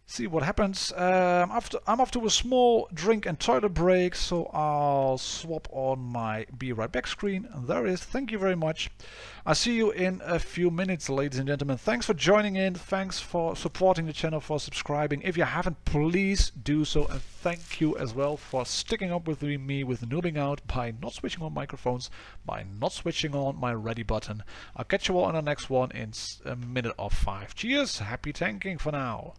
See what happens. I'm off to a small drink and toilet break, so I'll swap on my Be Right Back screen. And there it is. Thank you very much. I'll see you in a few minutes, ladies and gentlemen. Thanks for joining in. Thanks for supporting the channel, for subscribing. If you haven't, please do so. And thank you as well for sticking up with me with noobing out by not switching on microphones, by not switching on my ready button. I'll catch you all in the next one in a minute or 5. Cheers. Happy tanking for now.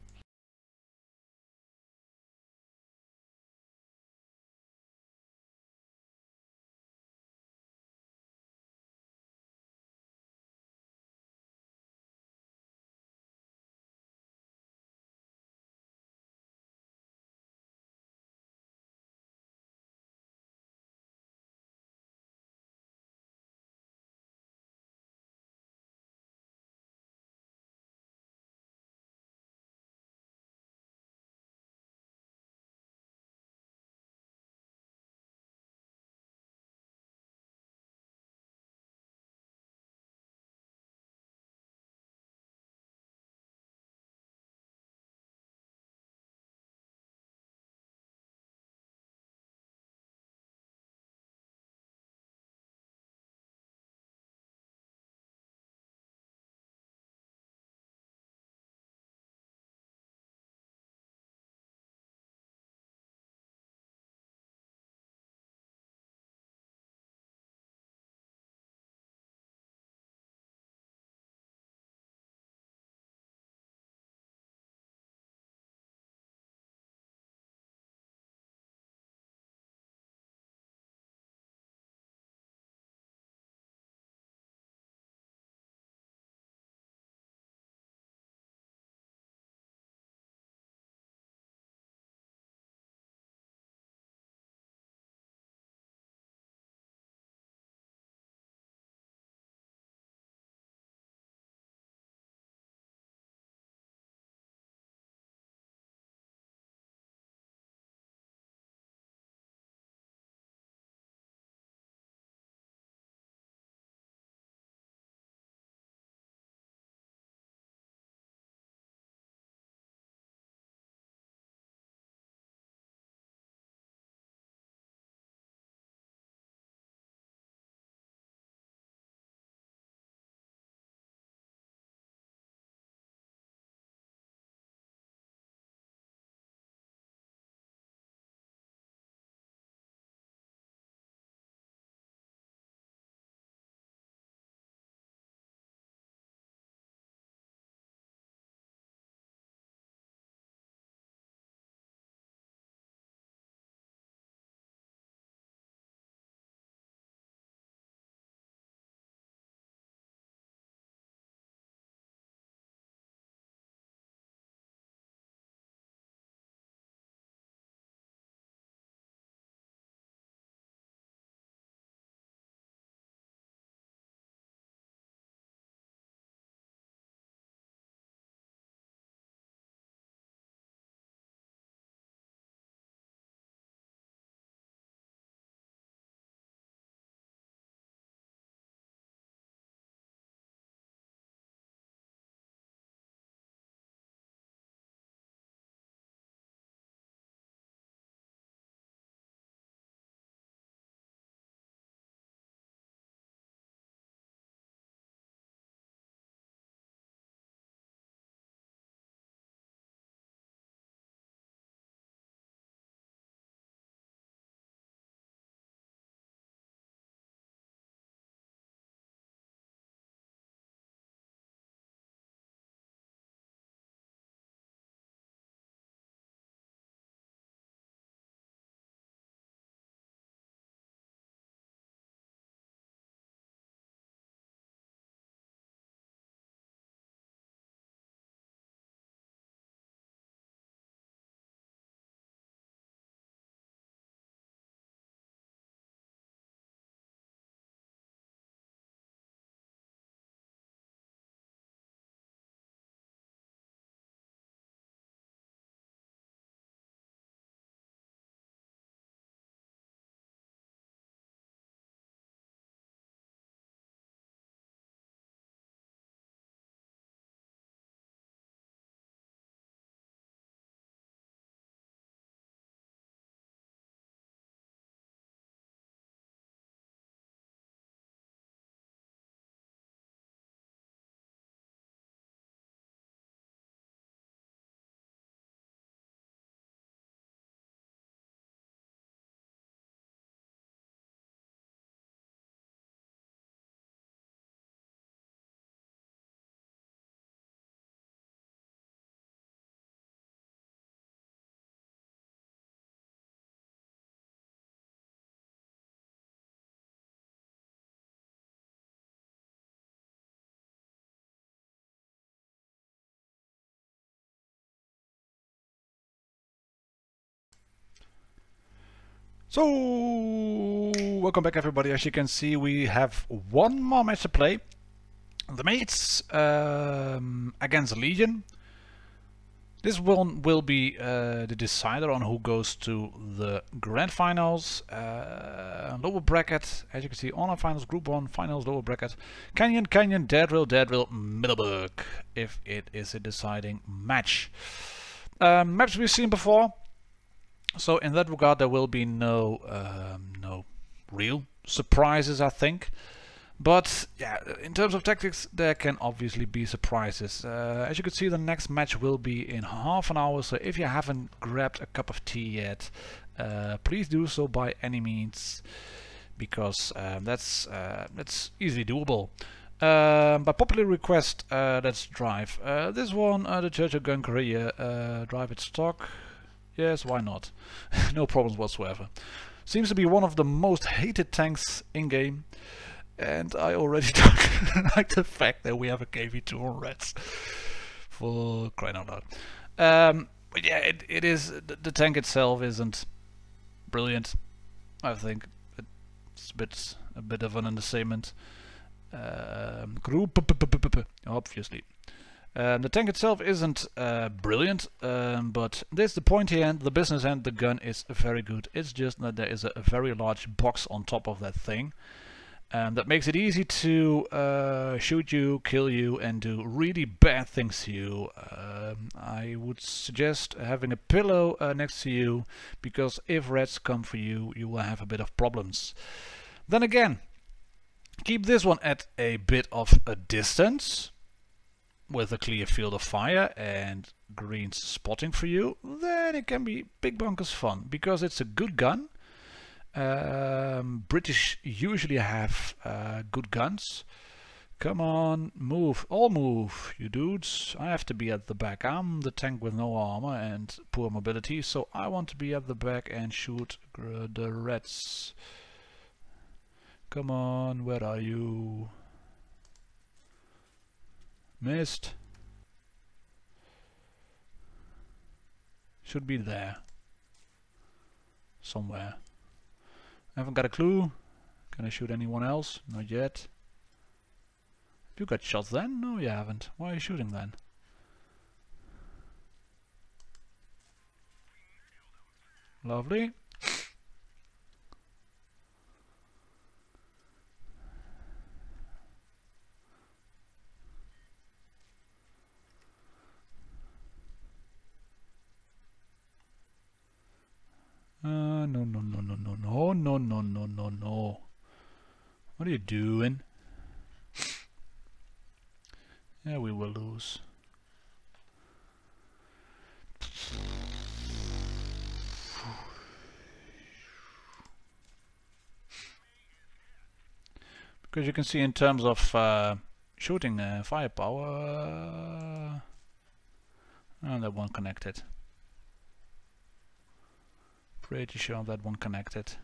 So, welcome back everybody. As you can see, we have one more match to play. The mates against Legion. This one will be the decider on who goes to the grand finals. Lower bracket, as you can see, online finals, group 1, finals, lower bracket. Canyon, Deadrill, Middleburg, if it is a deciding match. Maps we've seen before. So in that regard, there will be no real surprises, I think. But yeah, in terms of tactics, there can obviously be surprises. As you can see, the next match will be in half an hour. So if you haven't grabbed a cup of tea yet, please do so by any means, because that's easily doable. By popular request, let's drive this one, the Church of Gun Korea. Drive it stock. Yes, why not? No problems whatsoever. Seems to be one of the most hated tanks in game, and I already don't like the fact that we have a KV2 on reds. For crying out loud. But yeah, it is. The tank itself isn't brilliant. I think it's a bit of an understatement. Obviously. The tank itself isn't brilliant, but there's the pointy end, the business end, the gun is very good. It's just that there is a very large box on top of that thing. That makes it easy to shoot you, kill you, and do really bad things to you. I would suggest having a pillow next to you, because if reds come for you, you will have a bit of problems. Then again, keep this one at a bit of a distance, with a clear field of fire and greens spotting for you. Then it can be big bonkers fun, because it's a good gun. British usually have good guns. Come on, move, all move, you dudes. I have to be at the back. I'm the tank with no armor and poor mobility, so I want to be at the back and shoot the reds. Come on, where are you? Missed. Should be there. Somewhere. I haven't got a clue. Can I shoot anyone else? Not yet. You got shots then? No, you haven't. Why are you shooting then? Lovely. No. What are you doing? Yeah, we will lose. Because you can see in terms of shooting firepower, and that one connected. Pretty sure that one connected.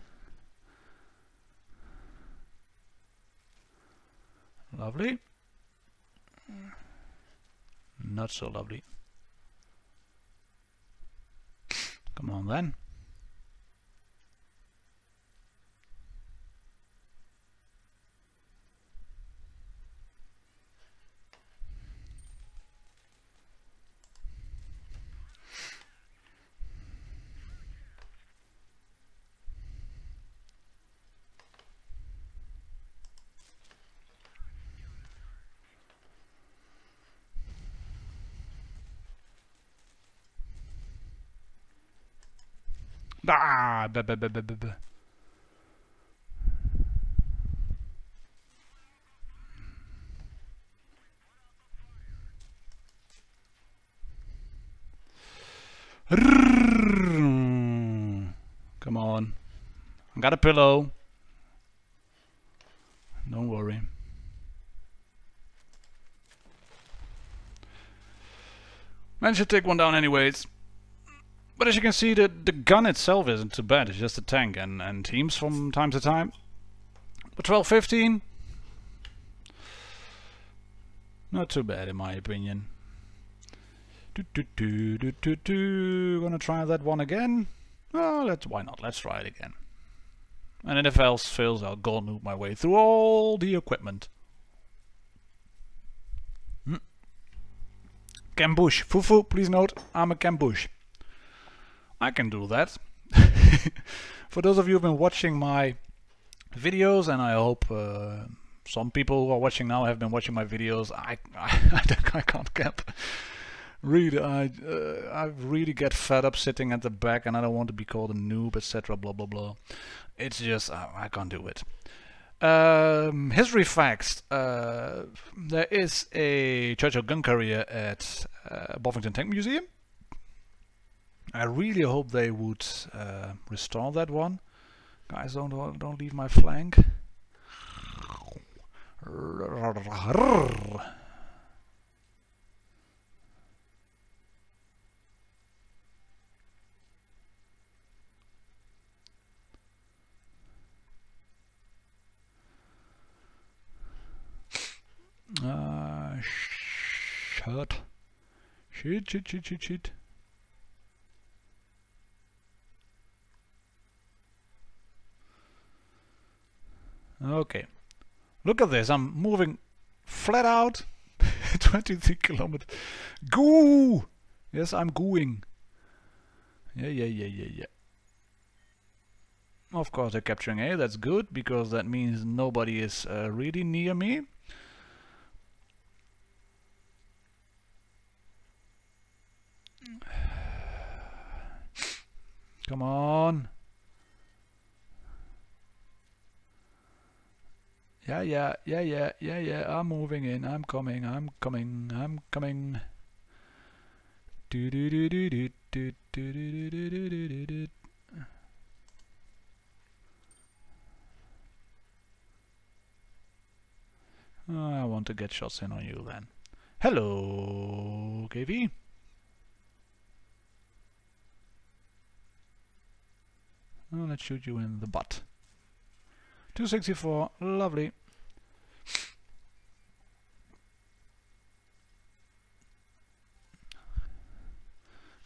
Lovely. Not so lovely. Come on then. Ah, Come on. I got a pillow. Don't worry. Man should take one down anyways. But as you can see, the gun itself isn't too bad. It's just a tank and teams from time to time. But 12-15, not too bad in my opinion. Gonna try that one again. Oh, why not? Let's try it again. And then if else fails, I'll go noob my way through all the equipment. Cambush. Fufu, please note, I'm a cambush. I can do that. For those of you who've been watching my videos, and I hope some people who are watching now have been watching my videos, I can't camp. Really, I really get fed up sitting at the back, and I don't want to be called a noob, etc. Blah blah blah. It's just I can't do it. History facts. There is a Churchill gun carrier at Bovington Tank Museum. I really hope they would restore that one. Guys, don't leave my flank. Shit. Okay, look at this. I'm moving flat out 23 kilometers. Goo! Yes, I'm gooing. Yeah. Of course, they're capturing A. That's good, because that means nobody is really near me. Come on. Yeah. I'm moving in. I'm coming. I want to get shots in on you then. Hello, KV. Oh, let's shoot you in the butt. 264, lovely.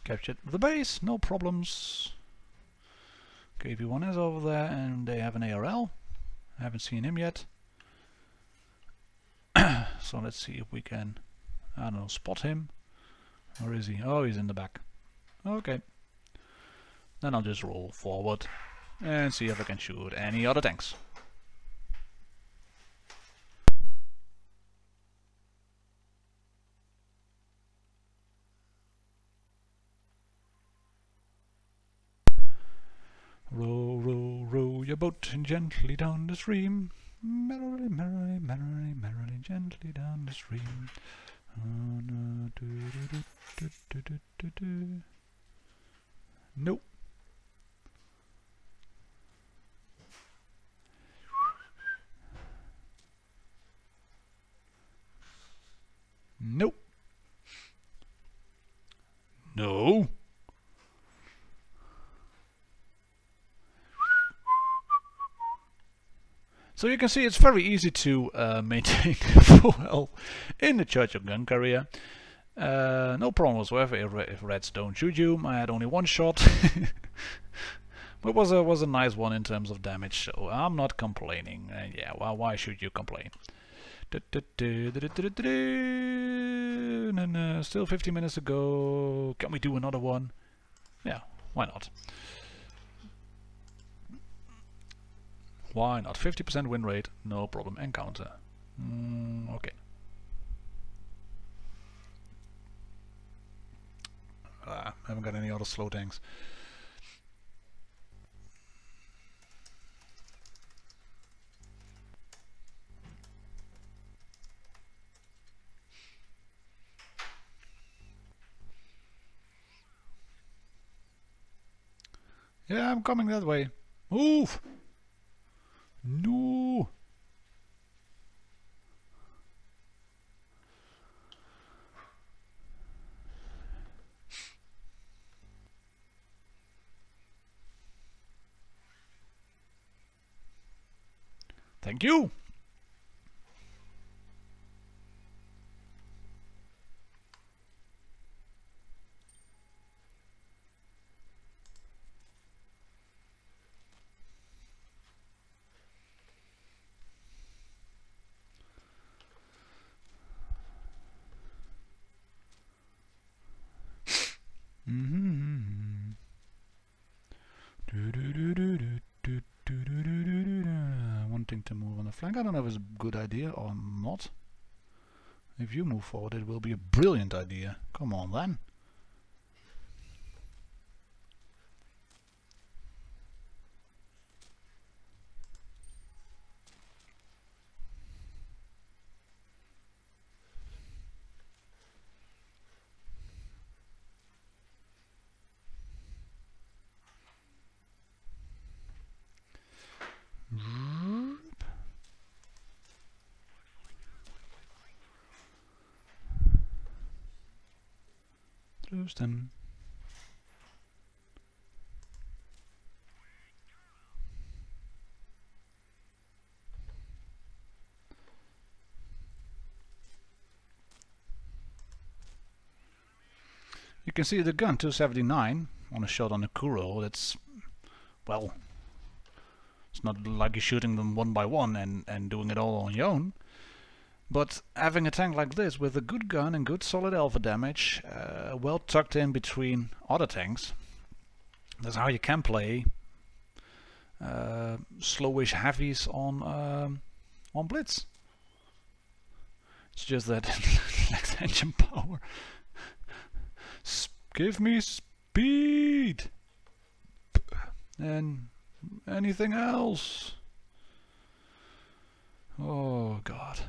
Captured the base, no problems. KV1 is over there, and they have an ARL. I haven't seen him yet. So let's see if we can, I don't know, spot him. Where is he? Oh, he's in the back. Okay. Then I'll just roll forward and see if I can shoot any other tanks. Row your boat gently down the stream. Merrily, gently down the stream. Nope. Nope. No. So you can see it's very easy to maintain full health in the Churchill gun carrier. No problem whatsoever if reds don't shoot you. I had only one shot. But it was a nice one in terms of damage, so I'm not complaining. Yeah, well, why should you complain? Still 50 minutes to go. Can we do another one? Yeah, why not? Why not? 50% win rate, no problem. Encounter. Okay. Haven't got any other slow tanks. Yeah, I'm coming that way. Move! No! Thank you! Wanting to move on the flank. I don't know if it's a good idea or not. If you move forward, it will be a brilliant idea. Come on then. Lose them. You can see the gun 279 on a shot on a Kuro. That's, well, it's not like you're shooting them one by one and doing it all on your own. But having a tank like this with a good gun and good solid alpha damage, well tucked in between other tanks, that's how you can play slowish heavies on Blitz. It's just that lacks engine power. Give me speed and anything else. Oh god.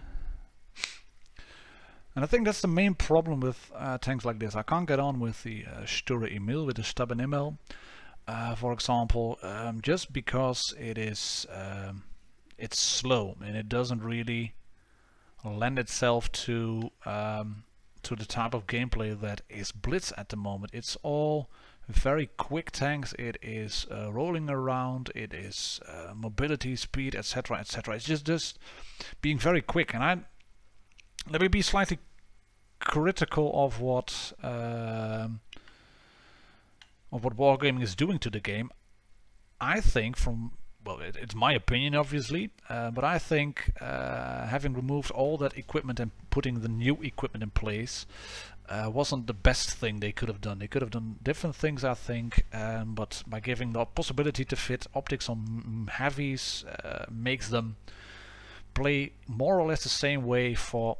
And I think that's the main problem with tanks like this. I can't get on with the Sture Emil, with the stubborn Emil, for example, just because it's slow and it doesn't really lend itself to the type of gameplay that is Blitz at the moment. It's all very quick tanks. It is rolling around. It is mobility, speed, etc., etc. It's just being very quick. And let me be slightly critical of what Wargaming is doing to the game. I think, from, well, it's my opinion obviously, but I think having removed all that equipment and putting the new equipment in place wasn't the best thing they could have done. They could have done different things, I think, but by giving the possibility to fit optics on heavies makes them play more or less the same way for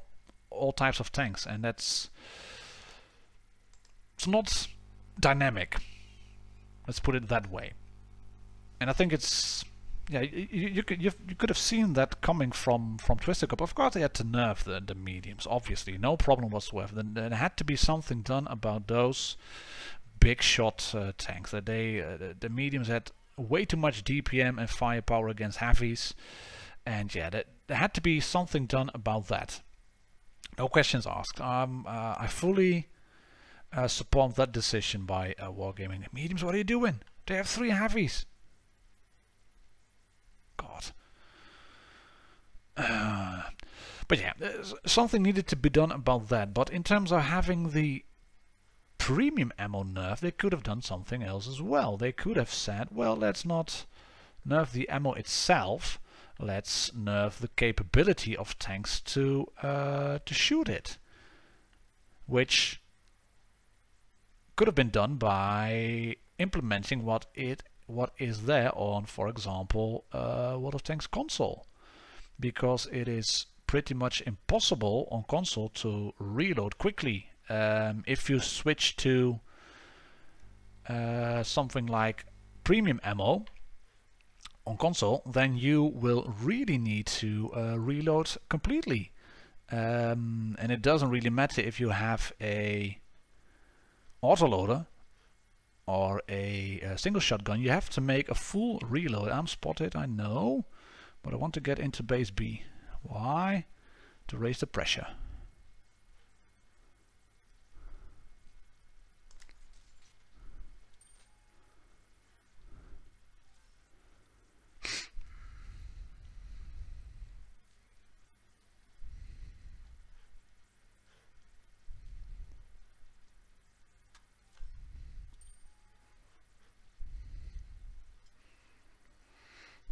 all types of tanks, and it's not dynamic, let's put it that way. And I think it's, yeah, you could have seen that coming from Twisted Cup. Of course they had to nerf the mediums, obviously, no problem whatsoever. Then there had to be something done about those big shot tanks. That the mediums had way too much DPM and firepower against heavies, and yeah, there had to be something done about that. No questions asked. I fully support that decision by Wargaming. Mediums, what are you doing? They have 3 heavies. God. But yeah, something needed to be done about that. But in terms of having the premium ammo nerf, they could have done something else as well. They could have said, well, let's not nerf the ammo itself. Let's nerf the capability of tanks to shoot it, which could have been done by implementing what is there on, for example, WoT of Tanks console, because it is pretty much impossible on console to reload quickly. If you switch to something like premium ammo on console, then you will really need to reload completely, and it doesn't really matter if you have a autoloader or a single shotgun. You have to make a full reload. I'm spotted, I know, but I want to get into base B. Why? To raise the pressure.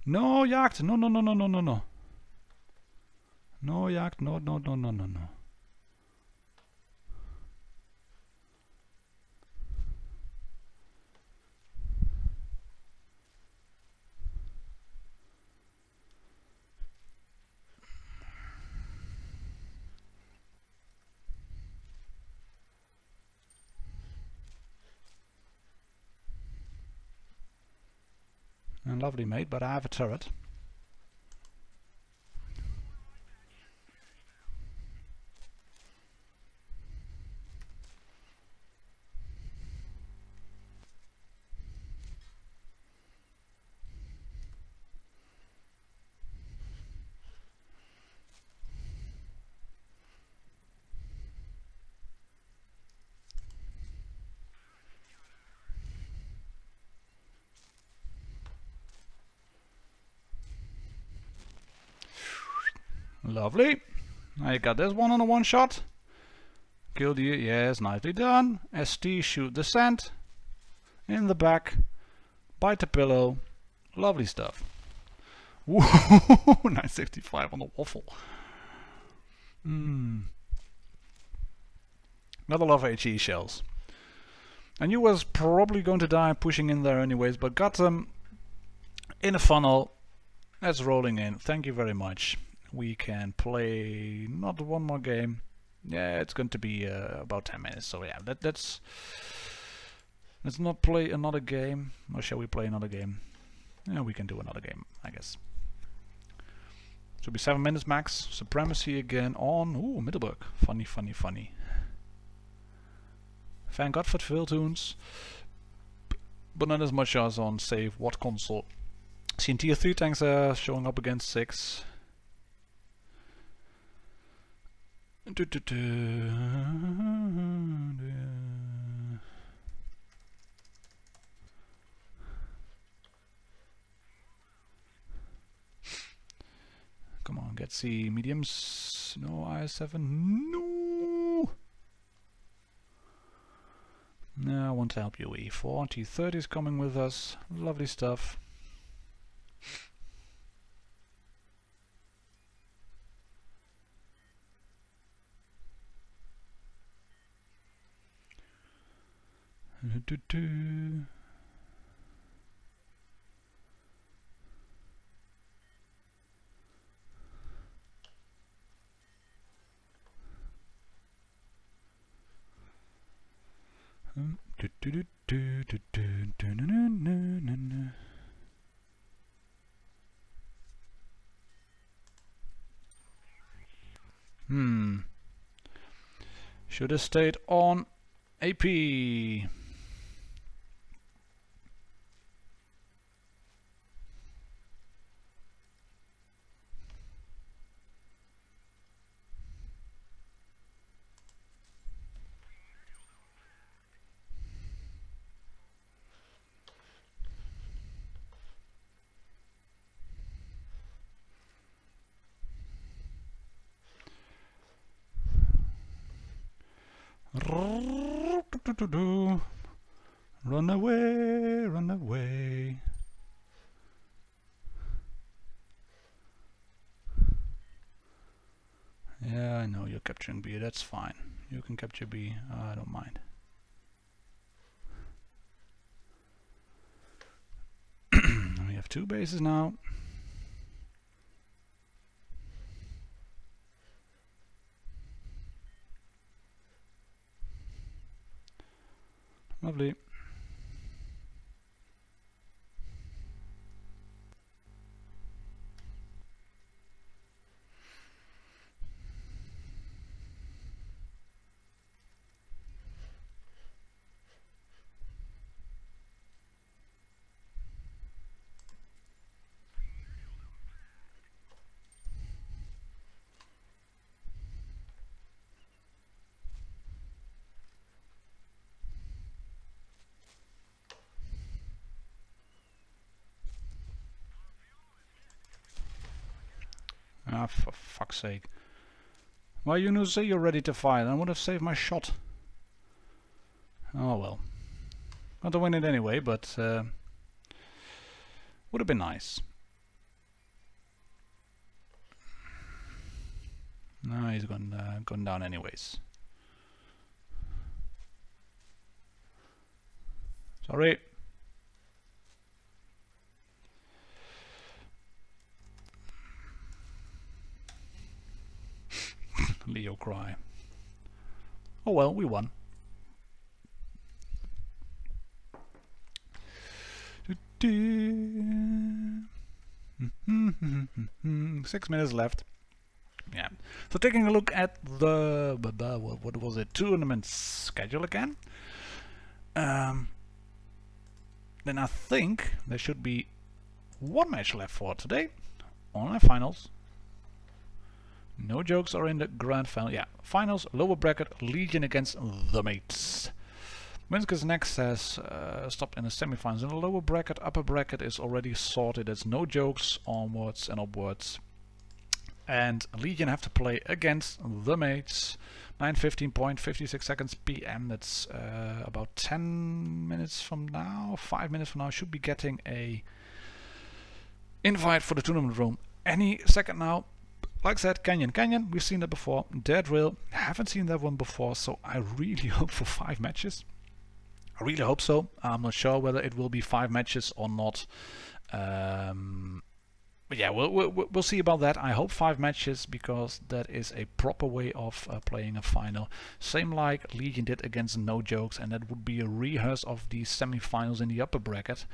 No, Jagd! No, no, no, no, no, no, no. No, Jagd, no, no, no, no, no, no. Lovely, mate, but I have a turret. Lovely. I got this one on a one shot. Kill the, yes, nicely done. ST, shoot the sand. In the back. Bite the pillow. Lovely stuff. Woo, 965 on the waffle. Gotta love HE shells. And you was probably going to die pushing in there anyways, but got them in a funnel. That's rolling in. Thank you very much. We can play not one more game. Yeah, it's going to be about 10 minutes. So yeah, let's not play another game. Or shall we play another game? Yeah, we can do another game, I guess. Should be 7 minutes max. Supremacy again on Middelburg. Funny, funny, funny. Thank God for fill tunes, but not as much as on save WoT console. Seen tier 3 tanks showing up against 6. Come on, get C mediums. No IS7. No. No, I want to help you. E4 T30 is coming with us. Lovely stuff. Should have stayed on AP. Run away, run away. Yeah, I know you're capturing B, that's fine. You can capture B, I don't mind. We have 2 bases now. Lovely. Ah, for fuck's sake. Why you say you're ready to fire? I would have saved my shot. Oh well. Got to win it anyway, but would have been nice. No, he's gone down anyways. Sorry. Leo cry. Oh well, we won. 6 minutes left. Yeah. So taking a look at the what was it, tournament schedule again. Then I think there should be one match left for today. Online finals. No jokes are in the grand final. Yeah, finals, lower bracket, Legion against the mates. Minsk is next, has stopped in the semifinals. In the lower bracket, upper bracket is already sorted. There's no jokes onwards and upwards. And Legion have to play against the mates. 9:15.56 seconds PM. That's about 10 minutes from now, 5 minutes from now. Should be getting a invite for the tournament room any second now. Like I said, Canyon, we've seen that before. Dare Drill, haven't seen that one before, so I really hope for 5 matches. I really hope so. I'm not sure whether it will be 5 matches or not. But yeah, we'll see about that. I hope 5 matches, because that is a proper way of playing a final. Same like Legion did against No Jokes, and that would be a rehearse of the semi-finals in the upper bracket.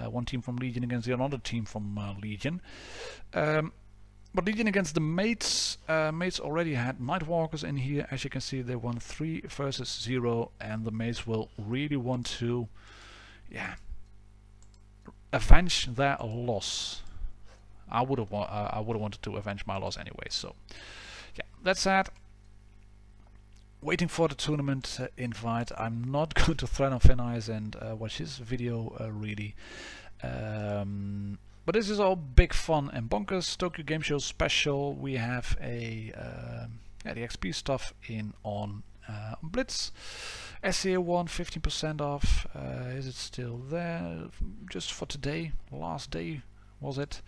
One team from Legion against the other team from Legion. But Legion against the mates, mates already had Nightwalkers in here. As you can see, they won 3 versus 0, and the mates will really want to, yeah, avenge their loss. I would have wanted to avenge my loss anyway. So, yeah, that's that. Waiting for the tournament invite. I'm not going to thread on Thin Ice and watch his video really. But this is all big fun and bonkers. Tokyo Game Show special. We have a the XP stuff in on Blitz. SCA1 15% off. Is it still there? Just for today, last day was it?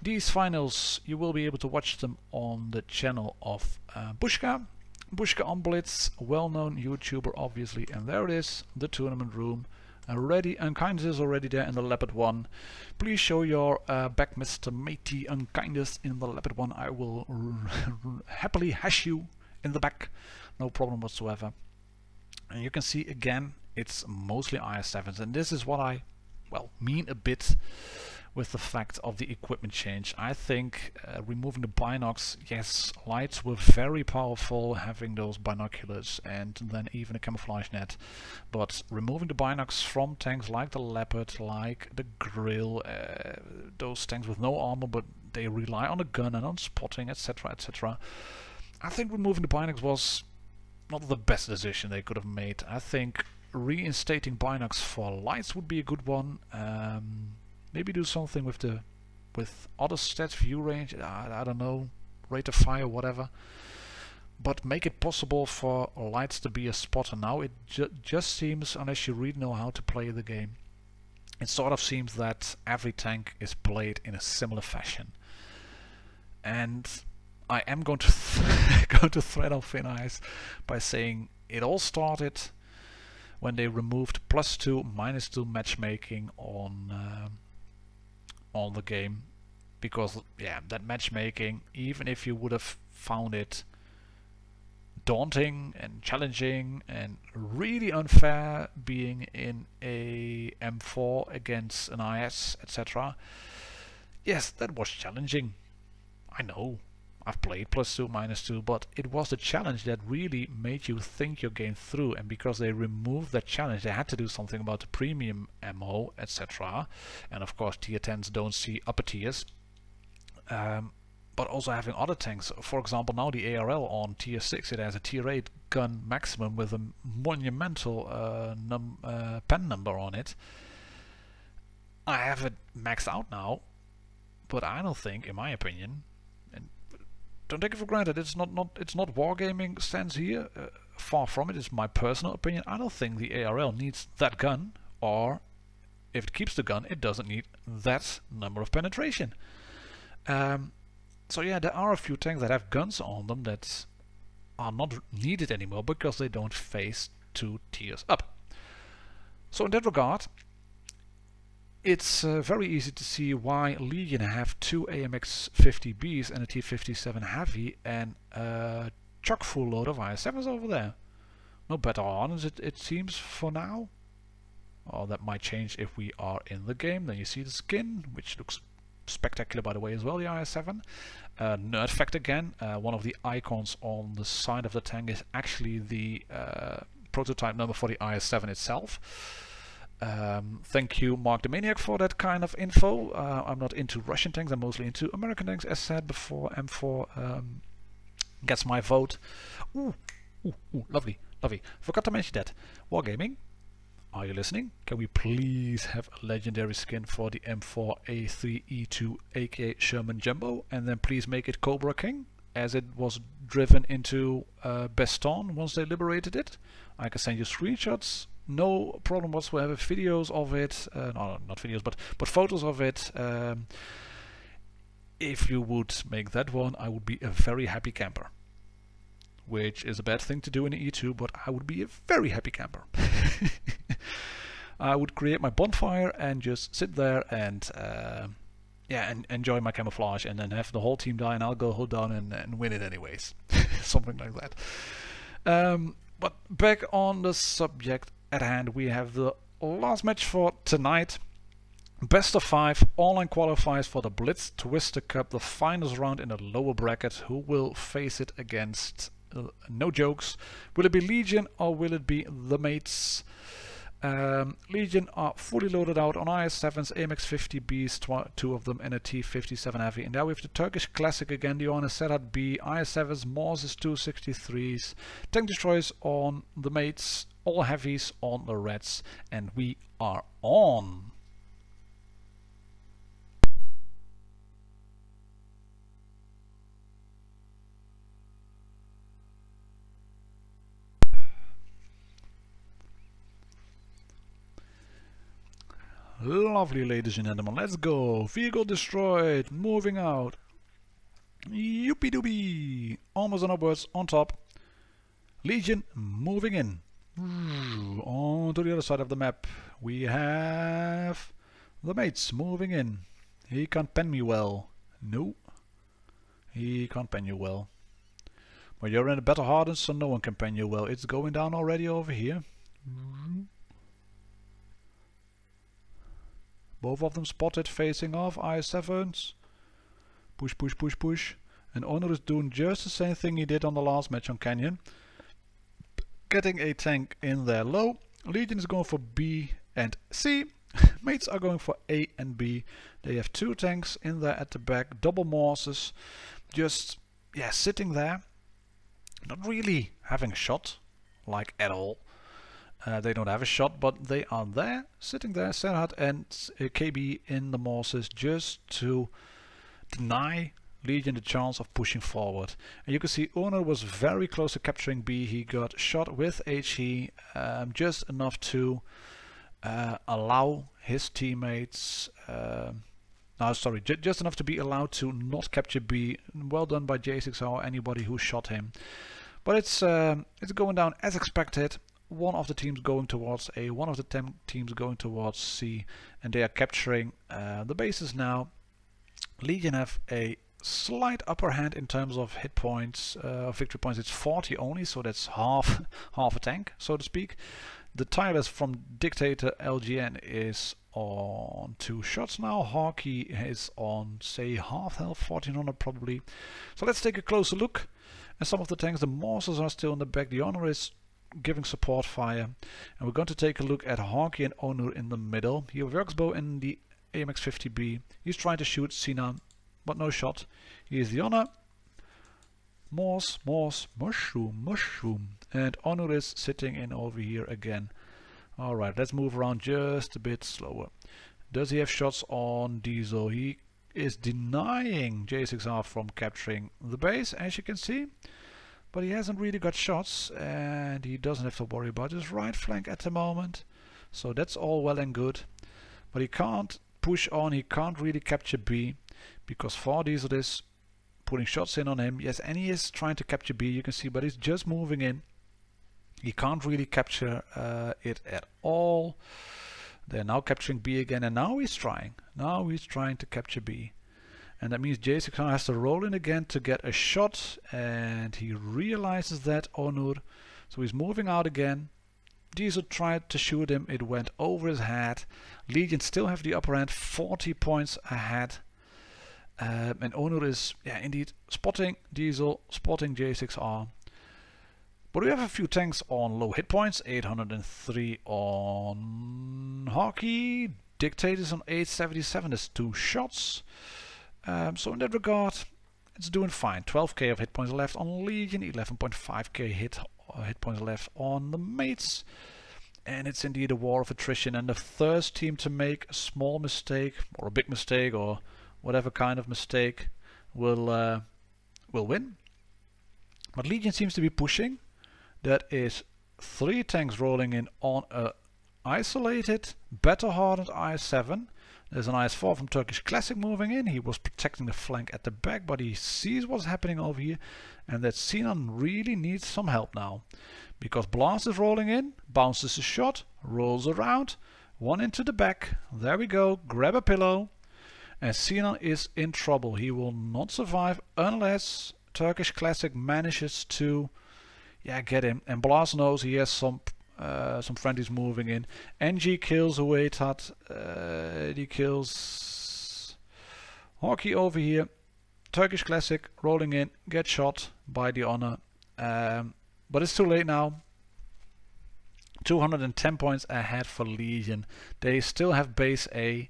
These finals, you will be able to watch them on the channel of Bushka. Bushka on Blitz, well-known YouTuber obviously, and there it is, the tournament room. Already, Unkindness is already there in the Leopard 1. Please show your back, Mr. Matey Unkindness in the Leopard 1. I will happily hash you in the back, no problem whatsoever. And you can see again, it's mostly IS7s, and this is what I, well, mean a bit with the fact of the equipment change. I think removing the binocs, yes, lights were very powerful, having those binoculars and then even a camouflage net, but removing the binocs from tanks like the Leopard, like the Grill, those tanks with no armor but they rely on a gun and on spotting, etc, etc. I think removing the binocs was not the best decision they could have made. I think reinstating binocs for lights would be a good one. Maybe do something with other stats, view range, I don't know, rate of fire, whatever. But make it possible for lights to be a spotter. Now it just seems, unless you really know how to play the game, it sort of seems that every tank is played in a similar fashion. And I am going to going to thread on Thin Ice by saying it all started when they removed +2, -2 matchmaking on the game, because yeah, that matchmaking, even if you would have found it daunting and challenging and really unfair being in a M4 against an IS, etc. Yes, that was challenging. I know, I've played +2, -2, but it was the challenge that really made you think your game through, and because they removed that challenge, they had to do something about the premium ammo, etc. And of course, tier 10s don't see upper tiers. But also having other tanks, for example, now the ARL on tier 6, it has a tier 8 gun maximum with a monumental pen number on it. I have it maxed out now, but I don't think, in my opinion, don't take it for granted, it's not wargaming stance here, far from it. It's my personal opinion. I don't think the ARL needs that gun, or if it keeps the gun, it doesn't need that number of penetration. So yeah, there are a few tanks that have guns on them that are not needed anymore because they don't face 2 tiers up. So in that regard, it's very easy to see why Legion have 2 AMX 50Bs and a T57 Heavy and a chock full load of IS7s over there. No better arms, it seems, for now. Oh, that might change if we are in the game. Then you see the skin, which looks spectacular by the way as well, the IS-7. Nerd fact again, one of the icons on the side of the tank is actually the prototype number for the IS-7 itself. Thank you, Mark the Maniac, for that kind of info. I'm not into Russian tanks, I'm mostly into American tanks, as said before. M4 gets my vote. Ooh, lovely, lovely. Forgot to mention that. Wargaming, are you listening? Can we please have a legendary skin for the M4A3E2 aka Sherman Jumbo, and then please make it Cobra King, as it was driven into Bastogne once they liberated it. I can send you screenshots, no problem whatsoever, videos of it, no, not videos, but photos of it. If you would make that one, I would be a very happy camper. Which is a bad thing to do in the E2, but I would be a very happy camper. I would create my bonfire and just sit there and yeah, and enjoy my camouflage, and then have the whole team die, and I'll go down and win it anyways. Something like that. But back on the subject at hand, we have the last match for tonight. Best of 5 online qualifiers for the Blitz Twister Cup, the finals round in the lower bracket. Who will face it against? No jokes. Will it be Legion or will it be the mates? Legion are fully loaded out on IS-7s, AMX-50Bs, 2 of them, and a T-57 Heavy. And now we have the Turkish Classic again, the on a Serhat B, IS-7s, Morses 263s, tank destroyers on the mates, all heavies on the Reds, and we are on. Lovely, ladies and gentlemen, let's go. Vehicle destroyed, moving out. Yoopie doopie. Almost and upwards, on top. Legion moving in. On to the other side of the map, we have the mates moving in. He can't pen me well. No, he can't pen you well. But you're in a better hardened, so no one can pen you well. It's going down already over here. Both of them spotted, facing off, IS-7s. Push, push, push, push. And Honor is doing just the same thing he did on the last match on Canyon. Getting a tank in there low. Legion is going for B and C. Mates are going for A and B. They have 2 tanks in there at the back. Double Morses. Just, yeah, sitting there. Not really having a shot, like at all. They don't have a shot, but they are there, sitting there, Serhat and KB in the Morses, just to deny Legion the chance of pushing forward. And you can see Honor was very close to capturing B. He got shot with HE, just enough to allow his teammates, just enough to be allowed to not capture B. Well done by J6R or anybody who shot him. But it's going down as expected. One of the teams going towards A, one of the 10 teams going towards C, and they are capturing the bases now. Legion have a slight upper hand in terms of hit points, victory points. It's 40 only, so that's half a tank, so to speak. The tireless from Dictator LGN is on 2 shots now. Hawkey is on, say, half health, 1400 probably. So let's take a closer look. And some of the tanks, the Morses are still in the back. The Honor is giving support fire, and we're going to take a look at Hawkey and Onur in the middle. He works bow in the AMX-50B. He's trying to shoot Sinan, but no shot. He is the Honor. Morse, mushroom, and Onur is sitting in over here again. Alright, let's move around just a bit slower. Does he have shots on Diesel? He is denying J6R from capturing the base, as you can see. But he hasn't really got shots, and he doesn't have to worry about his right flank at the moment. So that's all well and good. But he can't push on, he can't really capture B, because 4 Diesel is putting shots in on him. Yes, and he is trying to capture B, you can see, but he's just moving in. He can't really capture it at all. They're now capturing B again, and now he's trying. Now he's trying to capture B. And that means J6R has to roll in again to get a shot, and he realizes that, Onur. So he's moving out again. Diesel tried to shoot him, it went over his head. Legion still have the upper hand, 40 points ahead. And Onur is, yeah, indeed spotting Diesel, spotting J6R. But we have a few tanks on low hit points, 803 on Hockey, Dictators on 877, there's 2 shots. So in that regard, it's doing fine. 12k of hit points left on Legion, 11.5k hit points left on the mates. And it's indeed a war of attrition, and the first team to make a small mistake, or a big mistake, or whatever kind of mistake, will win. But Legion seems to be pushing. That is 3 tanks rolling in on a isolated, better hardened IS-7. There's an IS-4 from Turkish Classic moving in. He was protecting the flank at the back, but he sees what's happening over here, and that Sinan really needs some help now. Because Blast is rolling in, bounces a shot, rolls around, 1 into the back. There we go, grab a pillow. And Sinan is in trouble. He will not survive unless Turkish Classic manages to get him. And Blast knows he has some friendlies moving in. NG kills away Tat. He kills Hockey over here. Turkish Classic rolling in, get shot by the Honor. But it's too late now. 210 points ahead for Legion. They still have base A.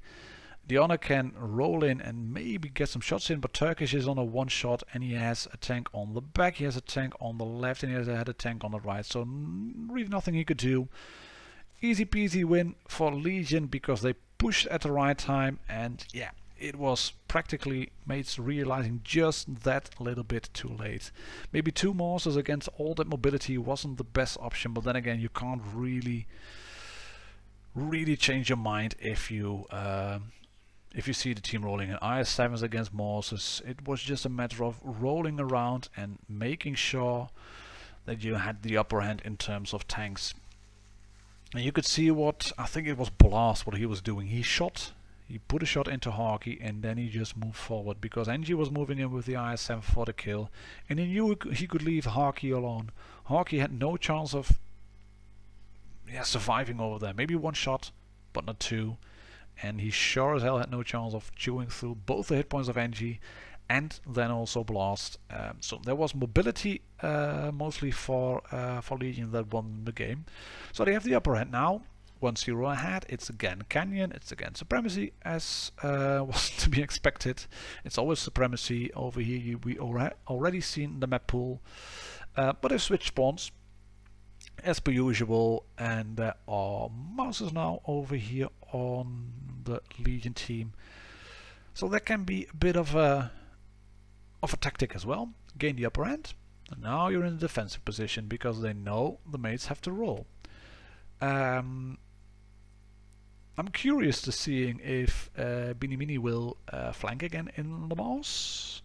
The Honor can roll in and maybe get some shots in, but Turkish is on a 1 shot, and he has a tank on the back, he has a tank on the left, and he has had a tank on the right. So really nothing he could do. Easy peasy win for Legion because they pushed at the right time, and yeah, it was practically mates realizing just that little bit too late. Maybe 2 Morses against all that mobility wasn't the best option, but then again, you can't really change your mind if you see the team rolling in IS-7s against Morses. It was just a matter of rolling around and making sure that you had the upper hand in terms of tanks. And you could see what, I think it was Blast, what he was doing. He put a shot into Hockey, and then he just moved forward because NG was moving in with the IS-7 for the kill, and he knew he could leave Hockey alone. Hockey had no chance of surviving over there. Maybe 1 shot, but not 2. And he sure as hell had no chance of chewing through both the hit points of NG and then also Blast. So there was mobility mostly for Legion that won the game. So they have the upper hand now. 1-0 ahead. It's again Canyon. It's again Supremacy, as was to be expected. It's always Supremacy over here. We already seen the map pool, but they've switched spawns as per usual, and there are mouses now over here on the Legion team. So that can be a bit of a tactic as well. Gain the upper hand, and now you're in a defensive position because they know the mates have to roll. I'm curious to seeing if Binimini will flank again in the mouse,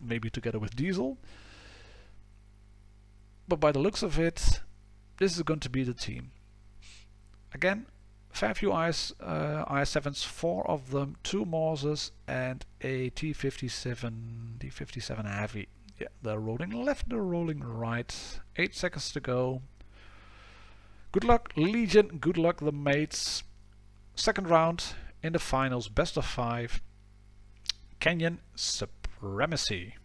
maybe together with Diesel. But by the looks of it, this is going to be the team. Again, fair few IS-7s, 4 of them, 2 Morses and a T-57 heavy. Yeah, they're rolling left, they're rolling right. 8 seconds to go. Good luck Legion, good luck the mates. Second round in the finals, best of 5. Canyon Supremacy.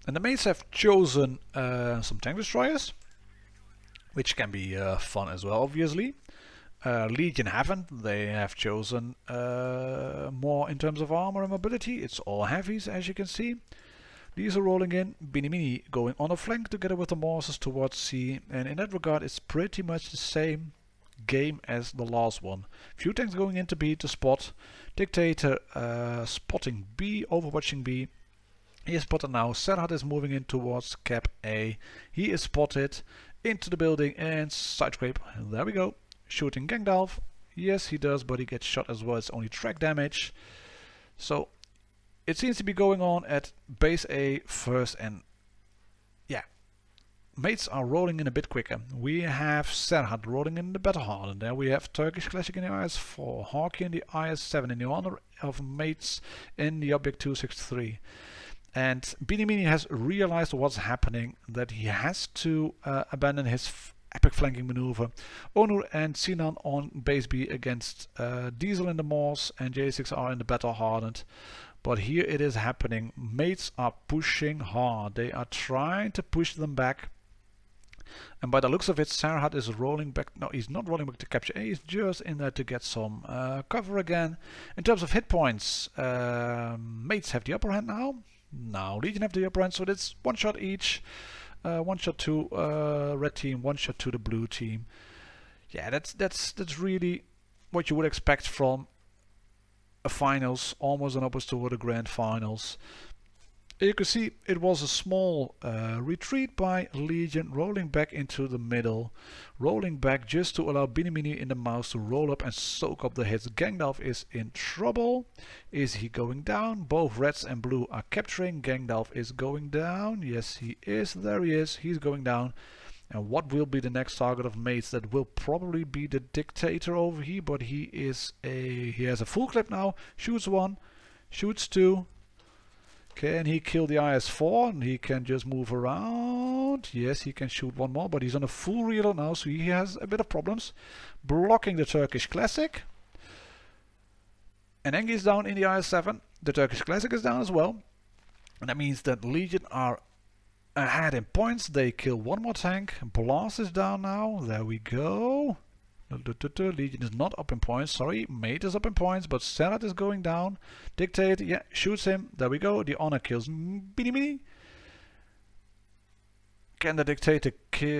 And the mates have chosen some tank destroyers, which can be fun as well, obviously. Legion haven't. They have chosen more in terms of armor and mobility. It's all heavies, as you can see. These are rolling in. Binimini going on a flank together with the Morses towards C. And in that regard, it's pretty much the same game as the last one. Few tanks going into B to spot. Dictator spotting B, overwatching B. He is spotted now. Serhat is moving in towards Cap A. He is spotted into the building and side scrape. There we go. Shooting Gangdalf. Yes, he does, but he gets shot as well. It's only track damage. So it seems to be going on at base A first, and yeah, mates are rolling in a bit quicker. We have Serhat rolling in the better hard, and there we have Turkish Classic in the IS-4, Hockey in the IS-7 in the honor of mates in the Object 263. And Binimini has realized what's happening, that he has to abandon his epic flanking maneuver. Onur and Sinan on base B against Diesel in the Morse and J6R in the battle hardened. But here it is happening. Mates are pushing hard. They are trying to push them back. And by the looks of it, Sarhat is rolling back. No, he's not rolling back to capture A. He's just in there to get some cover again. In terms of hit points, Mates have the upper hand now. Now Legion have the upper hand, so it's one shot each. One shot to red team, one shot to the blue team. Yeah, that's really what you would expect from a finals, almost an opposite to the grand finals. You can see it was a small retreat by Legion, rolling back into the middle, rolling back just to allow Binimini in the mouse to roll up and soak up the hits. Gangdalf is in trouble. Is he going down? Both reds and blue are capturing. Gangdalf is going down. Yes, he is. There he is. He's going down. And what will be the next target of Mates? That will probably be the Dictator over here, but he has a full clip now. Shoots one, shoots two. Can he kill the IS-4? And he can just move around. Yes, he can shoot one more, but he's on a full reload now, so he has a bit of problems. Blocking the Turkish Classic. And Engi is down in the IS-7. The Turkish Classic is down as well. And that means that Legion are ahead in points. They kill one more tank. Blast is down now. There we go. Legion is not up in points, sorry. Mate is up in points, but Serhat is going down. Dictator, yeah, shoots him. There we go. The Honor kills Binimini. Can the Dictator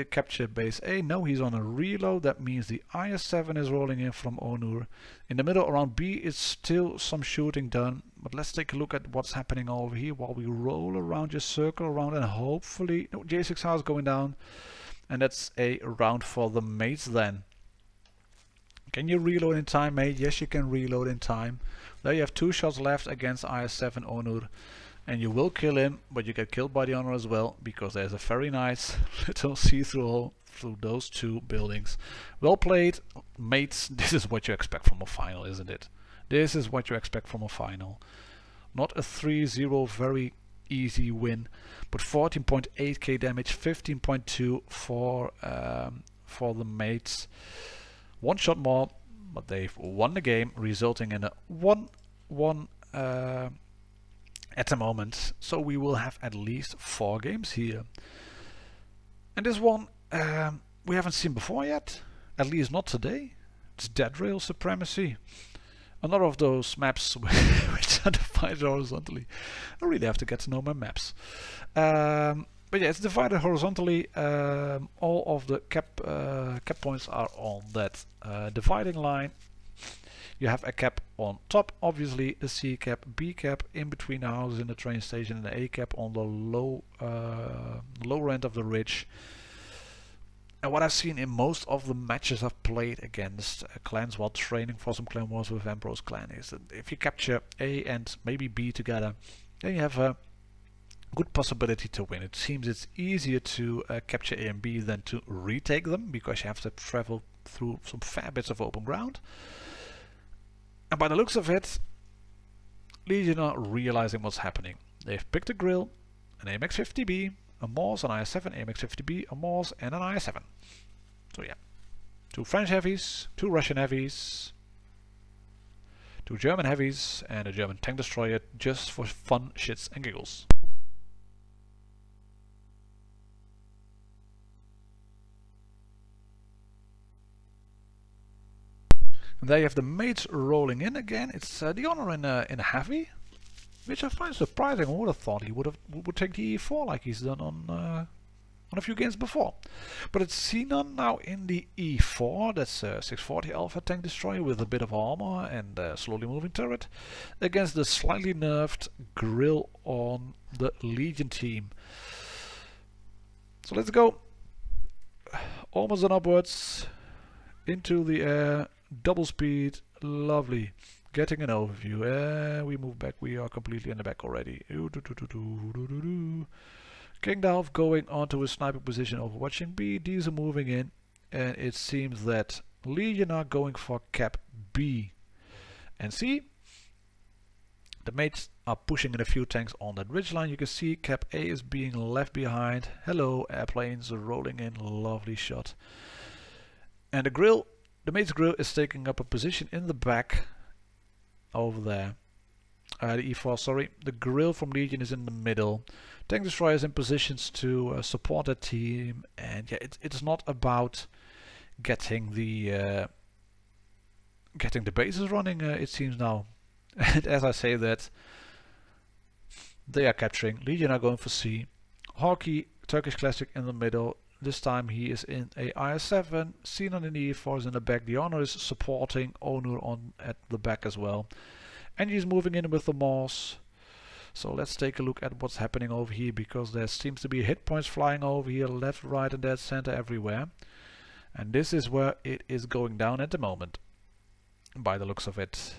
capture base A? No, he's on a reload. That means the IS-7 is rolling in from Onur. In the middle around B is still some shooting done. But let's take a look at what's happening over here while we roll around, just circle around, and hopefully... No, J6R is going down. And that's a round for the Mates then. Can you reload in time, mate? Yes, you can reload in time. There you have 2 shots left against IS-7 Onur. And you will kill him, but you get killed by the Honor as well, because there's a very nice little see-through hole through those 2 buildings. Well played, mates. This is what you expect from a final, isn't it? This is what you expect from a final. Not a 3-0 very easy win, but 14.8k damage, 15.2 for the mates. 1 shot more, but they've won the game, resulting in a 1-1 at the moment. So we will have at least 4 games here. And this one we haven't seen before yet, at least not today. It's Dead Rail Supremacy. Another of those maps which are divided horizontally. I really have to get to know my maps. But yeah, it's divided horizontally. All of the cap points are on that dividing line. You have a cap on top, obviously, the C cap, B cap in between the houses in the train station, and the A cap on the lower end of the ridge. And what I've seen in most of the matches I've played against clans while training for some clan wars with Emperor's clan is that if you capture A and maybe B together, then you have a good possibility to win. It seems it's easier to capture A and B than to retake them, because you have to travel through some fair bits of open ground. And by the looks of it, Legion are realizing what's happening. They've picked a grill, an AMX-50B, a Morse, an IS-7, AMX-50B, a Morse, and an IS-7. So yeah, 2 French heavies, 2 Russian heavies, 2 German heavies, and a German tank destroyer, just for fun, shits and giggles. And there you have the mates rolling in again. It's the Honor in a heavy, which I find surprising. I would have thought he would take the E4 like he's done on a few games before. But it's Sinan now in the E4. That's a 640 Alpha tank destroyer with a bit of armor and a slowly moving turret against the slightly nerfed grill on the Legion team. So let's go almost and upwards into the air. Double speed, lovely. Getting an overview. We move back. We are completely in the back already. Gangdalf going onto his sniping position, overwatching B. Diesel moving in, and it seems that Legion are going for cap B and C. the mates are pushing in a few tanks on that ridgeline. You can see Cap A is being left behind. Hello, airplanes rolling in, lovely shot. And the grill, the mate's grill is taking up a position in the back over there. The E4, sorry. The grill from Legion is in the middle. Tank destroyer is in positions to support that team, and yeah, it's not about getting the bases running. It seems now. And as I say that, they are capturing. Legion are going for C. Hockey, Turkish Classic in the middle. This time he is in a IS-7. Sinan in the E4 is in the back. The Honor is supporting Onur on at the back as well. And he's moving in with the Morse. So let's take a look at what's happening over here, because there seems to be hit points flying over here, left, right, and dead center, everywhere. And this is where it is going down at the moment, by the looks of it.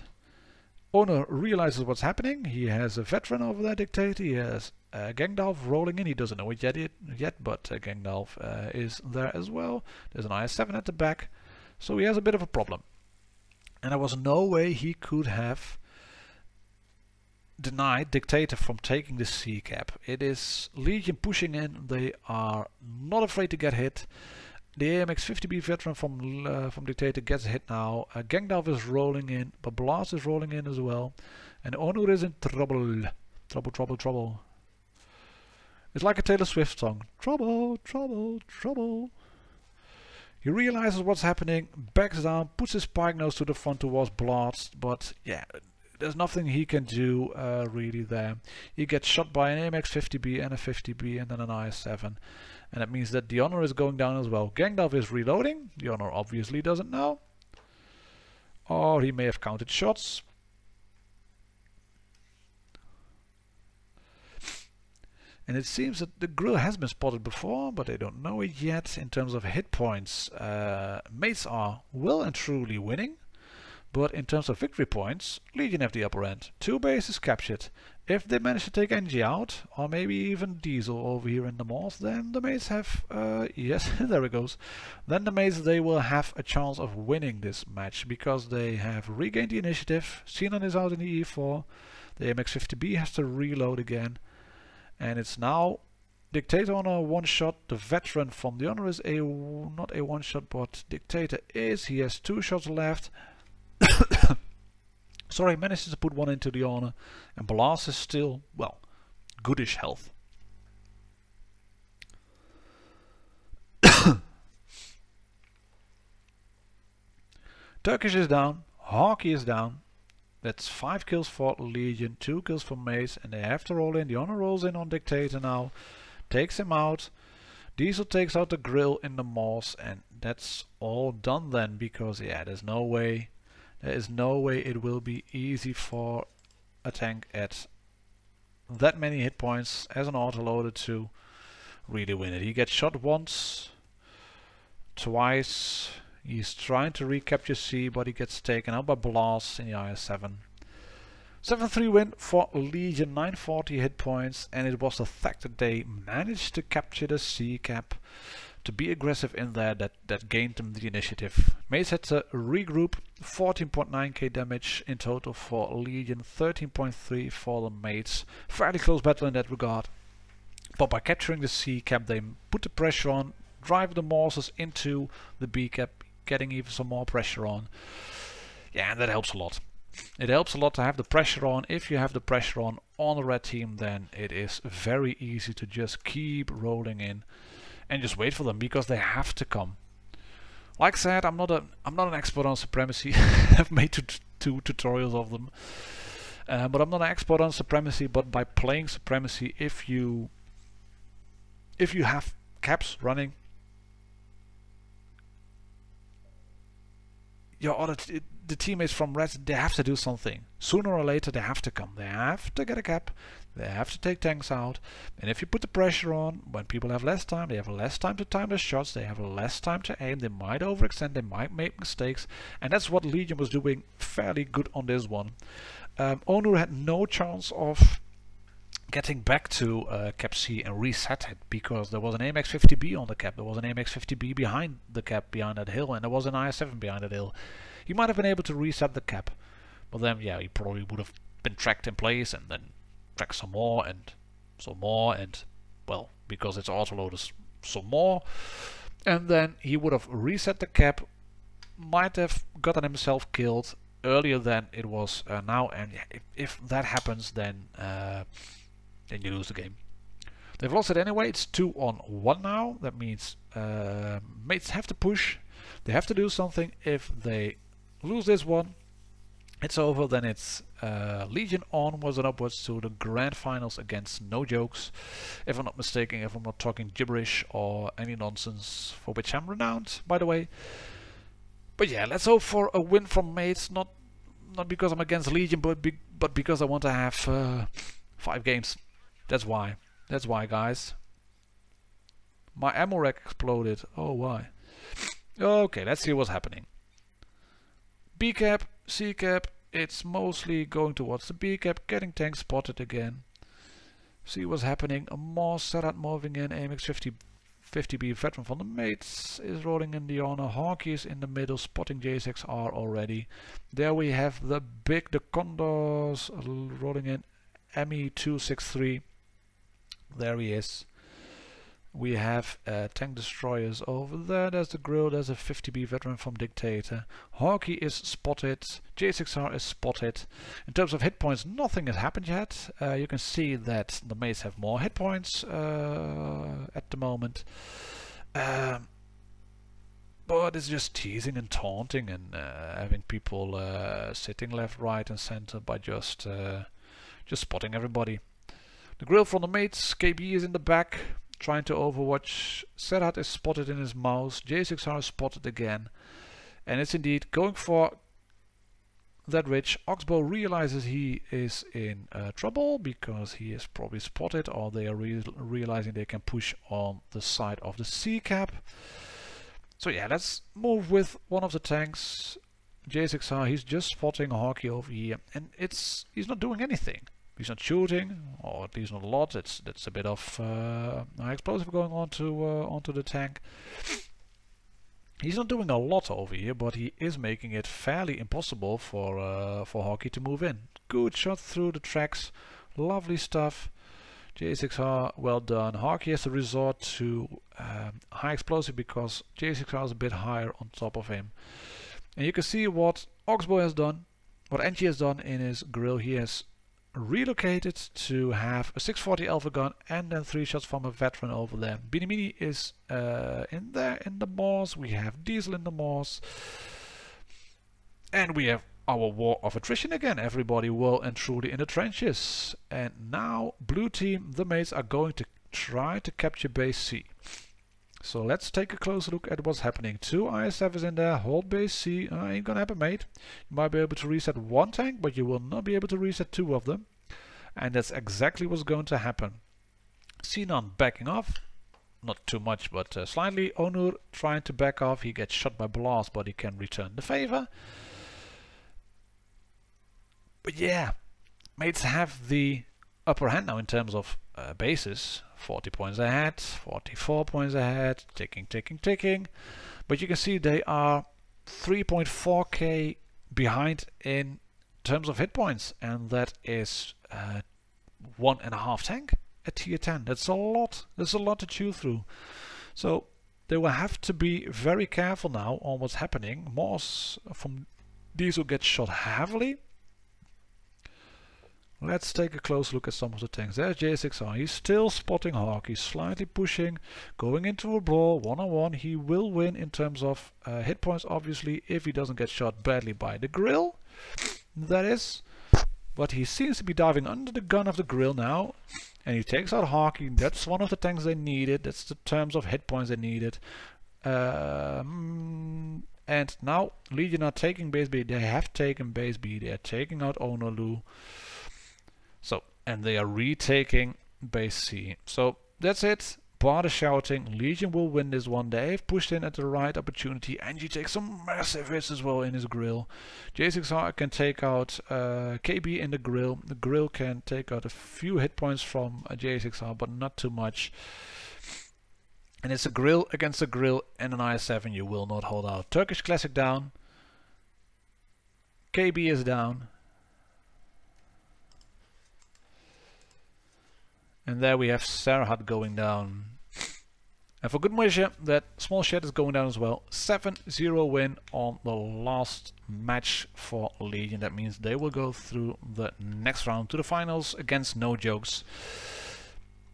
Onur realizes what's happening. He has a veteran over there, Dictator. He has Gangdalf rolling in. He doesn't know it yet, but Gangdalf is there as well. There's an IS-7 at the back. So he has a bit of a problem. And there was no way he could have denied Dictator from taking the C cap. It is Legion pushing in. They are not afraid to get hit. The AMX-50B veteran from Dictator gets hit now. Gangdalf is rolling in, but Blast is rolling in as well. And Onur is in trouble. Trouble, trouble, trouble. It's like a Taylor Swift song. Trouble, trouble, trouble. He realizes what's happening, backs down, puts his spike nose to the front towards Blast, but yeah, there's nothing he can do really there. He gets shot by an AMX-50B and a 50B and then an IS-7. And that means that the Honor is going down as well. Gangdalf is reloading. The Honor obviously doesn't know. Or he may have counted shots. And it seems that the grill has been spotted before, but they don't know it yet. In terms of hit points, mates are well and truly winning. But in terms of victory points, Legion have the upper end. 2 bases captured. If they manage to take NG out, or maybe even Diesel over here in the north, then the mates have, yes, there it goes. Then the mates, they will have a chance of winning this match, because they have regained the initiative. Sinan is out in the E4. The AMX-50B has to reload again. And it's now Dictator on a one-shot. The veteran from the Honor is not a one-shot, but Dictator is. He has 2 shots left. Sorry, manages to put one into the Honor, and Blast is still, well, goodish health. Turkish is down, Hockey is down. That's 5 kills for Legion, 2 kills for Mace, and they have to roll in. The Honor rolls in on Dictator now, takes him out. Diesel takes out the grill in the Moss, and that's all done then, because yeah, there is no way it will be easy for a tank at that many hit points as an autoloader to really win it. He gets shot once, twice. He's trying to recapture C, but he gets taken out by Blast in the IS-7. 7-3 win for Legion, 940 hit points, and it was the fact that they managed to capture the C cap, to be aggressive in there, that gained them the initiative. Mace had to regroup. 14.9k damage in total for Legion, 13.3 for the mates. Fairly close battle in that regard. But by capturing the C cap, they put the pressure on, drive the Morses into the B cap, getting even some more pressure on. Yeah, and that helps a lot. It helps a lot to have the pressure on. If you have the pressure on the red team, then it is very easy to just keep rolling in and just wait for them, because they have to come. Like I said, I'm not an expert on Supremacy. I've made two tutorials of them, but I'm not an expert on Supremacy. But by playing Supremacy, if you have caps running, the teammates from Red, they have to do something. Sooner or later they have to come. They have to get a cap. They have to take tanks out. And if you put the pressure on, when people have less time, they have less time to time their shots, they have less time to aim, they might overextend, they might make mistakes. And that's what Legion was doing fairly good on this one. Onur had no chance of getting back to cap C and reset it, because there was an AMX-50B on the cap, there was an AMX-50B behind the cap, behind that hill, and there was an IS-7 behind that hill. He might have been able to reset the cap, but then yeah, he probably would have been tracked in place and then track some more and some more, and well, because it's autoloaded, some more, and then he would have reset the cap, might have gotten himself killed earlier than it was now, and if that happens, then you lose the game. They've lost it anyway. It's 2-on-1 now. That means mates have to push. They have to do something. If they lose this one, it's over. Then it's Legion onwards and upwards to the grand finals against No Jokes. If I'm not mistaken, if I'm not talking gibberish or any nonsense, for which I'm renowned, by the way. But yeah, let's hope for a win from mates. Not because I'm against Legion, but because I want to have 5 games. That's why. That's why, guys. My ammo rack exploded. Oh, why? Okay, let's see what's happening. B cap, C cap. It's mostly going towards the B cap. Getting tank spotted again. See what's happening. A more Serhat moving in. AMX 50B veteran from the mates is rolling in the honor. Hawkey is in the middle, spotting J6R already. There we have the Condors rolling in. ME263. There he is. We have tank destroyers over there. There's the grill. There's a 50B veteran from Dictator. Hawkey is spotted. J6R is spotted. In terms of hit points, nothing has happened yet. You can see that the mates have more hit points at the moment. But it's just teasing and taunting and having people sitting left, right, and center by just spotting everybody. The grill from the mates. KB is in the back, trying to overwatch. Serhat is spotted in his mouse. J6R is spotted again. And it's indeed going for that ridge. Oxbow realizes he is in trouble because he is probably spotted, or they are realizing they can push on the side of the C cap. So yeah, let's move with one of the tanks. J6R, he's just spotting Hawkey over here, and he's not doing anything. He's not shooting, or at least not a lot. That's a bit of high explosive going on onto the tank. He's not doing a lot over here, but he is making it fairly impossible for Hawkey to move in. Good shot through the tracks, lovely stuff. J6R, well done. Hawkey has to resort to high explosive because J6R is a bit higher on top of him. And you can see what Oxbow has done, what NG has done in his grill. He has relocated to have a 640 Alpha gun and then 3 shots from a veteran over there. Beanie Meanie is in there in the Moors. We have Diesel in the Moors. And we have our war of attrition again. Everybody well and truly in the trenches. And now blue team, the mates, are going to try to capture base C. So let's take a closer look at what's happening. 2 IS-7s in there, hold base C. Ain't gonna happen, mate. You might be able to reset 1 tank, but you will not be able to reset 2 of them. And that's exactly what's going to happen. Sinan backing off. Not too much, but slightly. Onur trying to back off. He gets shot by Blast, but he can return the favor. But yeah, mates have the upper hand now in terms of bases. 40 points ahead, 44 points ahead, ticking, ticking, ticking. But you can see they are 3.4k behind in terms of hit points, and that is 1.5 tank at tier 10. That's a lot. There's a lot to chew through. So they will have to be very careful now on what's happening. Moss from Diesel gets shot heavily. Let's take a close look at some of the tanks. There's J6R. He's still spotting Hawk. He's slightly pushing, going into a brawl, one-on-one. He will win in terms of hit points, obviously, if he doesn't get shot badly by the grill. That is. But he seems to be diving under the gun of the grill now. And he takes out Hawkey. That's one of the tanks they needed. That's the terms of hit points they needed. And now Legion are taking base B. They have taken base B. They are taking out Onolu. So, and they are retaking base C. So that's it. Bar the shouting. Legion will win this one. They've pushed in at the right opportunity, and you take some massive hits as well in his grill. J6R can take out KB in the grill. The grill can take out a few hit points from J6R, but not too much. And it's a grill against a grill and an IS-7. You will not hold out. Turkish Classic down. KB is down. And there we have Sarhat going down. And for good measure, that small shed is going down as well. 7-0 win on the last match for Legion. That means they will go through the next round to the finals against No Jokes.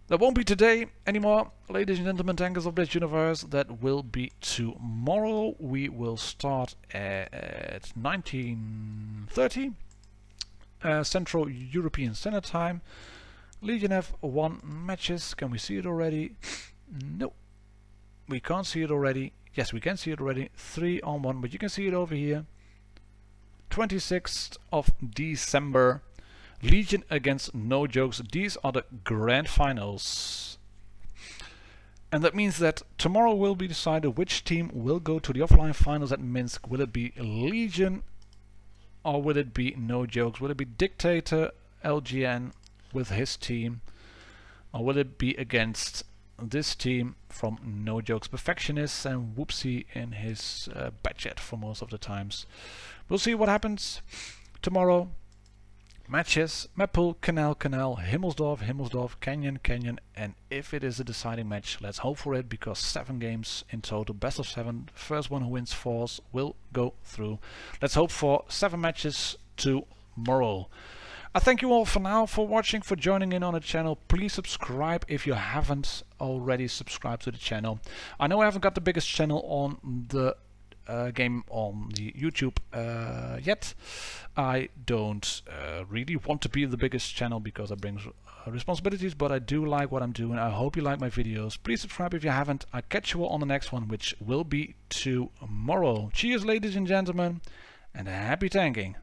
That won't be today anymore, ladies and gentlemen, tankers of this universe. That will be tomorrow. We will start at 19:30 Central European Standard Time. Legion have 1 matches. Can we see it already? No. We can't see it already. Yes, we can see it already. 3-on-1, but you can see it over here. 26th of December. Legion against No Jokes. These are the grand finals. And that means that tomorrow will be decided which team will go to the offline finals at Minsk. Will it be Legion or will it be No Jokes? Will it be Dictator LGN with his team? Or will it be against this team from No Jokes Perfectionists and Whoopsie in his budget for most of the times? We'll see what happens tomorrow. Matches: Mapool, Canal, Himmelsdorf, Canyon, and if it is a deciding match, let's hope for it, because 7 games in total, best of 7, first one who wins 4 will go through. Let's hope for 7 matches tomorrow. I thank you all for now for watching, for joining in on the channel. Please subscribe if you haven't already subscribed to the channel. I know I haven't got the biggest channel on the game on the YouTube yet. I don't really want to be the biggest channel because that brings responsibilities, but I do like what I'm doing. I hope you like my videos. Please subscribe if you haven't. I'll catch you all on the next one, which will be tomorrow. Cheers, ladies and gentlemen, and happy tanking.